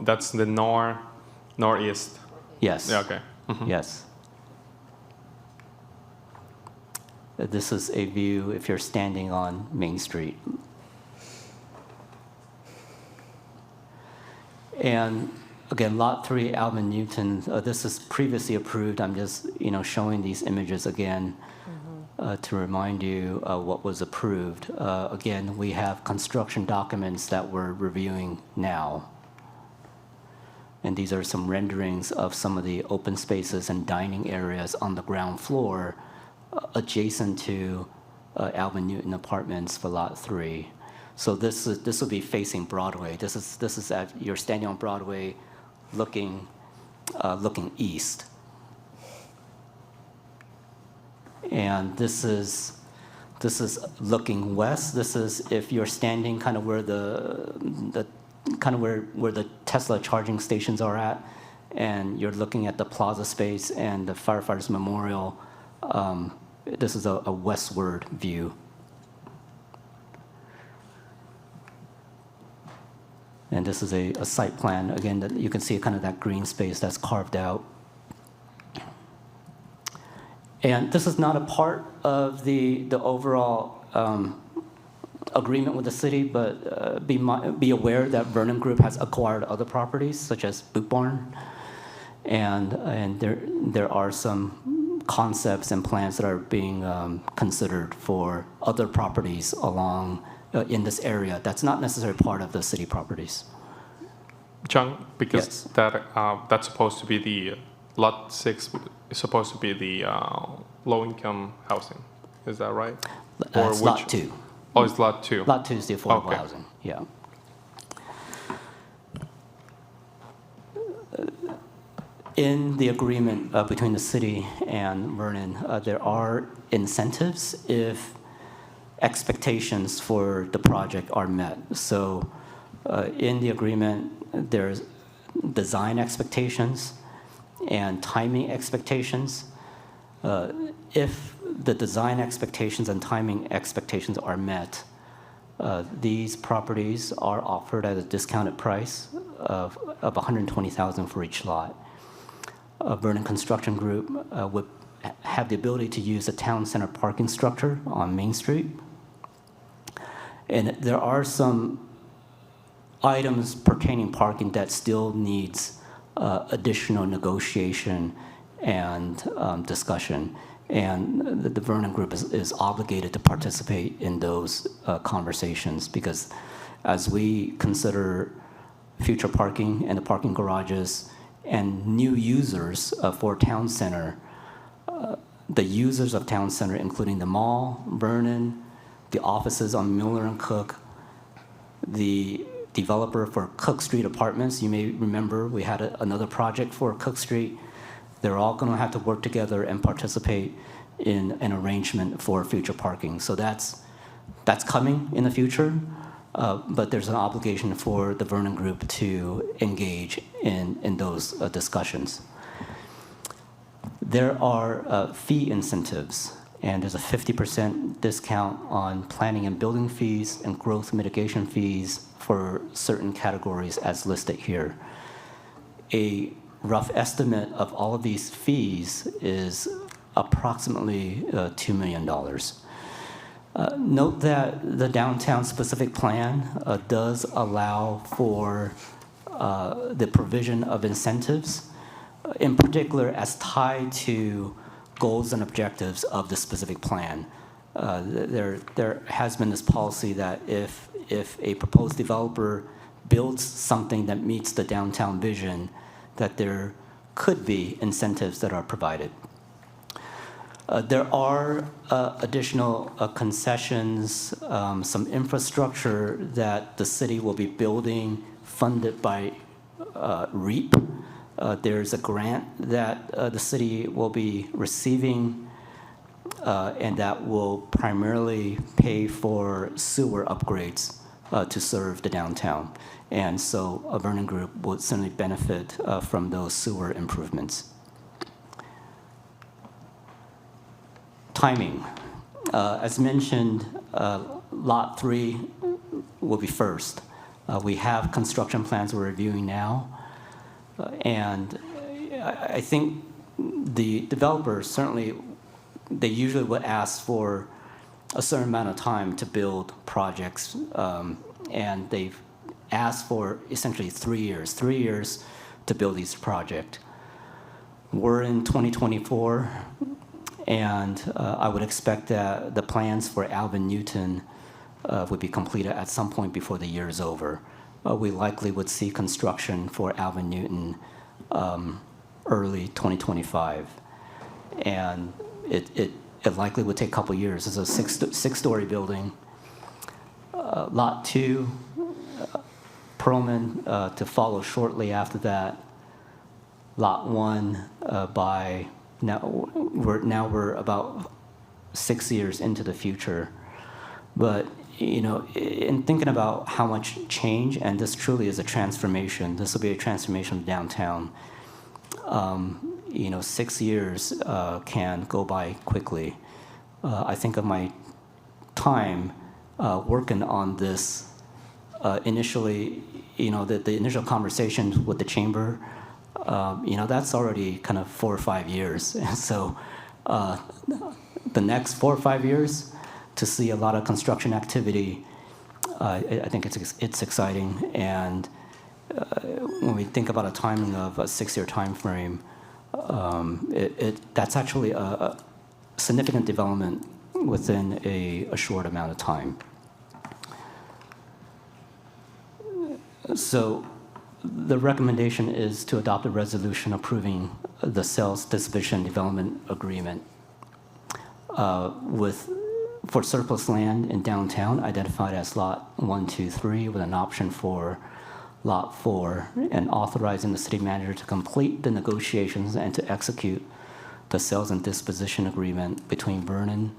that's the northeast. Yes. Yeah, okay. Mhm. Yes. This is a view if you're standing on Main Street. And again, Lot 3, Alvin Newton, this is previously approved. I'm just showing these images again to remind you what was approved. Again, we have construction documents that we're reviewing now. And these are some renderings of some of the open spaces and dining areas on the ground floor adjacent to Alvin Newton Apartments for Lot 3. So this will be facing Broadway. This is you're standing on Broadway, looking east. And this is looking west. This is if you're standing kind of where where the Tesla charging stations are at, and you're looking at the plaza space and the Firefighters Memorial. This is a westward view. And this is a site plan, again, that you can see kind of that green space that's carved out. And this is not a part of the overall agreement with the city, but be aware that Vernon Group has acquired other properties, such as Boot Barn. And there are some concepts and plans that are being considered for other properties along in this area that's not necessarily part of the city properties. John, because that's supposed to be the Lot 6 is supposed to be the low-income housing. Is that right? It's Lot 2. Oh, it's Lot 2. Lot 2 is the affordable housing, yeah. In the agreement between the city and Vernon, there are incentives if expectations for the project are met. So in the agreement, there's design expectations and timing expectations. If the design expectations and timing expectations are met, these properties are offered at a discounted price of $120,000 for each lot. Vernon Construction Group would have the ability to use a town center parking structure on Main Street. And there are some items pertaining parking that still needs additional negotiation and discussion. And the Vernon Group is obligated to participate in those conversations, because as we consider future parking and the parking garages and new users for Town Center, the users of Town Center, including the mall, Vernon, the offices on Miller and Cook, the developer for Cook Street Apartments. You may remember we had another project for Cook Street. They're all going to have to work together and participate in an arrangement for future parking. So that's coming in the future, but there's an obligation for the Vernon Group to engage in those discussions. There are fee incentives, and there's a 50% discount on planning and building fees and growth mitigation fees for certain categories as listed here. A rough estimate of all of these fees is approximately $2 million. Note that the downtown specific plan does allow for the provision of incentives, in particular as tied to goals and objectives of the specific plan. There has been this policy that if a proposed developer builds something that meets the downtown vision, that there could be incentives that are provided. There are additional concessions, some infrastructure that the city will be building funded by REAP. There's a grant that the city will be receiving, and that will primarily pay for sewer upgrades to serve the downtown. And so a Vernon Group would certainly benefit from those sewer improvements. Timing. As mentioned, Lot 3 will be first. We have construction plans we're reviewing now. And I think the developers certainly, they usually would ask for a certain amount of time to build projects. And they've asked for essentially 3 years to build these projects. We're in 2024. And I would expect that the plans for Alvin Newton would be completed at some point before the year is over. We likely would see construction for Alvin Newton early 2025. And it likely would take a couple years. It's a six-story building. Lot 2, Perlman to follow shortly after that. Lot 1 by... Now we're about 6 years into the future. But, you know, in thinking about how much change, and this truly is a transformation, this will be a transformation of downtown. You know, 6 years can go by quickly. I think of my time working on this initially, you know, the initial conversations with the chamber, you know, that's already kind of 4 or 5 years. And so the next 4 or 5 years to see a lot of construction activity, I think it's exciting. And when we think about a timing of a 6-year time frame, that's actually a significant development within a short amount of time. So the recommendation is to adopt a resolution approving the sales distribution development agreement for surplus land in downtown identified as lot 1, 2, 3 with an option for lot 4, and authorizing the city manager to complete the negotiations and to execute the sales and disposition agreement between Vernon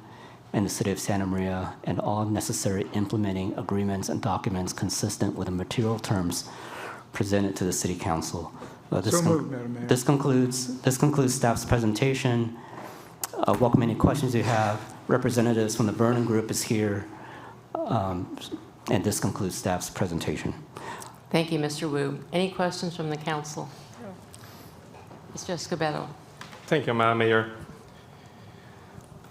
and the city of Santa Maria, and all necessary implementing agreements and documents consistent with the material terms presented to the City Council. So moved, Madam Mayor. This concludes staff's presentation. Welcome any questions you have. Representatives from the Vernon Group is here. And this concludes staff's presentation. Thank you, Mr. Wu. Any questions from the council? Mr. Escobedo. Thank you, Madam Mayor.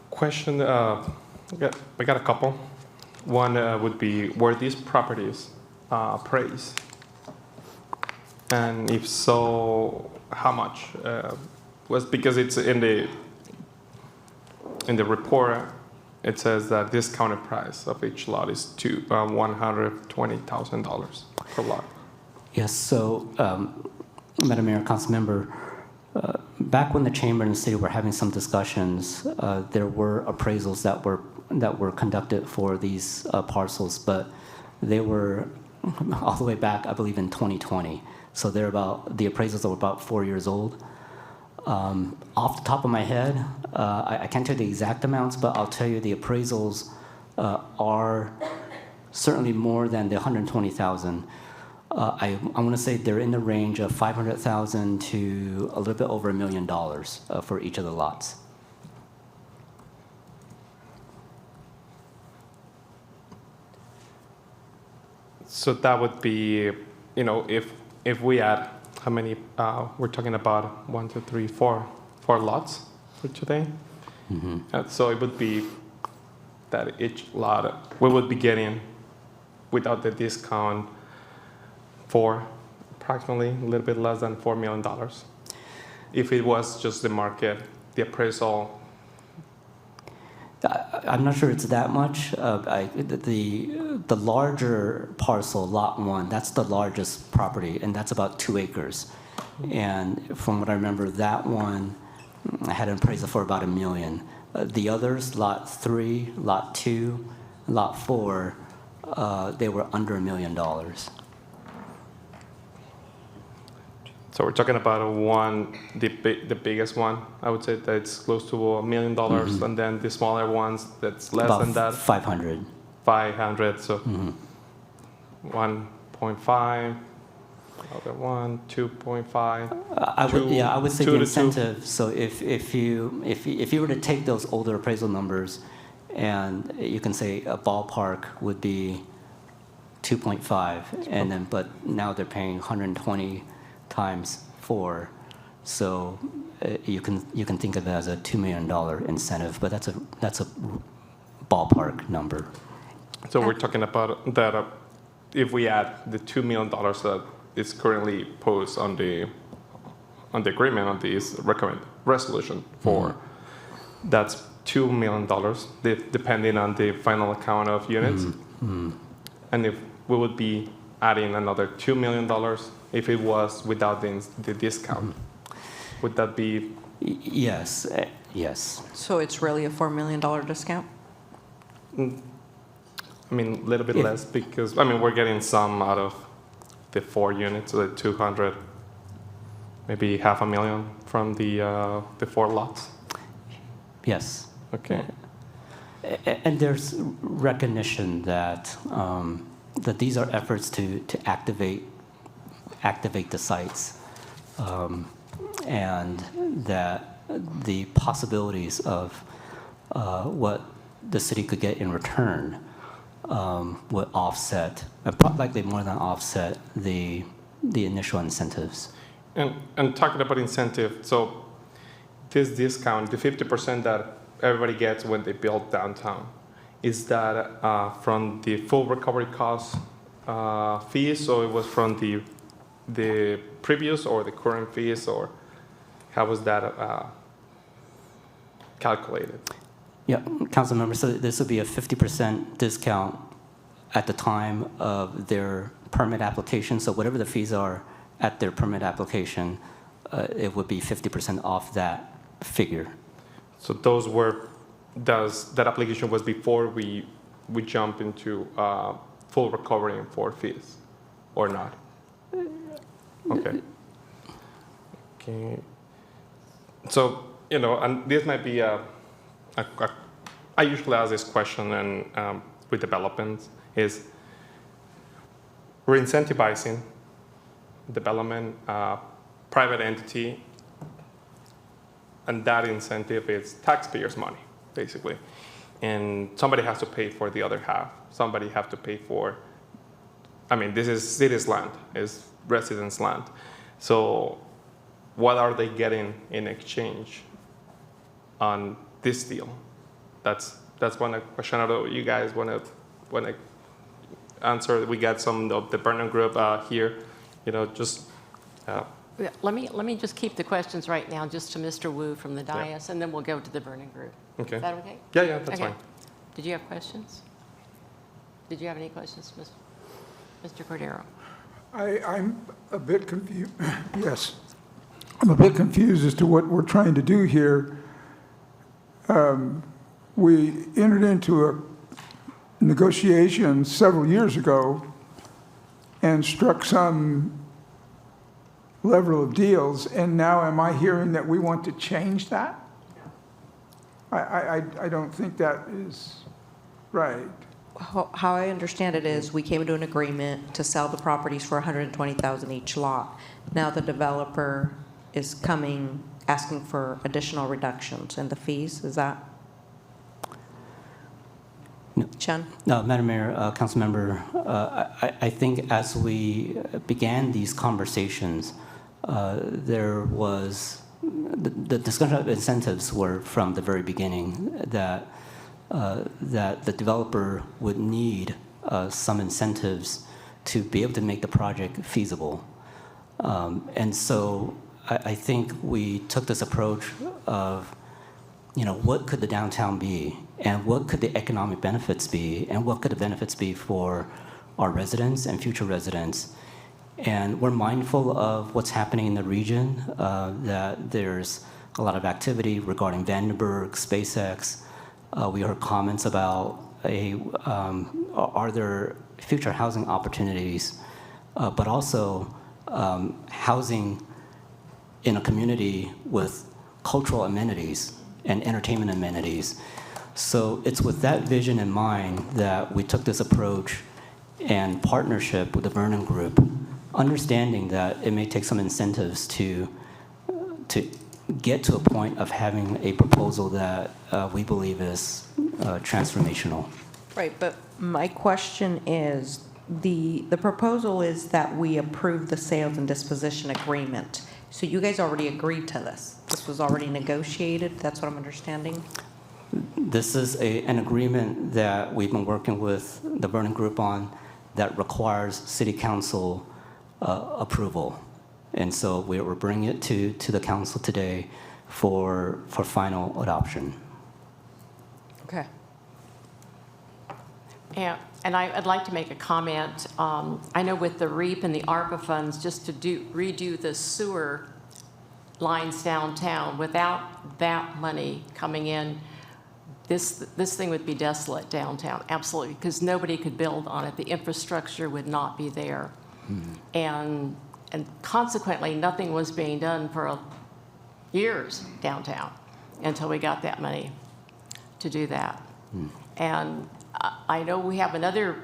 Question, we got a couple. One would be, were these properties appraised? And if so, how much? Was because it's in the report, it says that discounted price of each lot is $120,000 per lot. Yes, so, Madam Mayor, Council Member, back when the chamber and the city were having some discussions, there were appraisals that were conducted for these parcels, but they were all the way back, I believe, in 2020. So the appraisals are about 4 years old. Off the top of my head, I can't tell you the exact amounts, but I'll tell you the appraisals are certainly more than the $120,000. I want to say they're in the range of $500,000 to a little bit over $1 million for each of the lots. So that would be, you know, if we add how many, we're talking about 1, 2, 3, 4 lots for today. Mm-hmm. So it would be that each lot we would be getting without the discount for approximately a little bit less than $4 million. If it was just the market, the appraisal. I'm not sure it's that much. The larger parcel, Lot 1, that's the largest property, and that's about 2 acres. And from what I remember, that one had an appraisal for about $1 million. The others, Lot 3, Lot 2, Lot 4, they were under $1 million. So we're talking about the biggest one. I would say that's close to $1 million, and then the smaller ones that's less About than that. 500. 500. So 1.5. Other one, 2.5. I would say two the to incentive. So if you were to take those older appraisal numbers, and you can say a ballpark would be 2.5, and then but now they're paying 120 times 4, so you can think of it as a $2 million incentive, but that's a ballpark number. So we're talking about that if we add the $2 million that is currently posed on the agreement on this recommend resolution for, that's $2 million, depending on the final count of units. And if we would be adding another $2 million if it was without the discount, would that be? Yes, yes. So it's really a $4 million discount? I mean, a little bit less because, I mean, we're getting some out of the 4 units, so the 200, maybe $500,000 from the 4 lots. Yes. Okay. And there's recognition that that these are efforts to activate the sites, and that the possibilities of what the city could get in return would offset, likely more than offset, the initial incentives. And talking about incentive, so this discount, the 50% that everybody gets when they build downtown, is that from the full recovery cost fees, or it was from the previous or the current fees, or how was that calculated? Yeah, council members, so this would be a 50% discount at the time of their permit application. So whatever the fees are at their permit application, it would be 50% off that figure. So that application was before we jump into full recovery and for fees, or not? Okay. Okay. So, and this might be I usually ask this question and with developments is we're incentivizing development, private entity, and that incentive is taxpayers' money, basically. And somebody has to pay for the other half. Somebody has to pay for, this is city's land, it's residents' land. So what are they getting in exchange on this deal? That's one question. I don't know you guys want to answer. We got some of the Burnham Group here, just. Yeah, let me just keep the questions right now just to Mr. Wu from the dais, and then we'll go to the Vernon Group. Okay. Is that okay? Yeah, that's fine. Did you have questions? Did you have any questions, Mr. Cordero? I'm a bit confused. Yes. I'm a bit confused as to what we're trying to do here. We entered into a negotiation several years ago and struck some level of deals, and now am I hearing that we want to change that? I don't think that is right. How I understand it is we came to an agreement to sell the properties for $120,000 each lot. Now the developer is coming, asking for additional reductions in the fees. Is that? No. Chen? No, Madam Mayor, Council Member, I think as we began these conversations, there was the discussion of incentives were from the very beginning that the developer would need some incentives to be able to make the project feasible. And so I think we took this approach of, what could the downtown be and what could the economic benefits be, and what could the benefits be for our residents and future residents. And we're mindful of what's happening in the region, that there's a lot of activity regarding Vandenberg, SpaceX. We heard comments about are there future housing opportunities, but also housing in a community with cultural amenities and entertainment amenities. So it's with that vision in mind that we took this approach and partnership with the Vernon Group, understanding that it may take some incentives to get to a point of having a proposal that we believe is transformational. Right, but my question is, the proposal is that we approve the sales and disposition agreement. So you guys already agreed to this? This was already negotiated? That's what I'm understanding? This is an agreement that we've been working with the Vernon Group on that requires City Council approval. And so we're bringing it to the council today for final adoption. Okay. Yeah, and I'd like to make a comment. I know with the REAP and the ARPA funds, just to redo the sewer lines downtown, without that money coming in, this thing would be desolate downtown, absolutely, because nobody could build on it. The infrastructure would not be there. And consequently, nothing was being done for years downtown until we got that money to do that. And I know we have another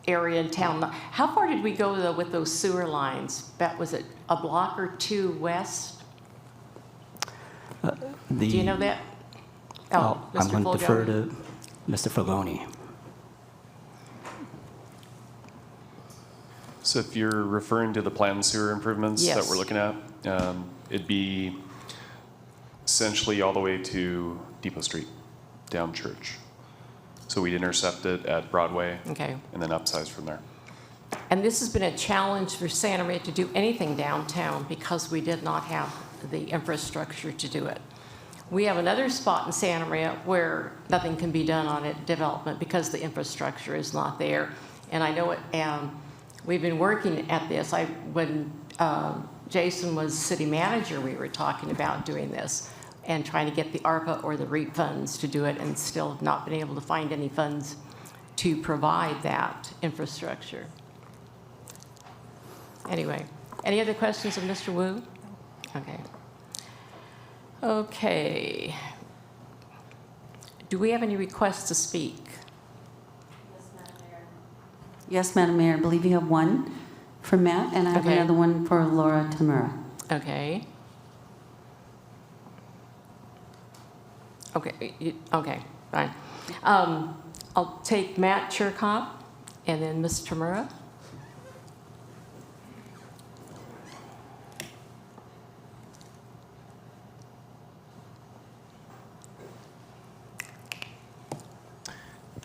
area in town. How far did we go, though, with those sewer lines? Was it a block or two west? Do you know that? Oh, I'm Mr. going to defer Fulgoni. to Mr. Fragoni. So if you're referring to the planned sewer improvements that Yes. we're looking at, it'd be essentially all the way to Depot Street, down Church. So we'd intercept it at Broadway. Okay. And then upsize from there. And this has been a challenge for Santa Maria to do anything downtown because we did not have the infrastructure to do it. We have another spot in Santa Maria where nothing can be done on it, development, because the infrastructure is not there. And I know it, we've been working at this. When Jason was city manager, we were talking about doing this and trying to get the ARPA or the REAP funds to do it, and still have not been able to find any funds to provide that infrastructure. Anyway, any other questions of Mr. Wu? Okay. Okay. Do we have any requests to speak? Yes, Madam Mayor, I believe you have one for Matt, and I have Okay. another one for Laura Tamura. Okay. Okay, fine. I'll take Matt Chirkop and then Ms. Tamura.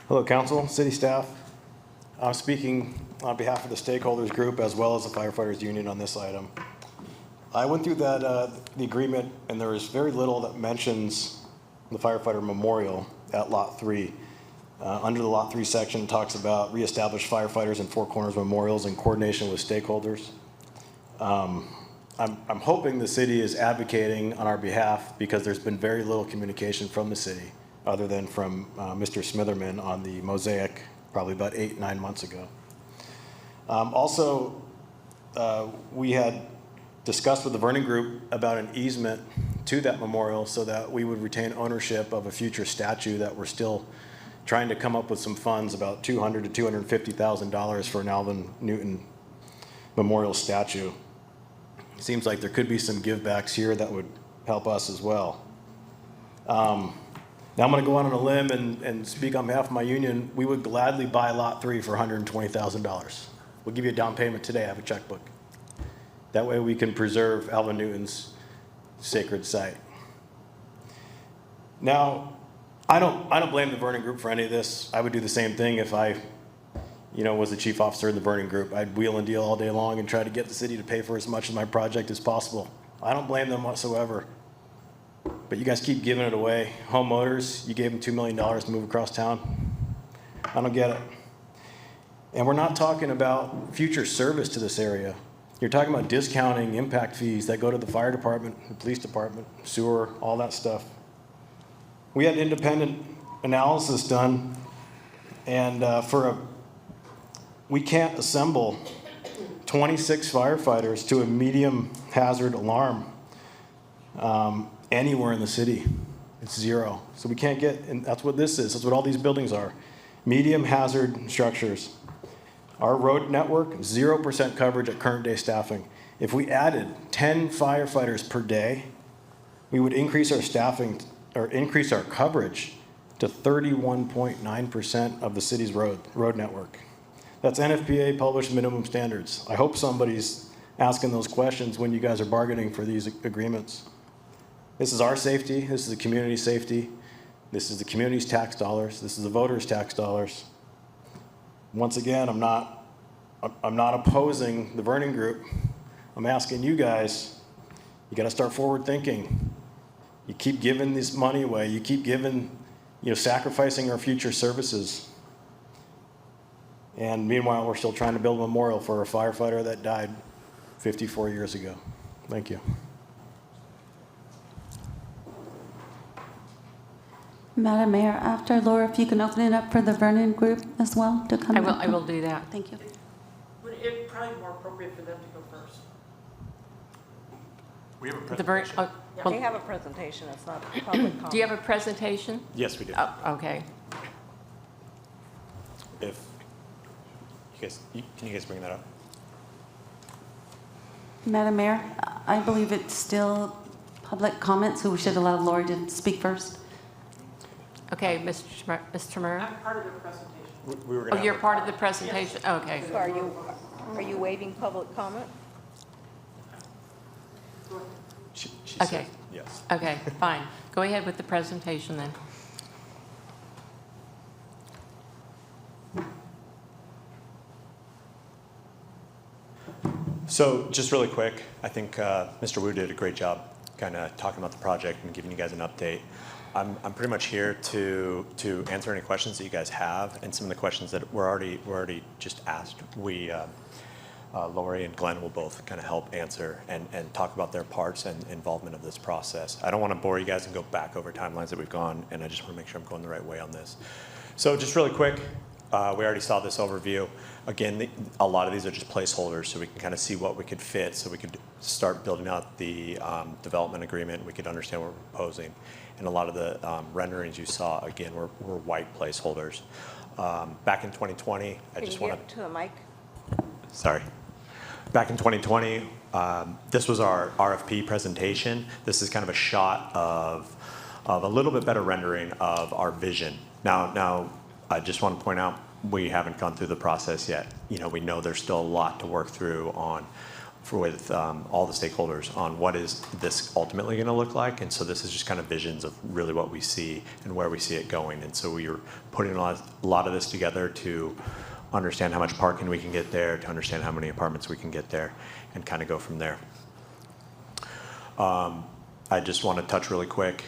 Hello, council, city staff. I'm speaking on behalf of the stakeholders group as well as the firefighters union on this item. I went through the agreement, and there is very little that mentions the firefighter memorial at Lot 3. Under the Lot 3 section, it talks about reestablish firefighters in Four Corners memorials in coordination with stakeholders. I'm hoping the city is advocating on our behalf because there's been very little communication from the city other than from Mr. Smitherman on the mosaic probably about 8-9 months ago. Also, we had discussed with the Vernon Group about an easement to that memorial so that we would retain ownership of a future statue that we're still trying to come up with some funds, about $200,000 to $250,000 for an Alvin Newton memorial statue. It seems like there could be some givebacks here that would help us as well. Now I'm going to go out on a limb and speak on behalf of my union. We would gladly buy Lot 3 for $120,000. We'll give you a down payment today. I have a checkbook. That way we can preserve Alvin Newton's sacred site. Now, I don't blame the Vernon Group for any of this. I would do the same thing if I, was the chief officer in the Vernon Group. I'd wheel and deal all day long and try to get the city to pay for as much of my project as possible. I don't blame them whatsoever. but you guys keep giving it away. Home Motors, you gave them $2 million to move across town. I don't get it. And we're not talking about future service to this area. You're talking about discounting impact fees that go to the fire department, the police department, sewer, all that stuff. We had independent analysis done, and we can't assemble 26 firefighters to a medium hazard alarm anywhere in the city. It's 0. So we can't get, and that's what this is. That's what all these buildings are. Medium hazard structures. Our road network, 0% coverage at current day staffing. If we added 10 firefighters per day, we would increase our staffing, or increase our coverage to 31.9% of the city's road network. That's NFPA published minimum standards. I hope somebody's asking those questions when you guys are bargaining for these agreements. This is our safety. This is the community's safety. This is the community's tax dollars. This is the voters' tax dollars. Once again, I'm not opposing the Vernon Group. I'm asking you guys, you got to start forward thinking. You keep giving this money away. You keep giving, sacrificing our future services. And meanwhile, we're still trying to build a memorial for a firefighter that died 54 years ago. Thank you. Madam Mayor, after Laura, if you can open it up for the Vernon Group as well to come. I will do that. Thank you. Would it probably more appropriate for them to go first? We have a The ver- presentation. well, They have a presentation, it's not public comment. do you have a presentation? Yes, we do. Oh, okay. If can you guys bring that up? Madam Mayor, I believe it's still public comment, so we should allow Laura to speak first. Okay, Mr. Murray? I'm part of the presentation. We were Oh, gonna you're have part of the presentation? Okay. So are you waiving public comment? She Okay. said yes. Okay, fine. Go ahead with the presentation then. So just really quick, I think Mr. Wu did a great job kind of talking about the project and giving you guys an update. I'm pretty much here to answer any questions that you guys have, and some of the questions that were already just asked. Lori and Glenn will both kind of help answer and talk about their parts and involvement of this process. I don't want to bore you guys and go back over timelines that we've gone, and I just want to make sure I'm going the right way on this. So just really quick, we already saw this overview. Again, a lot of these are just placeholders, so we can kind of see what we could fit, so we could start building out the development agreement. We could understand what we're proposing. And a lot of the renderings you saw, again, were white placeholders. Back in 2020, Can you get to a mic? Sorry. Back in 2020, this was our RFP presentation. This is kind of a shot of a little bit better rendering of our vision. Now, I just want to point out, we haven't gone through the process yet. We know there's still a lot to work through with all the stakeholders on what is this ultimately going to look like. And so this is just kind of visions of really what we see and where we see it going. And so we are putting a lot of this together to understand how much parking we can get there, to understand how many apartments we can get there, and kind of go from there. I just want to touch really quick.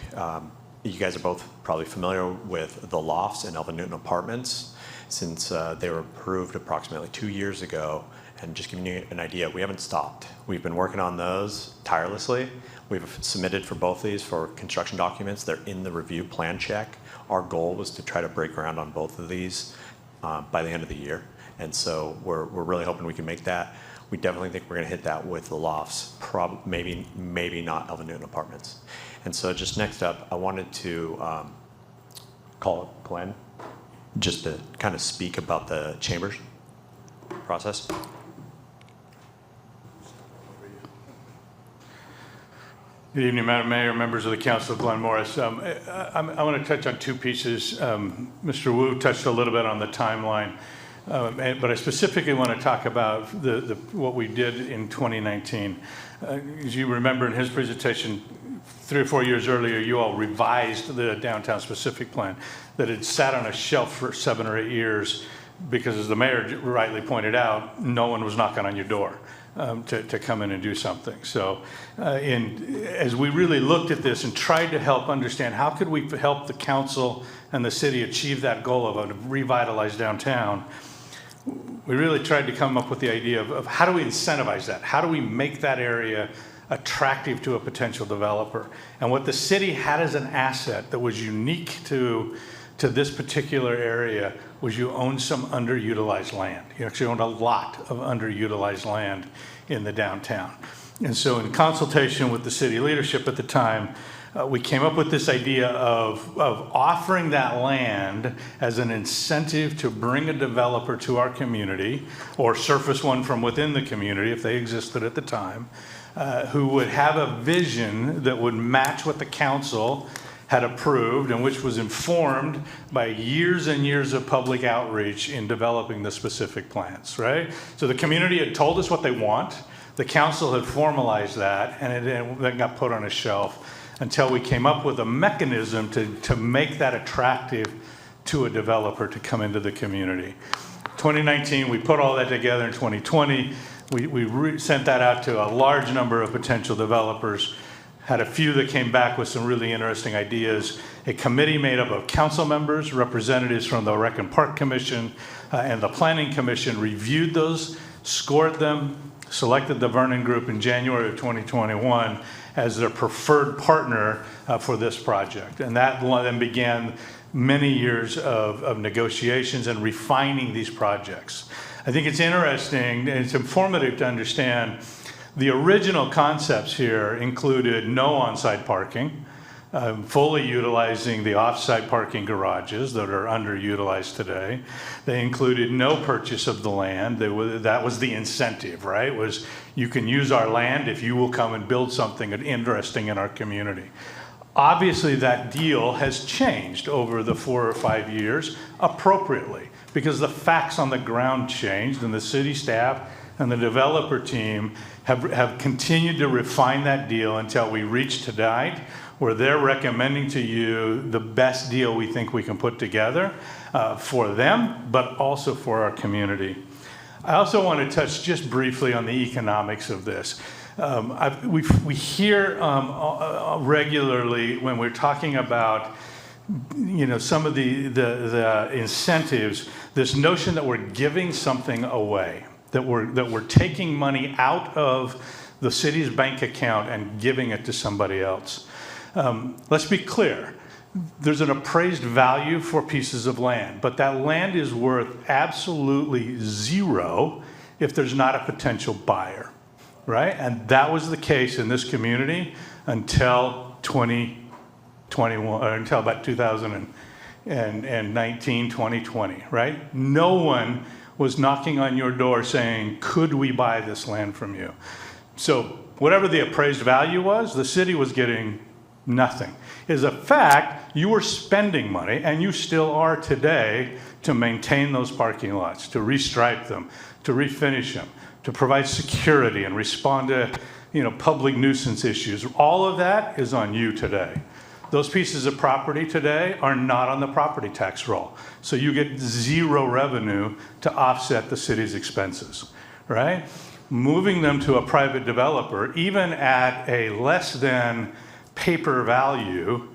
You guys are both probably familiar with the lofts in Elvin Newton Apartments, since they were approved approximately 2 years ago. And just giving you an idea, we haven't stopped. We've been working on those tirelessly. We've submitted for both these for construction documents. They're in the review plan check. Our goal was to try to break ground on both of these by the end of the year. And so we're really hoping we can make that. We definitely think we're going to hit that with the lofts, maybe not Elvin Newton Apartments. And so just next up, I wanted to call Glenn just to kind of speak about the chambers process. Good evening, Madam Mayor, members of the Council, Glenn Morris. I want to touch on two pieces. Mr. Wu touched a little bit on the timeline, but I specifically want to talk about what we did in 2019. As you remember in his presentation, 3 or 4 years earlier, you all revised the downtown specific plan that had sat on a shelf for 7 or 8 years because, as the mayor rightly pointed out, no one was knocking on your door. to come in and do something. So as we really looked at this and tried to help understand how could we help the council and the city achieve that goal of a revitalized downtown, we really tried to come up with the idea of how do we incentivize that? How do we make that area attractive to a potential developer? And what the city had as an asset that was unique to this particular area was you own some underutilized land. You actually owned a lot of underutilized land in the downtown. And so in consultation with the city leadership at the time, we came up with this idea of offering that land as an incentive to bring a developer to our community, or surface one from within the community if they existed at the time, who would have a vision that would match what the council had approved and which was informed by years and years of public outreach in developing the specific plans, right? So the community had told us what they want. The council had formalized that, and it then got put on a shelf until we came up with a mechanism to make that attractive to a developer to come into the community. 2019, we put all that together. In 2020, we sent that out to a large number of potential developers, had a few that came back with some really interesting ideas. A committee made up of council members, representatives from the Rec and Park Commission, and the Planning Commission reviewed those, scored them, selected the Vernon Group in January of 2021 as their preferred partner for this project. And that then began many years of negotiations and refining these projects. I think it's interesting and it's informative to understand the original concepts here included no on-site parking, fully utilizing the off-site parking garages that are underutilized today. They included no purchase of the land. That was the incentive, right? Was you can use our land if you will come and build something interesting in our community. Obviously, that deal has changed over the 4 or 5 years appropriately because the facts on the ground changed, and the city staff and the developer team have continued to refine that deal until we reach tonight, where they're recommending to you the best deal we think we can put together for them, but also for our community. I also want to touch just briefly on the economics of this. We hear regularly when we're talking about some of the incentives, this notion that we're giving something away, that we're taking money out of the city's bank account and giving it to somebody else. Let's be clear. There's an appraised value for pieces of land, but that land is worth absolutely zero if there's not a potential buyer, right? And that was the case in this community until 2021, or until about 2019, 2020, right? No one was knocking on your door saying, could we buy this land from you? So whatever the appraised value was, the city was getting nothing. As a fact, you were spending money, and you still are today, to maintain those parking lots, to restripe them, to refinish them, to provide security and respond to public nuisance issues. All of that is on you today. Those pieces of property today are not on the property tax roll. So you get zero revenue to offset the city's expenses, right? Moving them to a private developer, even at a less than paper value,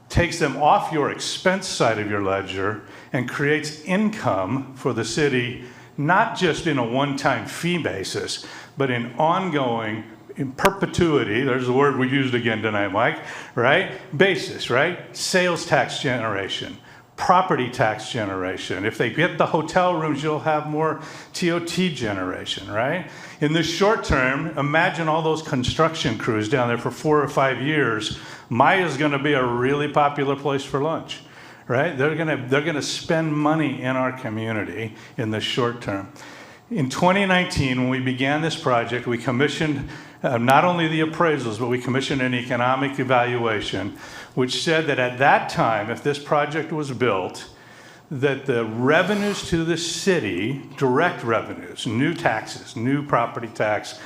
takes them off your expense side of your ledger and creates income for the city, not just in a one-time fee basis, but in ongoing, in perpetuity, there's the word we used again tonight, Mike, right? Basis, right? Sales tax generation, property tax generation. If they get the hotel rooms, you'll have more TOT generation, right? In the short term, imagine all those construction crews down there for 4 or 5 years. Maya's going to be a really popular place for lunch, right? They're going to spend money in our community in the short term. In 2019, when we began this project, we commissioned not only the appraisals, but we commissioned an economic evaluation, which said that at that time, if this project was built, that the revenues to the city, direct revenues, new taxes, new property tax,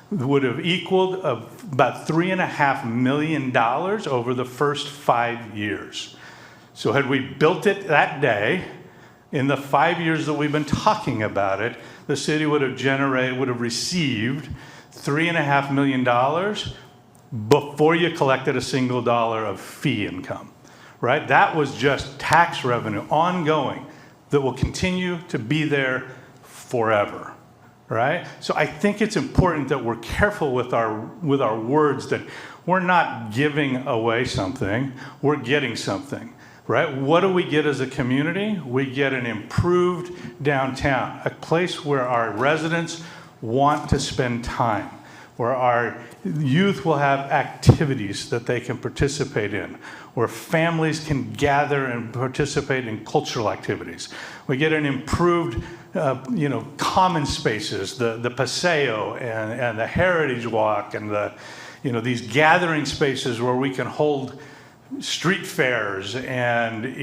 would have equaled about $3.5 million over the first 5 years. So had we built it that day, in the 5 years that we've been talking about it, the city would have received $3.5 million before you collected a single dollar of fee income, right? That was just tax revenue, ongoing, that will continue to be there forever, right? So I think it's important that we're careful with our words, that we're not giving away something, we're getting something, right? What do we get as a community? We get an improved downtown, a place where our residents want to spend time, where our youth will have activities that they can participate in, where families can gather and participate in cultural activities. We get an improved, common spaces, the Paseo and the Heritage Walk and these gathering spaces where we can hold street fairs and,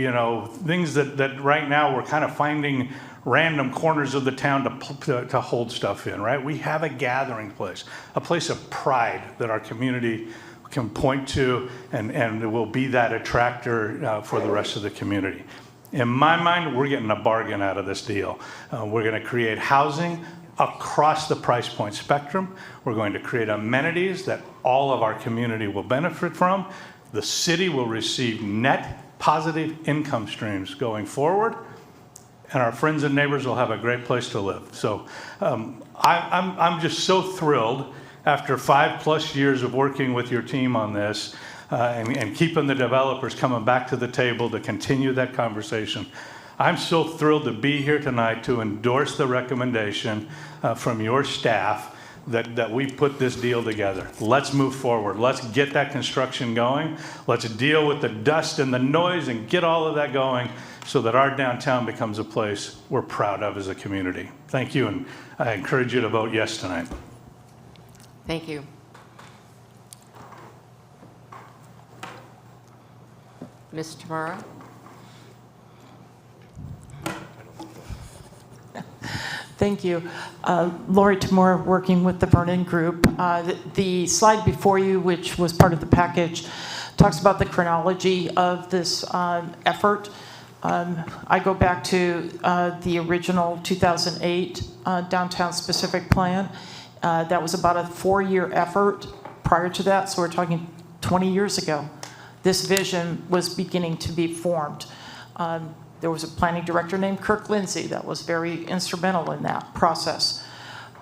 things that right now we're kind of finding random corners of the town to hold stuff in, right? We have a gathering place, a place of pride that our community can point to and will be that attractor for the rest of the community. In my mind, we're getting a bargain out of this deal. We're going to create housing across the price point spectrum. We're going to create amenities that all of our community will benefit from. The city will receive net positive income streams going forward, and our friends and neighbors will have a great place to live. So I'm just so thrilled after 5+ years of working with your team on this and keeping the developers coming back to the table to continue that conversation. I'm so thrilled to be here tonight to endorse the recommendation from your staff that we put this deal together. Let's move forward. Let's get that construction going. Let's deal with the dust and the noise and get all of that going so that our downtown becomes a place we're proud of as a community. Thank you, and I encourage you to vote yes tonight. Thank you. Ms. Tamura? Thank you. Lori Tamura, working with the Vernon Group. The slide before you, which was part of the package, talks about the chronology of this effort. I go back to the original 2008 Downtown Specific Plan. That was about a 4-year effort prior to that, so we're talking 20 years ago. This vision was beginning to be formed. There was a planning director named Kirk Lindsay that was very instrumental in that process.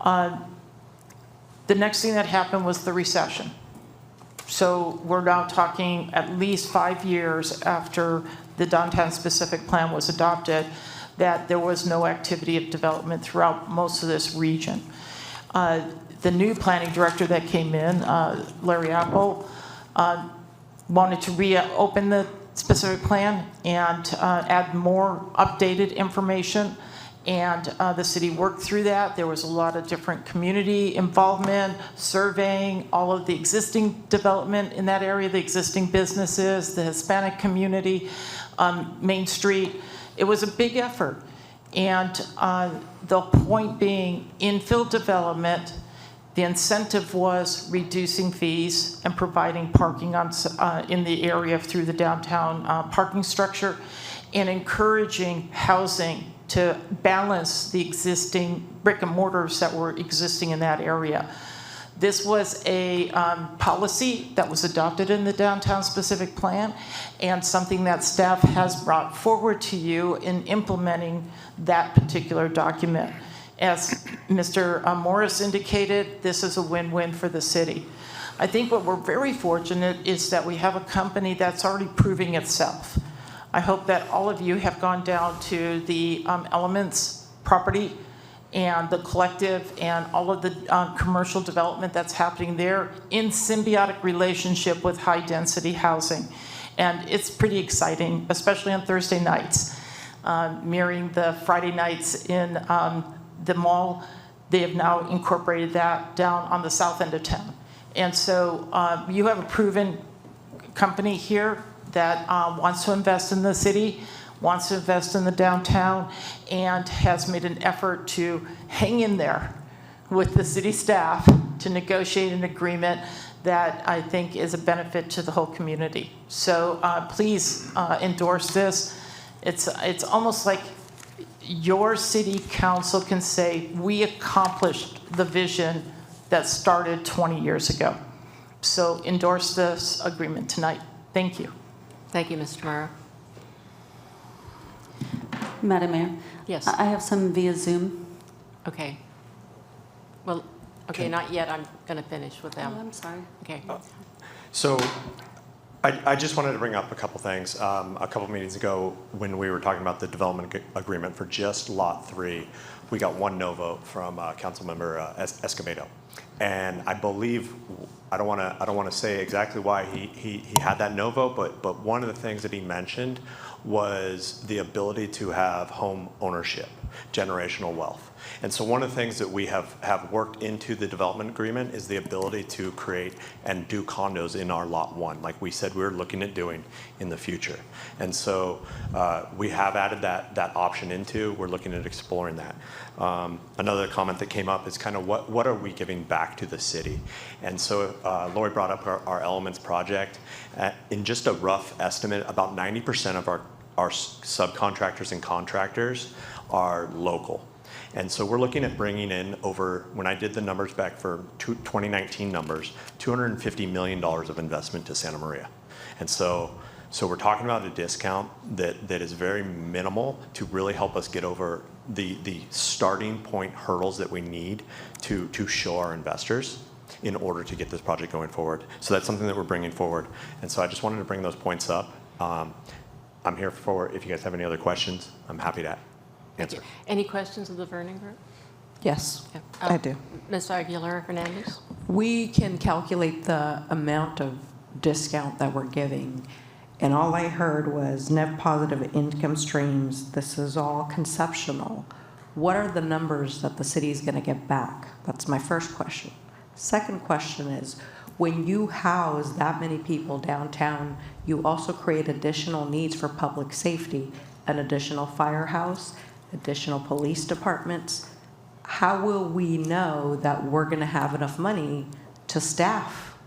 The next thing that happened was the recession. So we're now talking at least 5 years after the Downtown Specific Plan was adopted that there was no activity of development throughout most of this region. The new planning director that came in, Larry Apple, wanted to reopen the specific plan and add more updated information, and the city worked through that. There was a lot of different community involvement, surveying all of the existing development in that area, the existing businesses, the Hispanic community, Main Street. It was a big effort, and the point being infill development. The incentive was reducing fees and providing parking in the area through the downtown parking structure, and encouraging housing to balance the existing brick and mortars that were existing in that area. This was a policy that was adopted in the Downtown Specific Plan, and something that staff has brought forward to you in implementing that particular document. As Mr. Morris indicated, this is a win-win for the city. I think what we're very fortunate is that we have a company that's already proving itself. I hope that all of you have gone down to the Elements property and the Collective and all of the commercial development that's happening there in symbiotic relationship with high-density housing. And it's pretty exciting, especially on Thursday nights. Mirroring the Friday nights in the mall, they have now incorporated that down on the south end of town. And so you have a proven company here that wants to invest in the city, wants to invest in the downtown, and has made an effort to hang in there with the city staff to negotiate an agreement that I think is a benefit to the whole community. So please endorse this. It's almost like your city council can say, we accomplished the vision that started 20 years ago. So endorse this agreement tonight. Thank you. Thank you, Mr. Morrow. Madam Mayor? Yes. I have some via Zoom. Okay. Well, okay, not yet. I'm going to finish with them. Oh, I'm sorry. Okay. So I just wanted to bring up a couple things. A couple meetings ago, when we were talking about the development agreement for just Lot 3, we got one no vote from Councilmember Escobedo. And I believe, I don't want to say exactly why he had that no vote, but one of the things that he mentioned was the ability to have home ownership, generational wealth. And so one of the things that we have worked into the development agreement is the ability to create and do condos in our Lot 1, like we said we were looking at doing in the future. And so we have added that option into, we're looking at exploring that. Another comment that came up is kind of what are we giving back to the city? And so Lori brought up our Elements project. In just a rough estimate, about 90% of our subcontractors and contractors are local. And so we're looking at bringing in over, when I did the numbers back for 2019 numbers, $250 million of investment to Santa Maria. And so we're talking about a discount that is very minimal to really help us get over the starting point hurdles that we need to show our investors in order to get this project going forward. So that's something that we're bringing forward. And so I just wanted to bring those points up. I'm here for, if you guys have any other questions, I'm happy to answer. Any questions of the Vernon Group? Yes, I do. Ms. Aguilar Hernandez? We can calculate the amount of discount that we're giving, and all I heard was net positive income streams. This is all conceptual. What are the numbers that the city is going to get back? That's my first question. Second question is, when you house that many people downtown, you also create additional needs for public safety, an additional firehouse, additional police departments. How will we know that we're going to have enough money to staff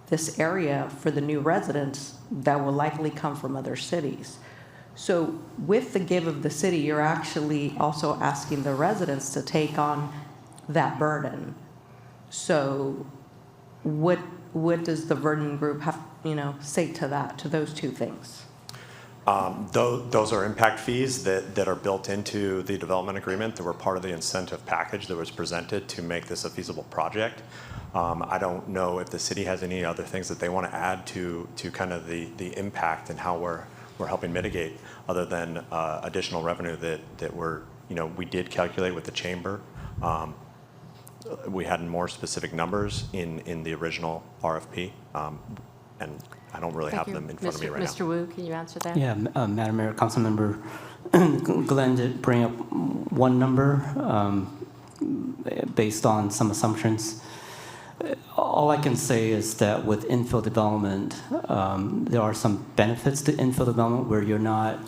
this area for the new residents that will likely come from other cities? So with the give of the city, you're actually also asking the residents to take on that burden. So what does the Vernon Group have, say to that, to those two things? Those are impact fees that are built into the development agreement that were part of the incentive package that was presented to make this a feasible project. I don't know if the city has any other things that they want to add to kind of the impact and how we're helping mitigate, other than additional revenue that we did calculate with the chamber. We had more specific numbers in the original RFP, and I don't really have them in front of me right now. Mr. Wu, can you answer that? Yeah, Madam Mayor, Councilmember Glenn did bring up one number based on some assumptions. All I can say is that with infill development, there are some benefits to infill development where you're not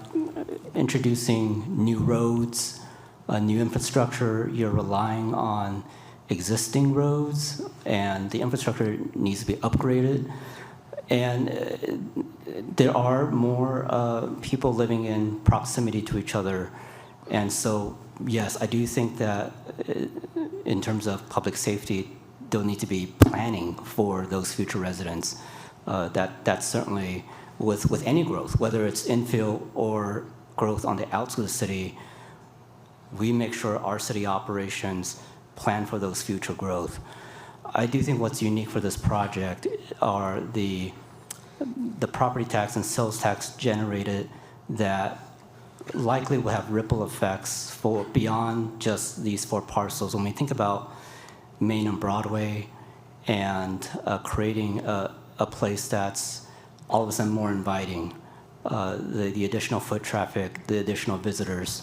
introducing new roads, new infrastructure. You're relying on existing roads, and the infrastructure needs to be upgraded. And there are more people living in proximity to each other. And so, yes, I do think that in terms of public safety, there'll need to be planning for those future residents. That's certainly with any growth, whether it's infill or growth on the outskirts of the city, we make sure our city operations plan for those future growth. I do think what's unique for this project are the property tax and sales tax generated that likely will have ripple effects for beyond just these 4 parcels. When we think about Main and Broadway and creating a place that's all of a sudden more inviting, the additional foot traffic, the additional visitors,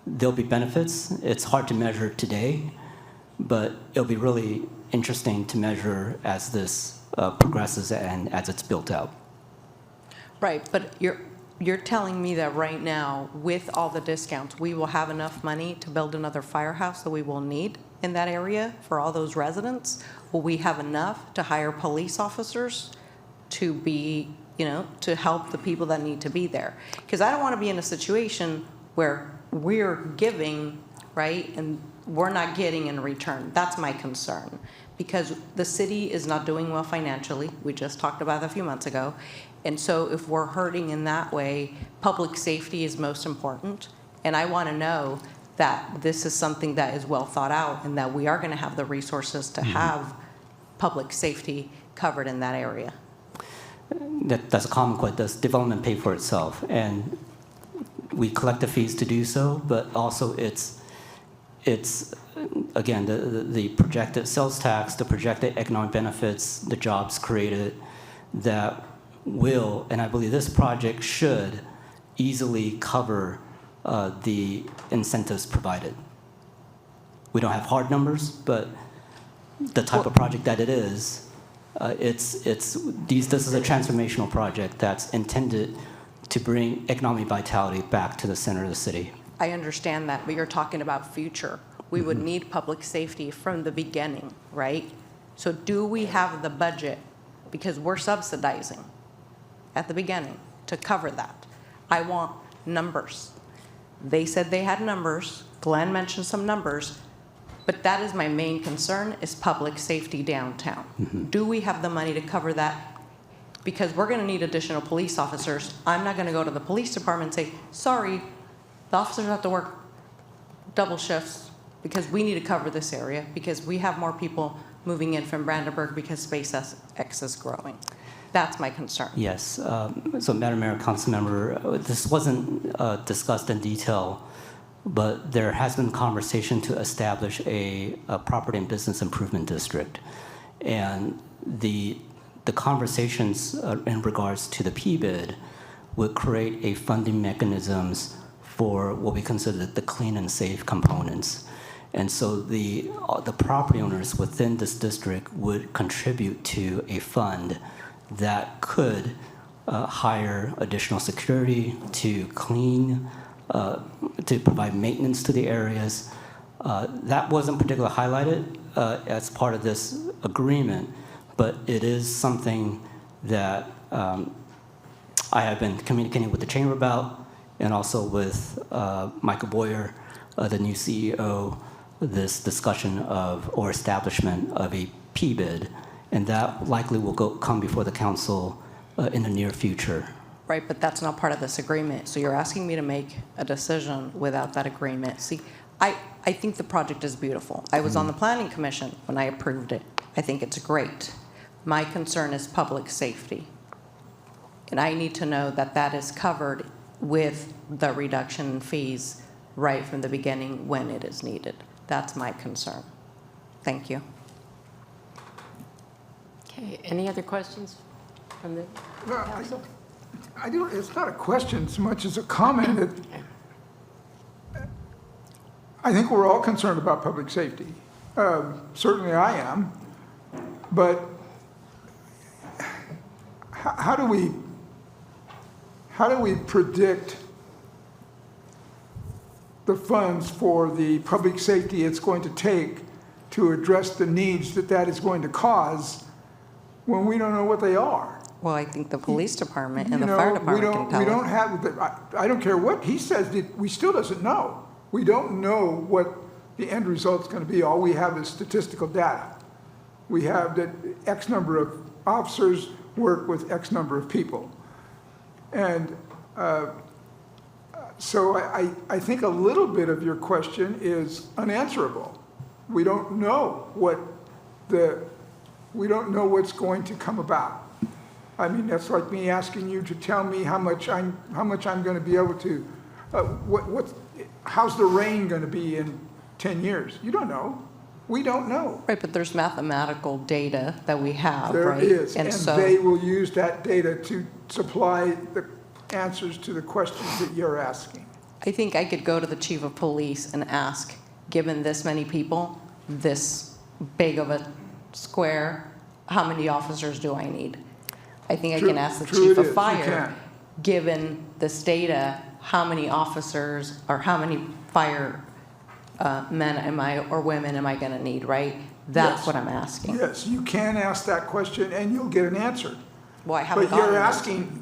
there'll be benefits. It's hard to measure today, but it'll be really interesting to measure as this progresses and as it's built out. Right, but you're telling me that right now, with all the discounts, we will have enough money to build another firehouse that we will need in that area for all those residents? Will we have enough to hire police officers to be, to help the people that need to be there? Because I don't want to be in a situation where we're giving, right, and we're not getting in return. That's my concern, because the city is not doing well financially. We just talked about that a few months ago. And so if we're hurting in that way, public safety is most important. And I want to know that this is something that is well thought out and that we are going to have the resources to have public safety covered in that area. That's a common question. Does development pay for itself? And we collect the fees to do so, but also it's again, the projected sales tax, the projected economic benefits, the jobs created that will, and I believe this project should easily cover the incentives provided. We don't have hard numbers, but the type of project that it is, this is a transformational project that's intended to bring economic vitality back to the center of the city. I understand that, but you're talking about future. We would need public safety from the beginning, right? So do we have the budget, because we're subsidizing at the beginning, to cover that? I want numbers. They said they had numbers. Glenn mentioned some numbers, but that is my main concern, is public safety downtown. Do we have the money to cover that? Because we're going to need additional police officers. I'm not going to go to the police department and say, sorry, the officers have to work double shifts because we need to cover this area, because we have more people moving in from Brandenburg because SpaceX is growing. That's my concern. Yes. So, Madam Mayor, Councilmember, this wasn't discussed in detail, but there has been conversation to establish a property and business improvement district. And the conversations in regards to the PBID would create a funding mechanisms for what we consider the clean and safe components. And so the property owners within this district would contribute to a fund that could hire additional security to clean, to provide maintenance to the areas. That wasn't particularly highlighted as part of this agreement, but it is something that I have been communicating with the chamber about, and also with Michael Boyer, the new CEO, this discussion of, or establishment of a PBID, and that likely will come before the council in the near future. Right, but that's not part of this agreement. So you're asking me to make a decision without that agreement. See, I think the project is beautiful. I was on the planning commission when I approved it. I think it's great. My concern is public safety. And I need to know that that is covered with the reduction in fees right from the beginning when it is needed. That's my concern. Thank you. Okay, any other questions from the council? It's not a question so much as a comment that I think we're all concerned about public safety. Certainly I am. But how do we predict the funds for the public safety it's going to take to address the needs that is going to cause when we don't know what they are? Well, I think the police department and the fire department can tell we don't us. have, I don't care what he says, we still doesn't know. We don't know what the end result's going to be. All we have is statistical data. We have that X number of officers work with X number of people. And so I think a little bit of your question is unanswerable. We don't know what's going to come about. I mean, that's like me asking you to tell me how much I'm going to be able to, how's the rain going to be in 10 years? You don't know. We don't know. Right, but there's mathematical data that we have, There right? is, and so they will use that data to supply the answers to the questions that you're asking. I think I could go to the chief of police and ask, given this many people, this big of a square, how many officers do I need? I think I can ask the chief of fire, given this data, how many officers or how many fire men or women am I going to need, right? That's what I'm asking. Yes, you can ask that question and you'll get an answer. Well, I haven't But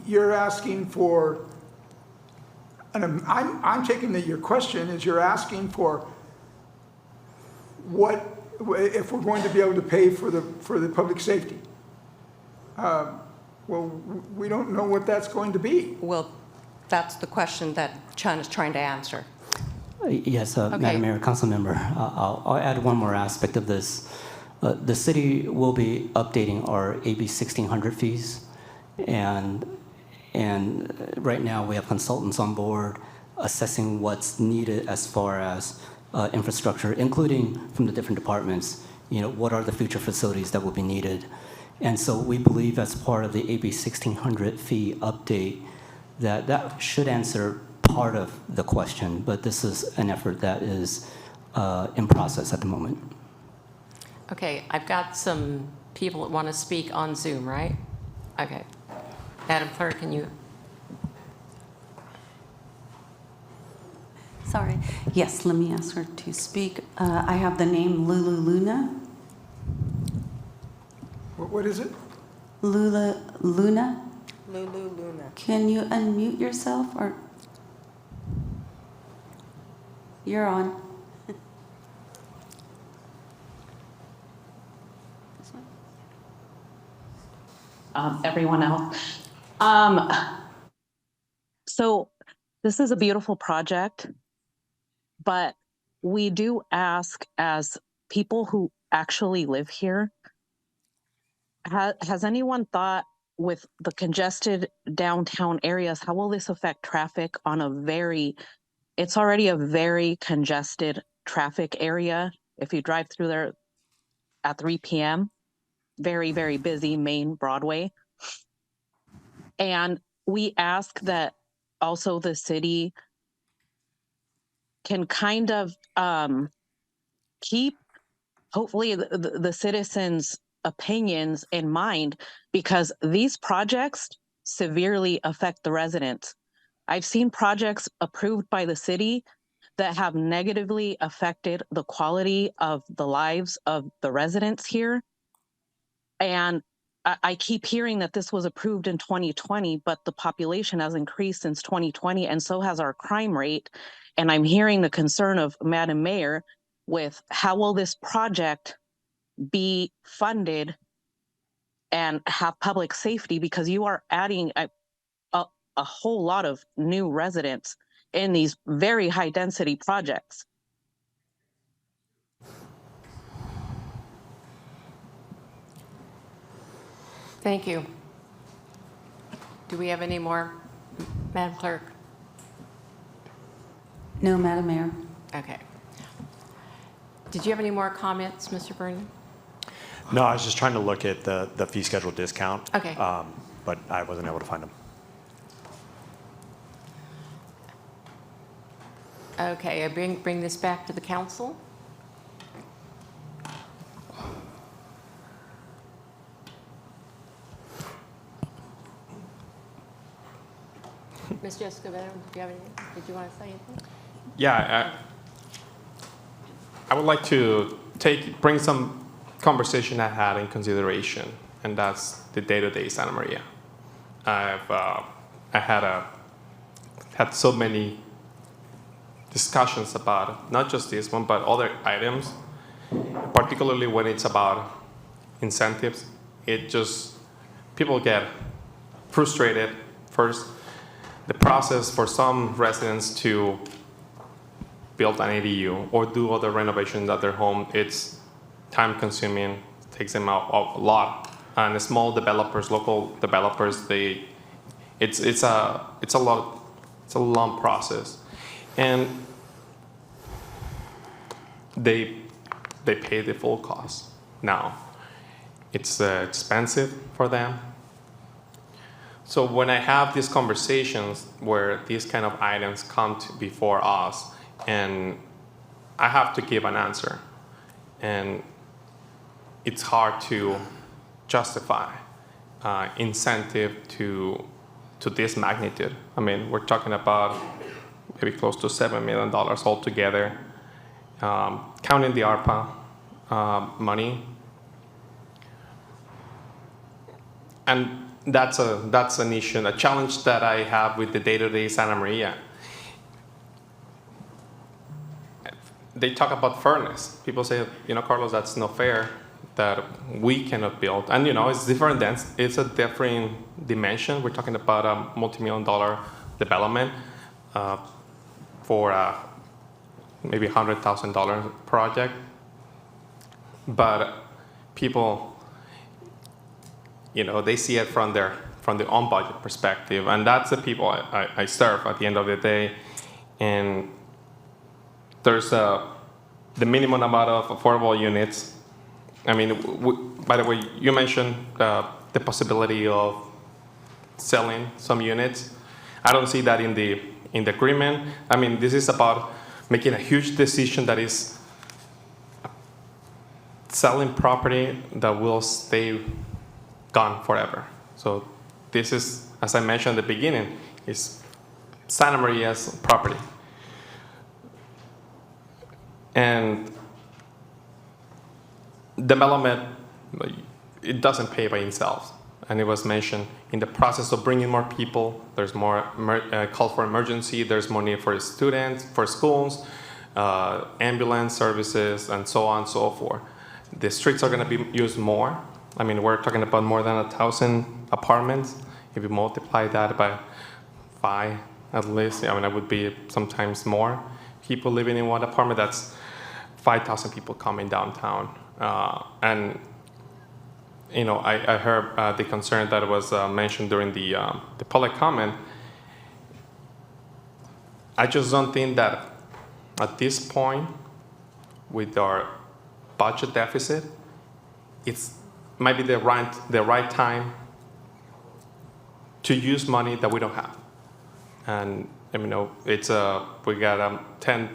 you're asking for and I'm taking that your question is you're asking for what, if we're going to be able to pay for the public safety. Well, we don't know what that's going to be. Well, that's the question that Chun is trying to answer. Yes, Okay. Madam Mayor, Council Member, I'll add one more aspect of this. The city will be updating our AB 1600 fees, and right now we have consultants on board assessing what's needed as far as infrastructure, including from the different departments. What are the future facilities that will be needed? And so we believe as part of the AB 1600 fee update that should answer part of the question, but this is an effort that is in process at the moment. Okay, I've got some people that want to speak on Zoom, right? Okay. Madam Clerk, can you? Sorry. Yes, let me ask her to speak. I have the name Lulu Luna. What is it? Luna? Lulu Luna. Can you unmute yourself or? You're on. Everyone else. So this is a beautiful project, but we do ask as people who actually live here, has anyone thought with the congested downtown areas, how will this affect traffic on it's already a very congested traffic area. If you drive through there at 3 p.m., very, very busy main Broadway. And we ask that also the city can kind of keep, hopefully, the citizens' opinions in mind, because these projects severely affect the residents. I've seen projects approved by the city that have negatively affected the quality of the lives of the residents here. And I keep hearing that this was approved in 2020, but the population has increased since 2020, and so has our crime rate. And I'm hearing the concern of Madam Mayor with how will this project be funded and have public safety, because you are adding a whole lot of new residents in these very high density projects. Thank you. Do we have any more, Madam Clerk? No, Madam Mayor. Okay. Did you have any more comments, Mr. Vernon? No, I was just trying to look at the fee schedule discount. Okay. But I wasn't able to find them. Okay, I bring this back to the council. Ms. Jessica Veteran, did you want to say anything? Yeah, I would like to bring some conversation I had in consideration, and that's the day-to-day Santa Maria. I had so many discussions about not just this one, but other items, particularly when it's about incentives. People get frustrated first. The process for some residents to build an ADU or do other renovations at their home, it's time consuming, takes them out a lot. And the small developers, local developers, it's a long process. And they pay the full cost. Now, it's expensive for them. So when I have these conversations where these kind of items come before us, and I have to give an answer, and it's hard to justify incentive to this magnitude. I mean, we're talking about maybe close to $7 million altogether, counting the ARPA money. And that's an issue, a challenge that I have with the day-to-day Santa Maria. they talk about fairness. People say, Carlos, that's not fair that we cannot build. And, it's different. It's a different dimension. We're talking about a multi-million-dollar development for maybe $100,000 project. But people, they see it from their own budget perspective. And that's the people I serve at the end of the day. And there's the minimum amount of affordable units. I mean, by the way, you mentioned the possibility of selling some units. I don't see that in the agreement. I mean, this is about making a huge decision that is selling property that will stay gone forever. So this is, as I mentioned at the beginning, is Santa Maria's property. And development, it doesn't pay by itself. And it was mentioned in the process of bringing more people, there's more call for emergency, there's more need for students, for schools, ambulance services, and so on and so forth. The streets are going to be used more. I mean, we're talking about more than 1,000 apartments. If you multiply that by 5, at least, I mean, that would be sometimes more people living in one apartment. That's 5,000 people coming downtown. And I heard the concern that was mentioned during the public comment. I just don't think that at this point, with our budget deficit, it's might be the right time to use money that we don't have. And it's we got $10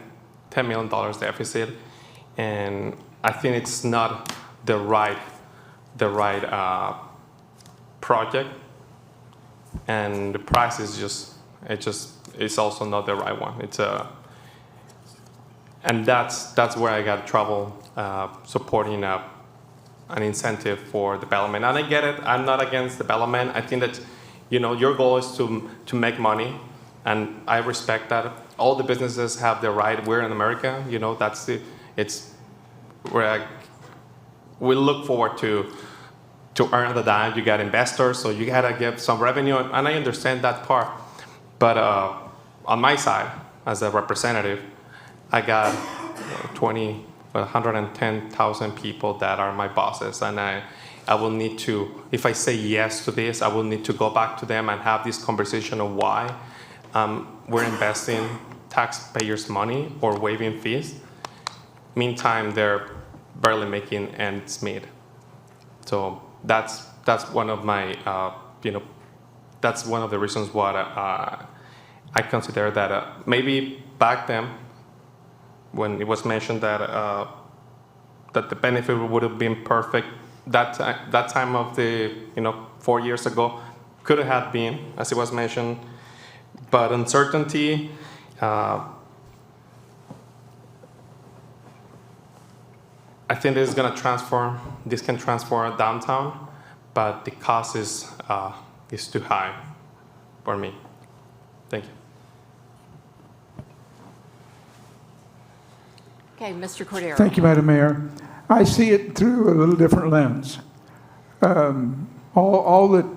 million deficit, and I think it's not the right project, and the price is it's also not the right one. And that's where I got trouble supporting an incentive for development. And I get it. I'm not against development. I think that your goal is to make money, and I respect that. All the businesses have the right. We're in America. It's where we look forward to earn the dime. You got investors, so you gotta give some revenue, and I understand that part. But on my side, as a representative, I got 110,000 people that are my bosses, and I will need to, if I say yes to this, I will need to go back to them and have this conversation of why we're investing taxpayers' money or waiving fees. Meantime, they're barely making ends meet. So that's one of my that's one of the reasons why I consider that maybe back then, when it was mentioned that the benefit would have been perfect, that time of the 4 years ago could have been, as it was mentioned, but uncertainty. I think this is going to transform. This can transform downtown, but the cost is too high for me. Thank you. Okay, Mr. Cordero. Thank you, Madam Mayor. I see it through a little different lens. All that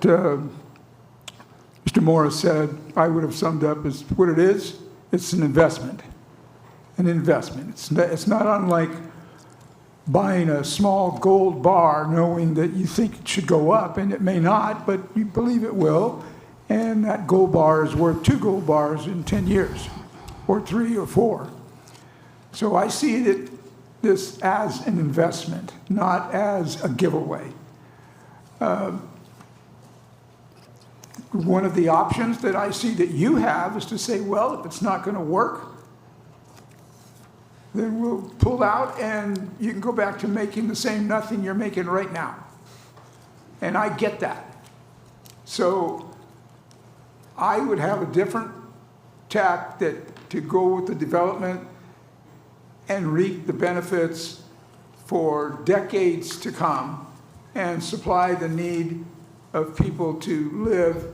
Mr. Morris said, I would have summed up as what it is. It's an investment. An investment. It's not unlike buying a small gold bar knowing that you think it should go up, and it may not, but you believe it will, and that gold bar is worth 2 gold bars in 10 years, or 3 or 4. So I see this as an investment, not as a giveaway. One of the options that I see that you have is to say, well, if it's not going to work, then we'll pull out and you can go back to making the same nothing you're making right now. And I get that. So I would have a different tack to go with the development and reap the benefits for decades to come and supply the need of people to live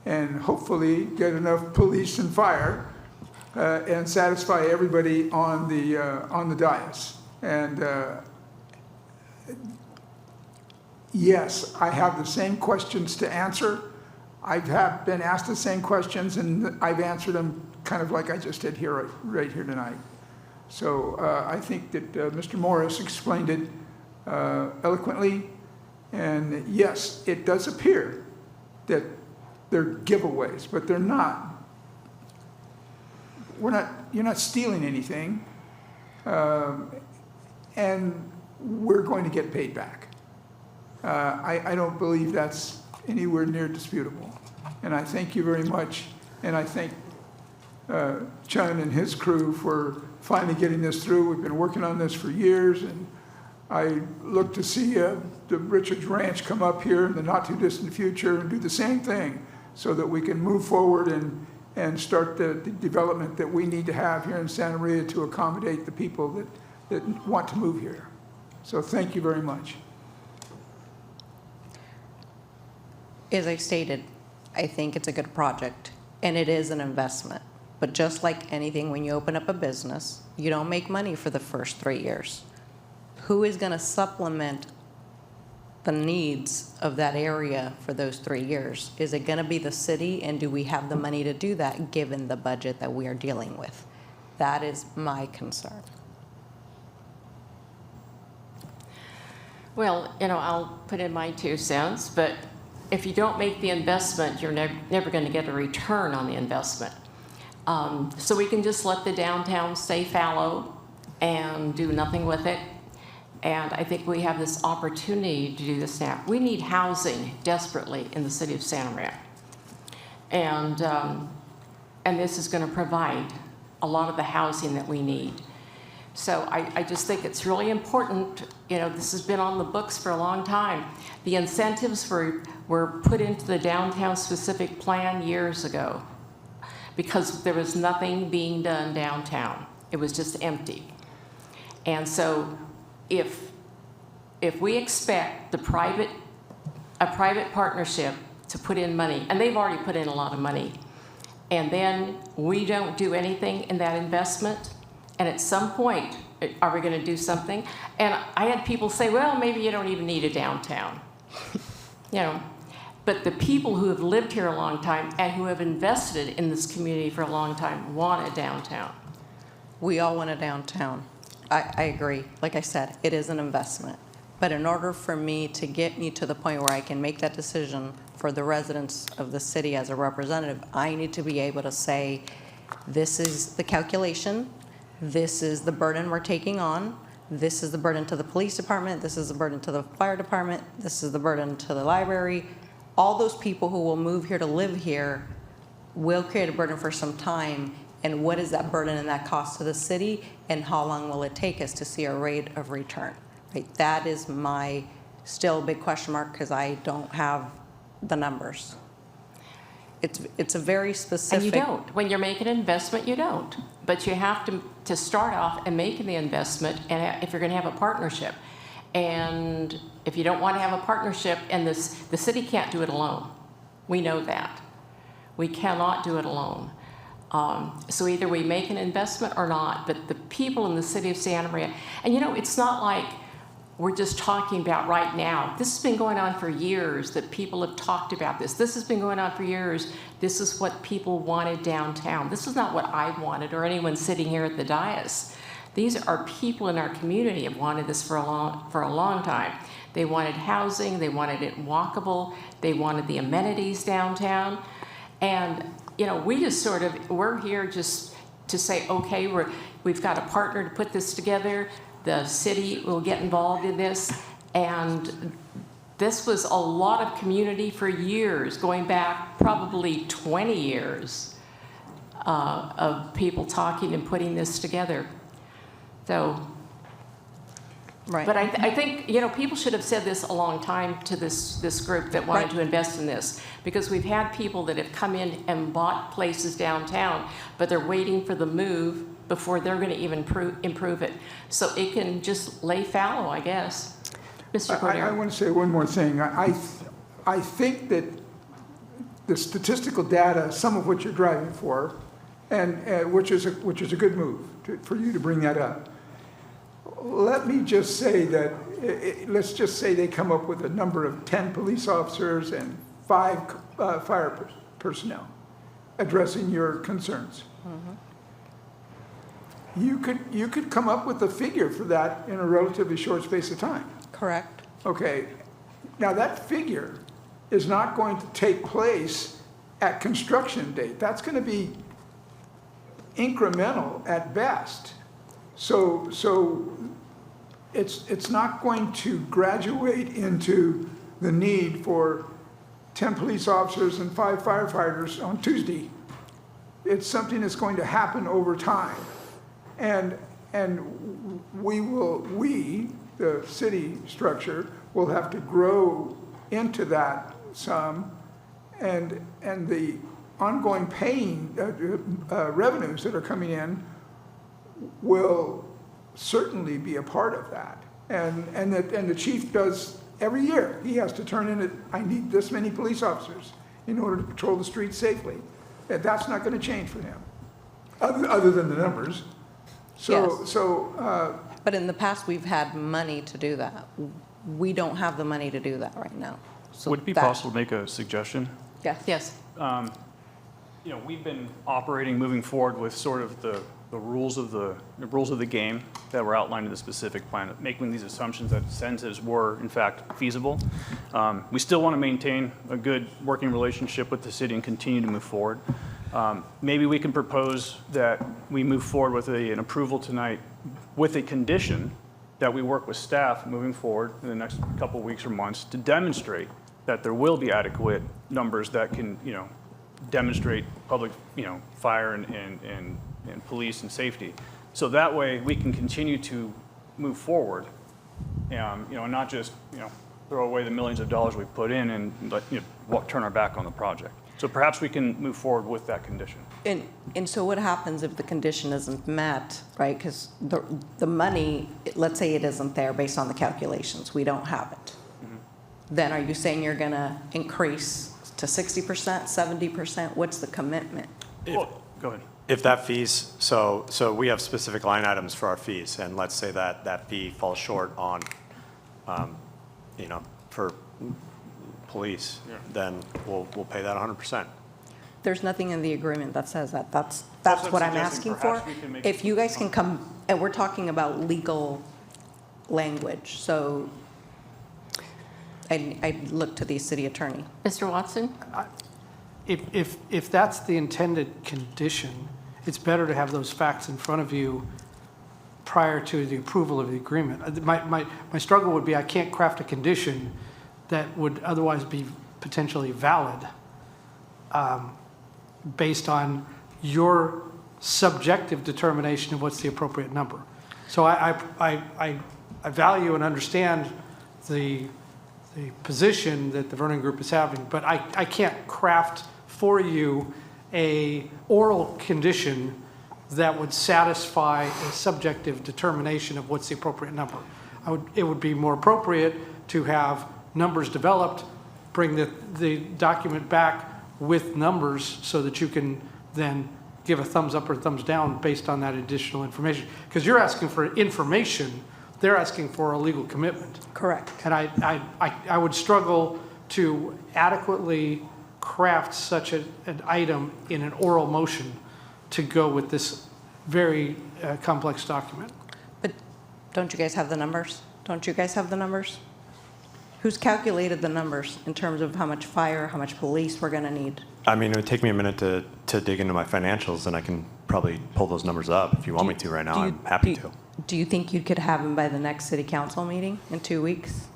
and hopefully get enough police and fire and satisfy everybody on the dais. And yes, I have the same questions to answer. I've been asked the same questions, and I've answered them kind of like I just did here, right here tonight. So I think that Mr. Morris explained it eloquently. And yes, it does appear that they're giveaways, but they're not. You're not stealing anything, and we're going to get paid back. I don't believe that's anywhere near disputable. And I thank you very much, and I thank Chun and his crew for finally getting this through. We've been working on this for years, and I look to see the Richards Ranch come up here in the not-too-distant future and do the same thing so that we can move forward and start the development that we need to have here in Santa Maria to accommodate the people that want to move here. So thank you very much. As I stated, I think it's a good project, and it is an investment. But just like anything, when you open up a business, you don't make money for the first 3 years. Who is going to supplement the needs of that area for those 3 years? Is it going to be the city, and do we have the money to do that given the budget that we are dealing with? That is my concern. Well, I'll put in my 2 cents, but if you don't make the investment, you're never going to get a return on the investment. So we can just let the downtown stay fallow and do nothing with it. And I think we have this opportunity to do this now. We need housing desperately in the city of Santa Maria. And this is going to provide a lot of the housing that we need. So I just think it's really important. This has been on the books for a long time. The incentives were put into the downtown specific plan years ago because there was nothing being done downtown. It was just empty. And so if we expect a private partnership to put in money, and they've already put in a lot of money, and then we don't do anything in that investment, and at some point, are we going to do something? And I had people say, well, maybe you don't even need a downtown. But the people who have lived here a long time and who have invested in this community for a long time want a downtown. We all want a downtown. I agree. Like I said, it is an investment. But in order for me to get me to the point where I can make that decision for the residents of the city as a representative, I need to be able to say, this is the calculation, this is the burden we're taking on, this is the burden to the police department, this is the burden to the fire department, this is the burden to the library. All those people who will move here to live here will create a burden for some time. And what is that burden and that cost to the city? And how long will it take us to see a rate of return? Right? That is my still big question mark because I don't have the numbers. It's a very specific. And you don't. When you're making an investment, you don't. But you have to start off and make the investment, and if you're going to have a partnership. And if you don't want to have a partnership, and the city can't do it alone. We know that. We cannot do it alone. So either we make an investment or not, but the people in the city of Santa Maria, and it's not like we're just talking about right now. This has been going on for years that people have talked about this. This has been going on for years. This is what people wanted downtown. This is not what I wanted or anyone sitting here at the dais. These are people in our community have wanted this for a long time. They wanted housing, they wanted it walkable, they wanted the amenities downtown. And we just we're here just to say, okay, we've got a partner to put this together. The city will get involved in this. And this was a lot of community for years, going back probably 20 years of people talking and putting this together. So, right. But I think, people should have said this a long time to this group that wanted to invest in this, because we've had people that have come in and bought places downtown, but they're waiting for the move before they're going to even improve it. So it can just lay fallow, I guess. Mr. Cordero. I want to say one more thing. I think that the statistical data, some of which you're driving for, and which is a good move for you to bring that up. Let me just say that, let's just say they come up with a number of 10 police officers and 5 fire personnel addressing your concerns. You could come up with a figure for that in a relatively short space of time. Correct. Okay, now that figure is not going to take place at construction date. That's going to be incremental at best. So it's not going to graduate into the need for 10 police officers and 5 firefighters on Tuesday. It's something that's going to happen over time. And we, the city structure, will have to grow into that some, and the ongoing paying revenues that are coming in will certainly be a part of that. And the chief does every year. He has to turn in I need this many police officers in order to patrol the streets safely. And that's not going to change for him, other than the numbers. But in the past, we've had money to do that. We don't have the money to do that right now. So would it be possible to make a suggestion? Yes. Yes. We've been operating, moving forward with sort of the rules of the game that were outlined in the specific plan, making these assumptions that incentives were in fact feasible. We still want to maintain a good working relationship with the city and continue to move forward. Maybe we can propose that we move forward with an approval tonight with a condition that we work with staff moving forward in the next couple of weeks or months to demonstrate that there will be adequate numbers that can, demonstrate public, fire and police and safety. So that way we can continue to move forward, and not just, throw away the millions of dollars we've put in and turn our back on the project. So perhaps we can move forward with that condition. And so what happens if the condition isn't met, right? Because the money, let's say it isn't there based on the calculations, we don't have it. Then are you saying you're going to increase to 60%, 70%? What's the commitment? Go ahead. If that fees, so we have specific line items for our fees, and let's say that fee falls short on, for police, then we'll pay that 100%. There's nothing in the agreement that says that. That's what I'm asking for. If you guys can come, and we're talking about legal language, so I look to the city attorney. Mr. Watson? If that's the intended condition, it's better to have those facts in front of you prior to the approval of the agreement. My struggle would be I can't craft a condition that would otherwise be potentially valid based on your subjective determination of what's the appropriate number. So I value and understand the position that the Vernon Group is having, but I can't craft for you a oral condition that would satisfy a subjective determination of what's the appropriate number. It would be more appropriate to have numbers developed, bring the document back with numbers so that you can then give a thumbs up or thumbs down based on that additional information. Because you're asking for information, they're asking for a legal commitment. Correct. And I would struggle to adequately craft such an item in an oral motion to go with this very complex document. But don't you guys have the numbers? Don't you guys have the numbers? Who's calculated the numbers in terms of how much fire, how much police we're going to need? I mean, it would take me a minute to dig into my financials, and I can probably pull those numbers up if you want me to right now. I'm happy to. Do you think you could have them by the next city council meeting in 2 weeks?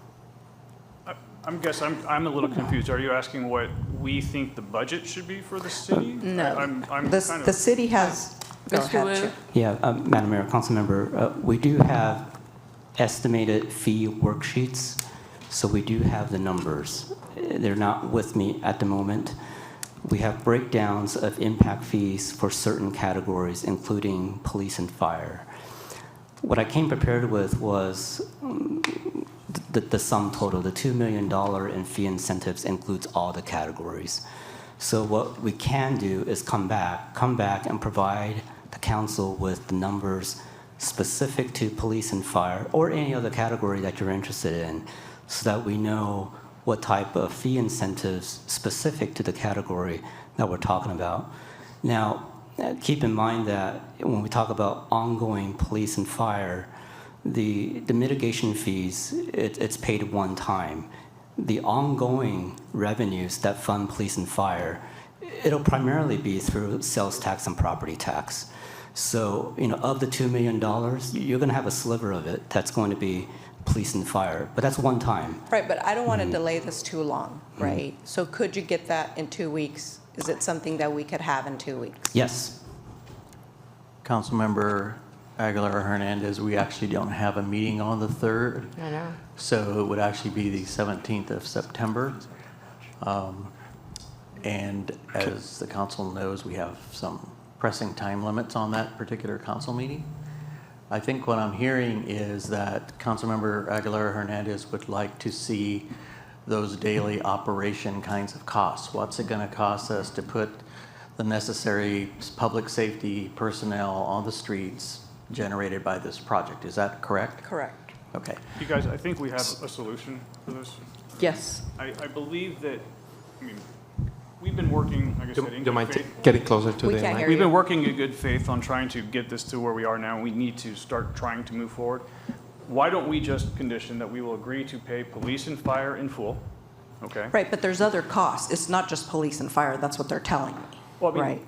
I'm a little confused. Are you asking what we think the budget should be for the city? No. The city has. Mr. Wu? Yeah, Madam Mayor, Council Member, we do have estimated fee worksheets, so we do have the numbers. They're not with me at the moment. We have breakdowns of impact fees for certain categories, including police and fire. What I came prepared with was the sum total. The $2 million in fee incentives includes all the categories. So what we can do is come back and provide the council with the numbers specific to police and fire or any other category that you're interested in so that we know what type of fee incentives specific to the category that we're talking about. Now, keep in mind that when we talk about ongoing police and fire, the mitigation fees, it's paid one time. The ongoing revenues that fund police and fire, it'll primarily be through sales tax and property tax. So, of the $2 million, you're going to have a sliver of it that's going to be police and fire, but that's one time. Right, but I don't want to delay this too long, right? So could you get that in 2 weeks? Is it something that we could have in 2 weeks? Yes. Councilmember Aguilar Hernandez, we actually don't have a meeting on the 3rd. I know. So it would actually be the 17th of September. And as the council knows, we have some pressing time limits on that particular council meeting. I think what I'm hearing is that Councilmember Aguilar Hernandez would like to see those daily operation kinds of costs. What's it going to cost us to put the necessary public safety personnel on the streets generated by this project? Is that correct? Correct. Okay. You guys, I think we have a solution for this. Yes. I believe that, we've been working, like I said, in Do you mind good faith. getting closer to We the can't mic? hear We've you. been working in good faith on trying to get this to where we are now. We need to start trying to move forward. Why don't we just condition that we will agree to pay police and fire in full, okay? Right, but there's other costs. It's not just police and fire. That's what they're telling me. Well, I mean, Right.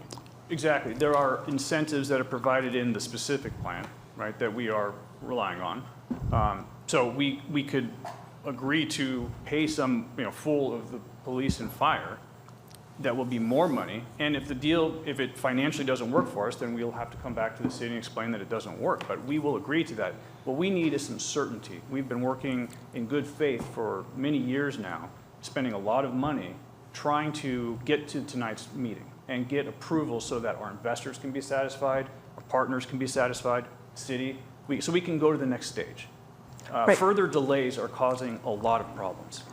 Exactly. There are incentives that are provided in the specific plan, right, that we are relying on. So we could agree to pay some, full of the police and fire. That will be more money. And if if it financially doesn't work for us, then we'll have to come back to the city and explain that it doesn't work. But we will agree to that. What we need is some certainty. We've been working in good faith for many years now, spending a lot of money trying to get to tonight's meeting and get approval so that our investors can be satisfied, our partners can be satisfied, city, so we can go to the next stage. Right. Further delays are causing a lot of problems.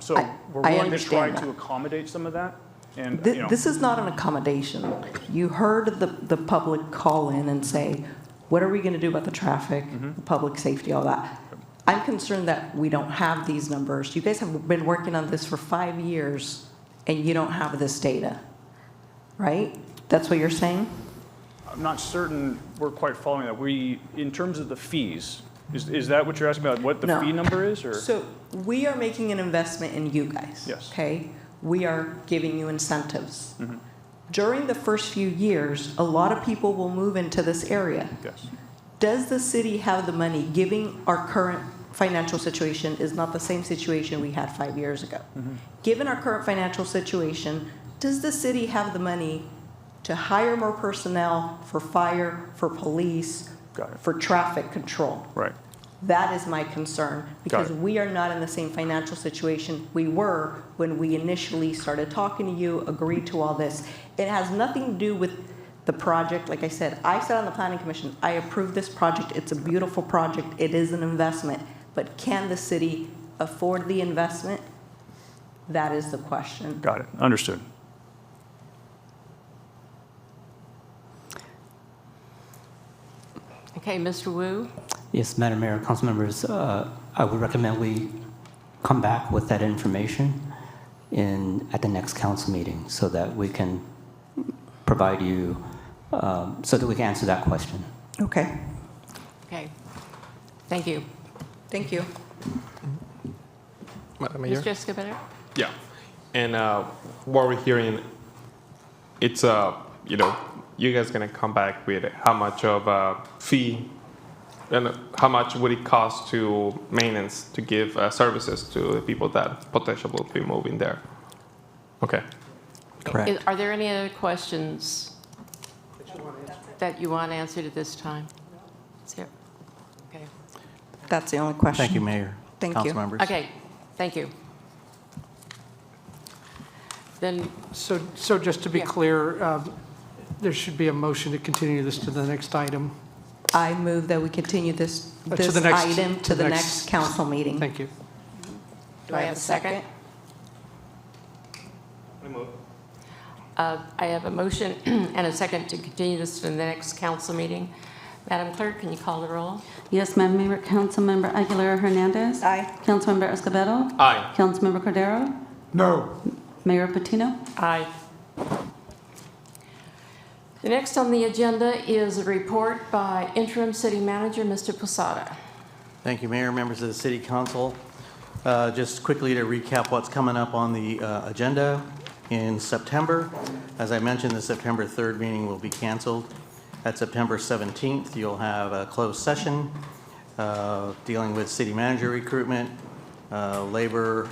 So we're I willing to try understand that. to accommodate some of that. And, This is not an accommodation. You heard the public call in and say, what are we going to do about the traffic, public safety, all that? I'm concerned that we don't have these numbers. You guys have been working on this for 5 years, and you don't have this data, right? That's what you're saying? I'm not certain we're quite following that. In terms of the fees, is that what you're asking about, what the No. fee number is? Or? So we are making an investment in you guys. Yes. Okay? We are giving you incentives. During the first few years, a lot of people will move into this area. Yes. Does the city have the money, given our current financial situation is not the same situation we had 5 years ago? Given our current financial situation, does the city have the money to hire more personnel for fire, for police, for traffic control? Right. That is my concern, because it. we are not in the same financial situation we were when we initially started talking to you, agreed to all this. It has nothing to do with the project. Like I said, I sat on the planning commission. I approved this project. It's a beautiful project. It is an investment. But can the city afford the investment? That is the question. Got it. Understood. Okay, Mr. Wu? Yes, Madam Mayor, council members, I would recommend we come back with that information at the next council meeting so that we can provide you, so that we can answer that question. Okay. Okay. Thank you. Thank you. Madam Mayor? Ms. Jessica Bennett? Yeah. And what we're hearing, it's, you guys going to come back with how much of a fee and how much would it cost to maintenance to give services to the people that potentially will be moving there? Okay. Correct. Are there any other questions that you want answered at this time? Okay. That's the only question. Thank you, Mayor. Thank Council you. members. Okay, thank you. Then, So just to be Yeah. clear, there should be a motion to continue this to the next item. I move that we continue this To the next- item to the next council meeting. Thank you. Do I have a second? I have a motion and a second to continue this to the next council meeting. Madam Clerk, can you call the roll? Yes, Madam Mayor. Councilmember Aguilera Hernandez. Aye. Councilmember Escobedo. Aye. Councilmember Cordero. No. Mayor Patino. Aye. The next on the agenda is a report by Interim City Manager, Mr. Posada. Thank you, Mayor, members of the City Council. Just quickly to recap what's coming up on the agenda in September. As I mentioned, the September 3rd meeting will be canceled. At September 17th, you'll have a closed session dealing with city manager recruitment, labor.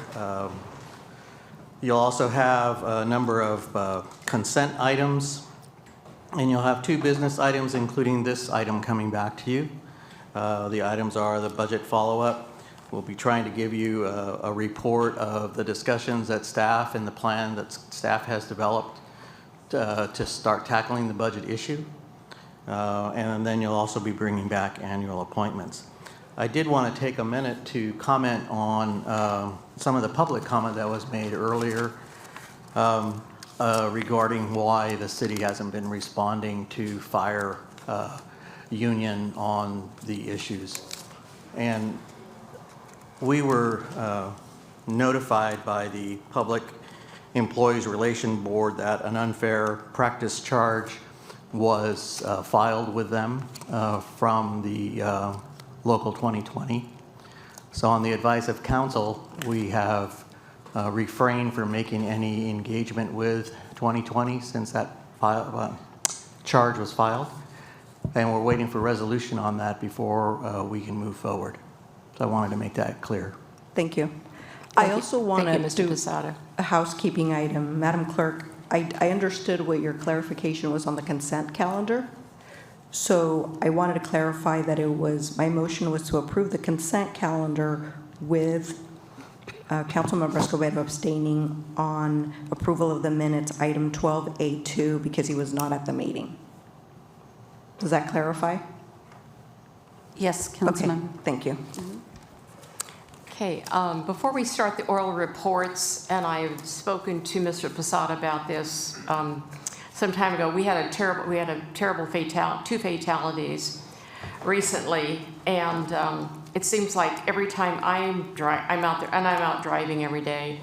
You'll also have a number of consent items, and you'll have 2 business items, including this item coming back to you. The items are the budget follow-up. We'll be trying to give you a report of the discussions that staff and the plan that staff has developed to start tackling the budget issue. And then you'll also be bringing back annual appointments. I did want to take a minute to comment on some of the public comment that was made earlier regarding why the city hasn't been responding to fire union on the issues. And we were notified by the Public Employees Relation Board that an unfair practice charge was filed with them from the Local 2020. So on the advice of council, we have refrained from making any engagement with 2020 since that charge was filed. And we're waiting for resolution on that before we can move forward. So I wanted to make that clear. Thank you. I also want Thank to you, Mr. do Posada. a housekeeping item. Madam Clerk, I understood what your clarification was on the consent calendar. So I wanted to clarify that my motion was to approve the consent calendar with Councilmember Escobedo abstaining on approval of the minutes, item 12A2, because he was not at the meeting. Does that clarify? Yes, Okay, Councilmember. thank you. Okay, before we start the oral reports, and I've spoken to Mr. Posada about this some time ago, we had a terrible 2 fatalities recently, and it seems like every time I'm out there, and I'm out driving every day,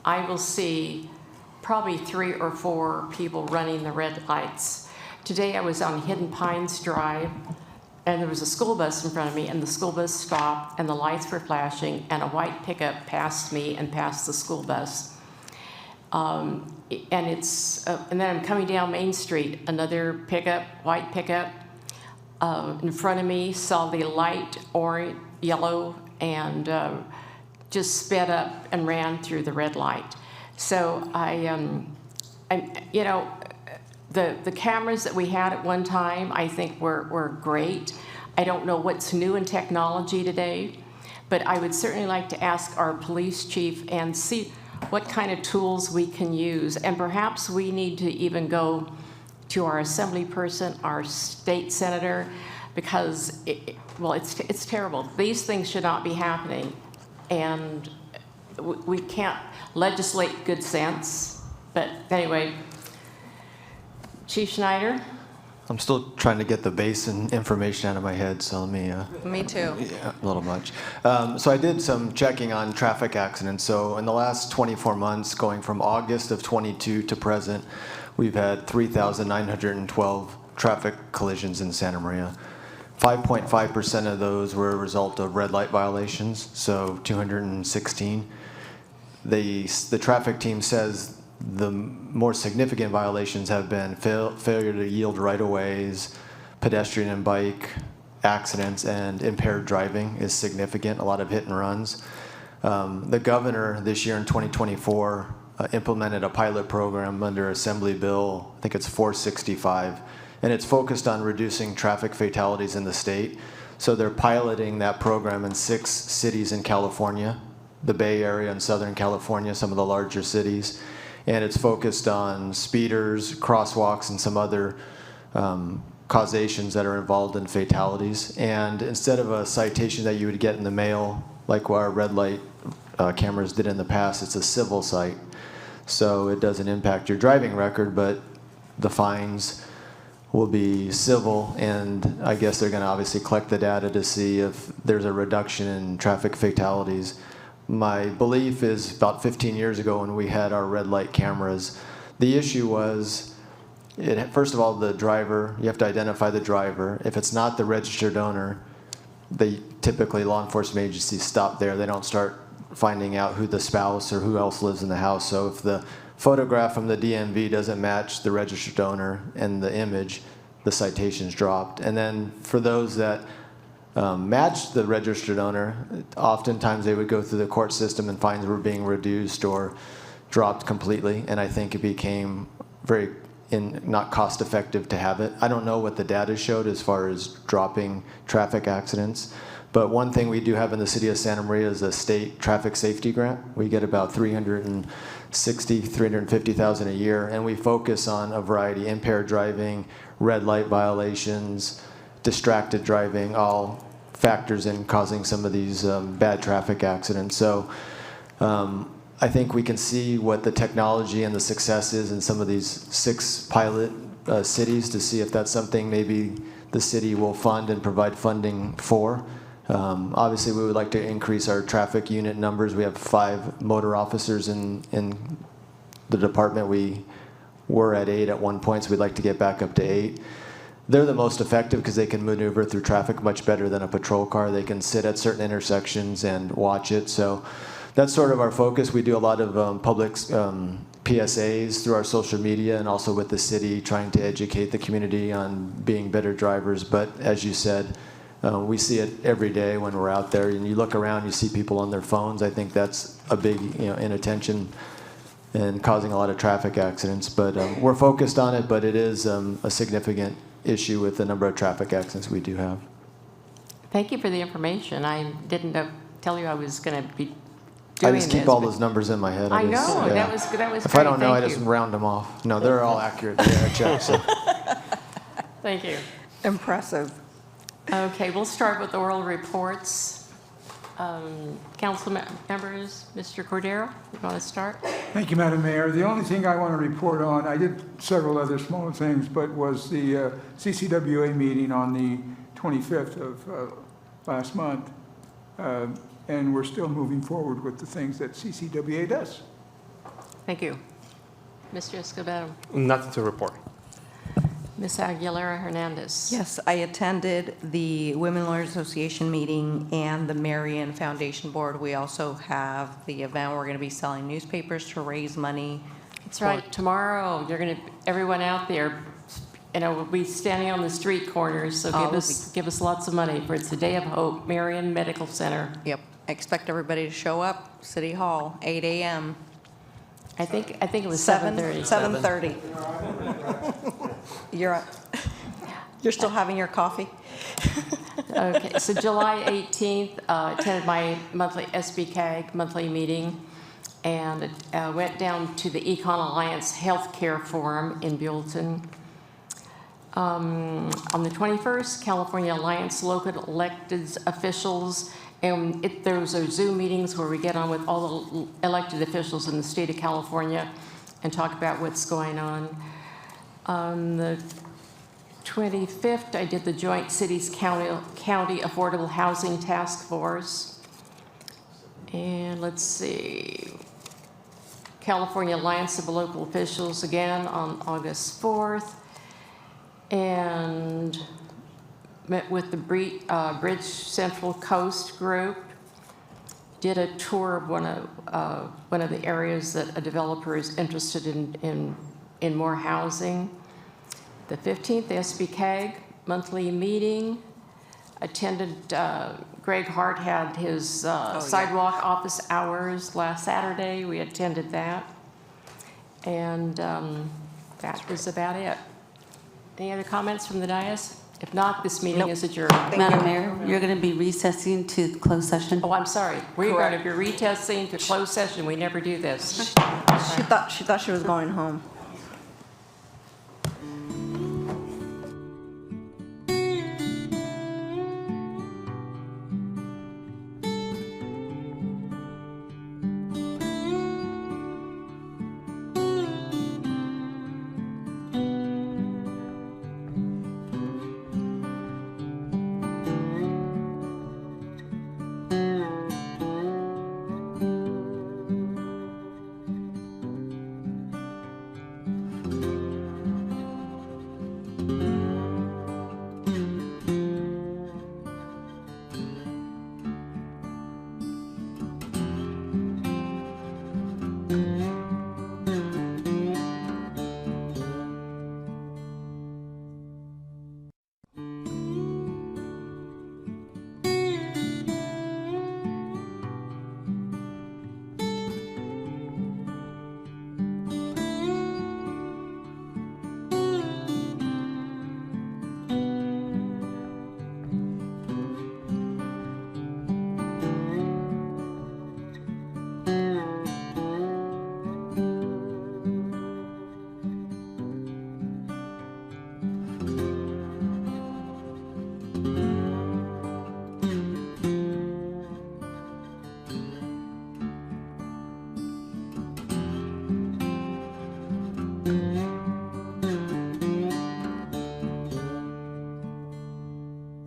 I will see probably 3 or 4 people running the red lights. Today I was on Hidden Pines Drive, and there was a school bus in front of me, and the school bus stopped, and the lights were flashing, and a white pickup passed me and passed the school bus. And then I'm coming down Main Street, another pickup, white pickup, in front of me, saw the light orange, yellow, and just sped up and ran through the red light. So the cameras that we had at one time, I think were great. I don't know what's new in technology today, but I would certainly like to ask our police chief and see what kind of tools we can use. And perhaps we need to even go to our assembly person, our state senator, because it's terrible. These things should not be happening. And we can't legislate good sense. But anyway, Chief Schneider? I'm still trying to get the base and information out of my head, so let me... Me too. Yeah, a little much. So I did some checking on traffic accidents. So in the last 24 months, going from August of 22 to present, we've had 3,912 traffic collisions in Santa Maria. 5.5% of those were a result of red light violations, so 216. The traffic team says the more significant violations have been failure to yield right-of-ways, pedestrian and bike accidents, and impaired driving is significant, a lot of hit and runs. The governor this year in 2024 implemented a pilot program under Assembly Bill, I think it's 465, and it's focused on reducing traffic fatalities in the state. So they're piloting that program in 6 cities in California, the Bay Area and Southern California, some of the larger cities. And it's focused on speeders, crosswalks, and some other causations that are involved in fatalities. And instead of a citation that you would get in the mail, like what our red light cameras did in the past, it's a civil cite. So it doesn't impact your driving record, but the fines will be civil, and I guess they're going to obviously collect the data to see if there's a reduction in traffic fatalities. My belief is about 15 years ago when we had our red light cameras, the issue was, first of all, the driver, you have to identify the driver. If it's not the registered owner, they typically, law enforcement agencies stop there. They don't start finding out who the spouse or who else lives in the house. So if the photograph from the DMV doesn't match the registered owner and the image, the citation's dropped. And then for those that matched the registered owner, oftentimes they would go through the court system and fines were being reduced or dropped completely. And I think it became very not cost effective to have it. I don't know what the data showed as far as dropping traffic accidents. But one thing we do have in the city of Santa Maria is a state traffic safety grant. We get about $350,000 a year, and we focus on a variety: impaired driving, red light violations, distracted driving, all factors in causing some of these bad traffic accidents. So I think we can see what the technology and the success is in some of these 6 pilot cities to see if that's something maybe the city will fund and provide funding for. Obviously, we would like to increase our traffic unit numbers. We have 5 motor officers in the department. We were at 8 at one point, so we'd like to get back up to 8. They're the most effective because they can maneuver through traffic much better than a patrol car. They can sit at certain intersections and watch it. So that's sort of our focus. We do a lot of public PSAs through our social media and also with the city, trying to educate the community on being better drivers. But as you said, we see it every day when we're out there, and you look around, you see people on their phones. I think that's a big, inattention and causing a lot of traffic accidents. But we're focused on it, but it is a significant issue with the number of traffic accidents we do have. Thank you for the information. I didn't tell you I was going to be doing I just keep this, all but- those numbers in my head. I just- know, yeah. that was If great. I don't know, I Thank just you. round them off. No, they're all accurate. I check. So. Thank you. Impressive. Okay, we'll start with oral reports. Council members, Mr. Cordero, you want to start? Thank you, Madam Mayor. The only thing I want to report on, I did several other smaller things, but was the CCWA meeting on the 25th of last month. And we're still moving forward with the things that CCWA does. Thank you. Mr. Escobedo. Nothing to report. Ms. Aguilera Hernandez. Yes, I attended the Women Lawyers Association meeting and the Marion Foundation Board. We also have the event, we're going to be selling newspapers to raise money. That's right. Tomorrow, everyone out there, will be standing on the street corners, so give us lots of money for It's a Day of Hope, Marion Medical Center. Yep. I expect everybody to show up, City Hall, 8 a.m. I think it was 7:30. 7:30. You're still having your coffee? Okay, so July 18th, attended my monthly SBCAG monthly meeting, and went down to the Econ Alliance Healthcare Forum in Buellton. On the 21st, California Alliance local elected officials, and those are Zoom meetings where we get on with all the elected officials in the state of California and talk about what's going on. On the 25th, I did the Joint Cities County Affordable Housing Task Force. And let's see, California Alliance of Local Officials again on August 4th. And met with the Bridge Central Coast group. Did a tour of one of the areas that a developer is interested in more housing. The 15th, the SBCAG monthly meeting. Attended, Greg Hart had his sidewalk office hours last Saturday. We attended that. And that was about it. Any other comments from the dais? If not, this meeting is adjourned. Madam Mayor, you're going to be recessing to closed session. Oh, I'm sorry. We're going to be recessing to closed session. We never do this. She thought she was going home.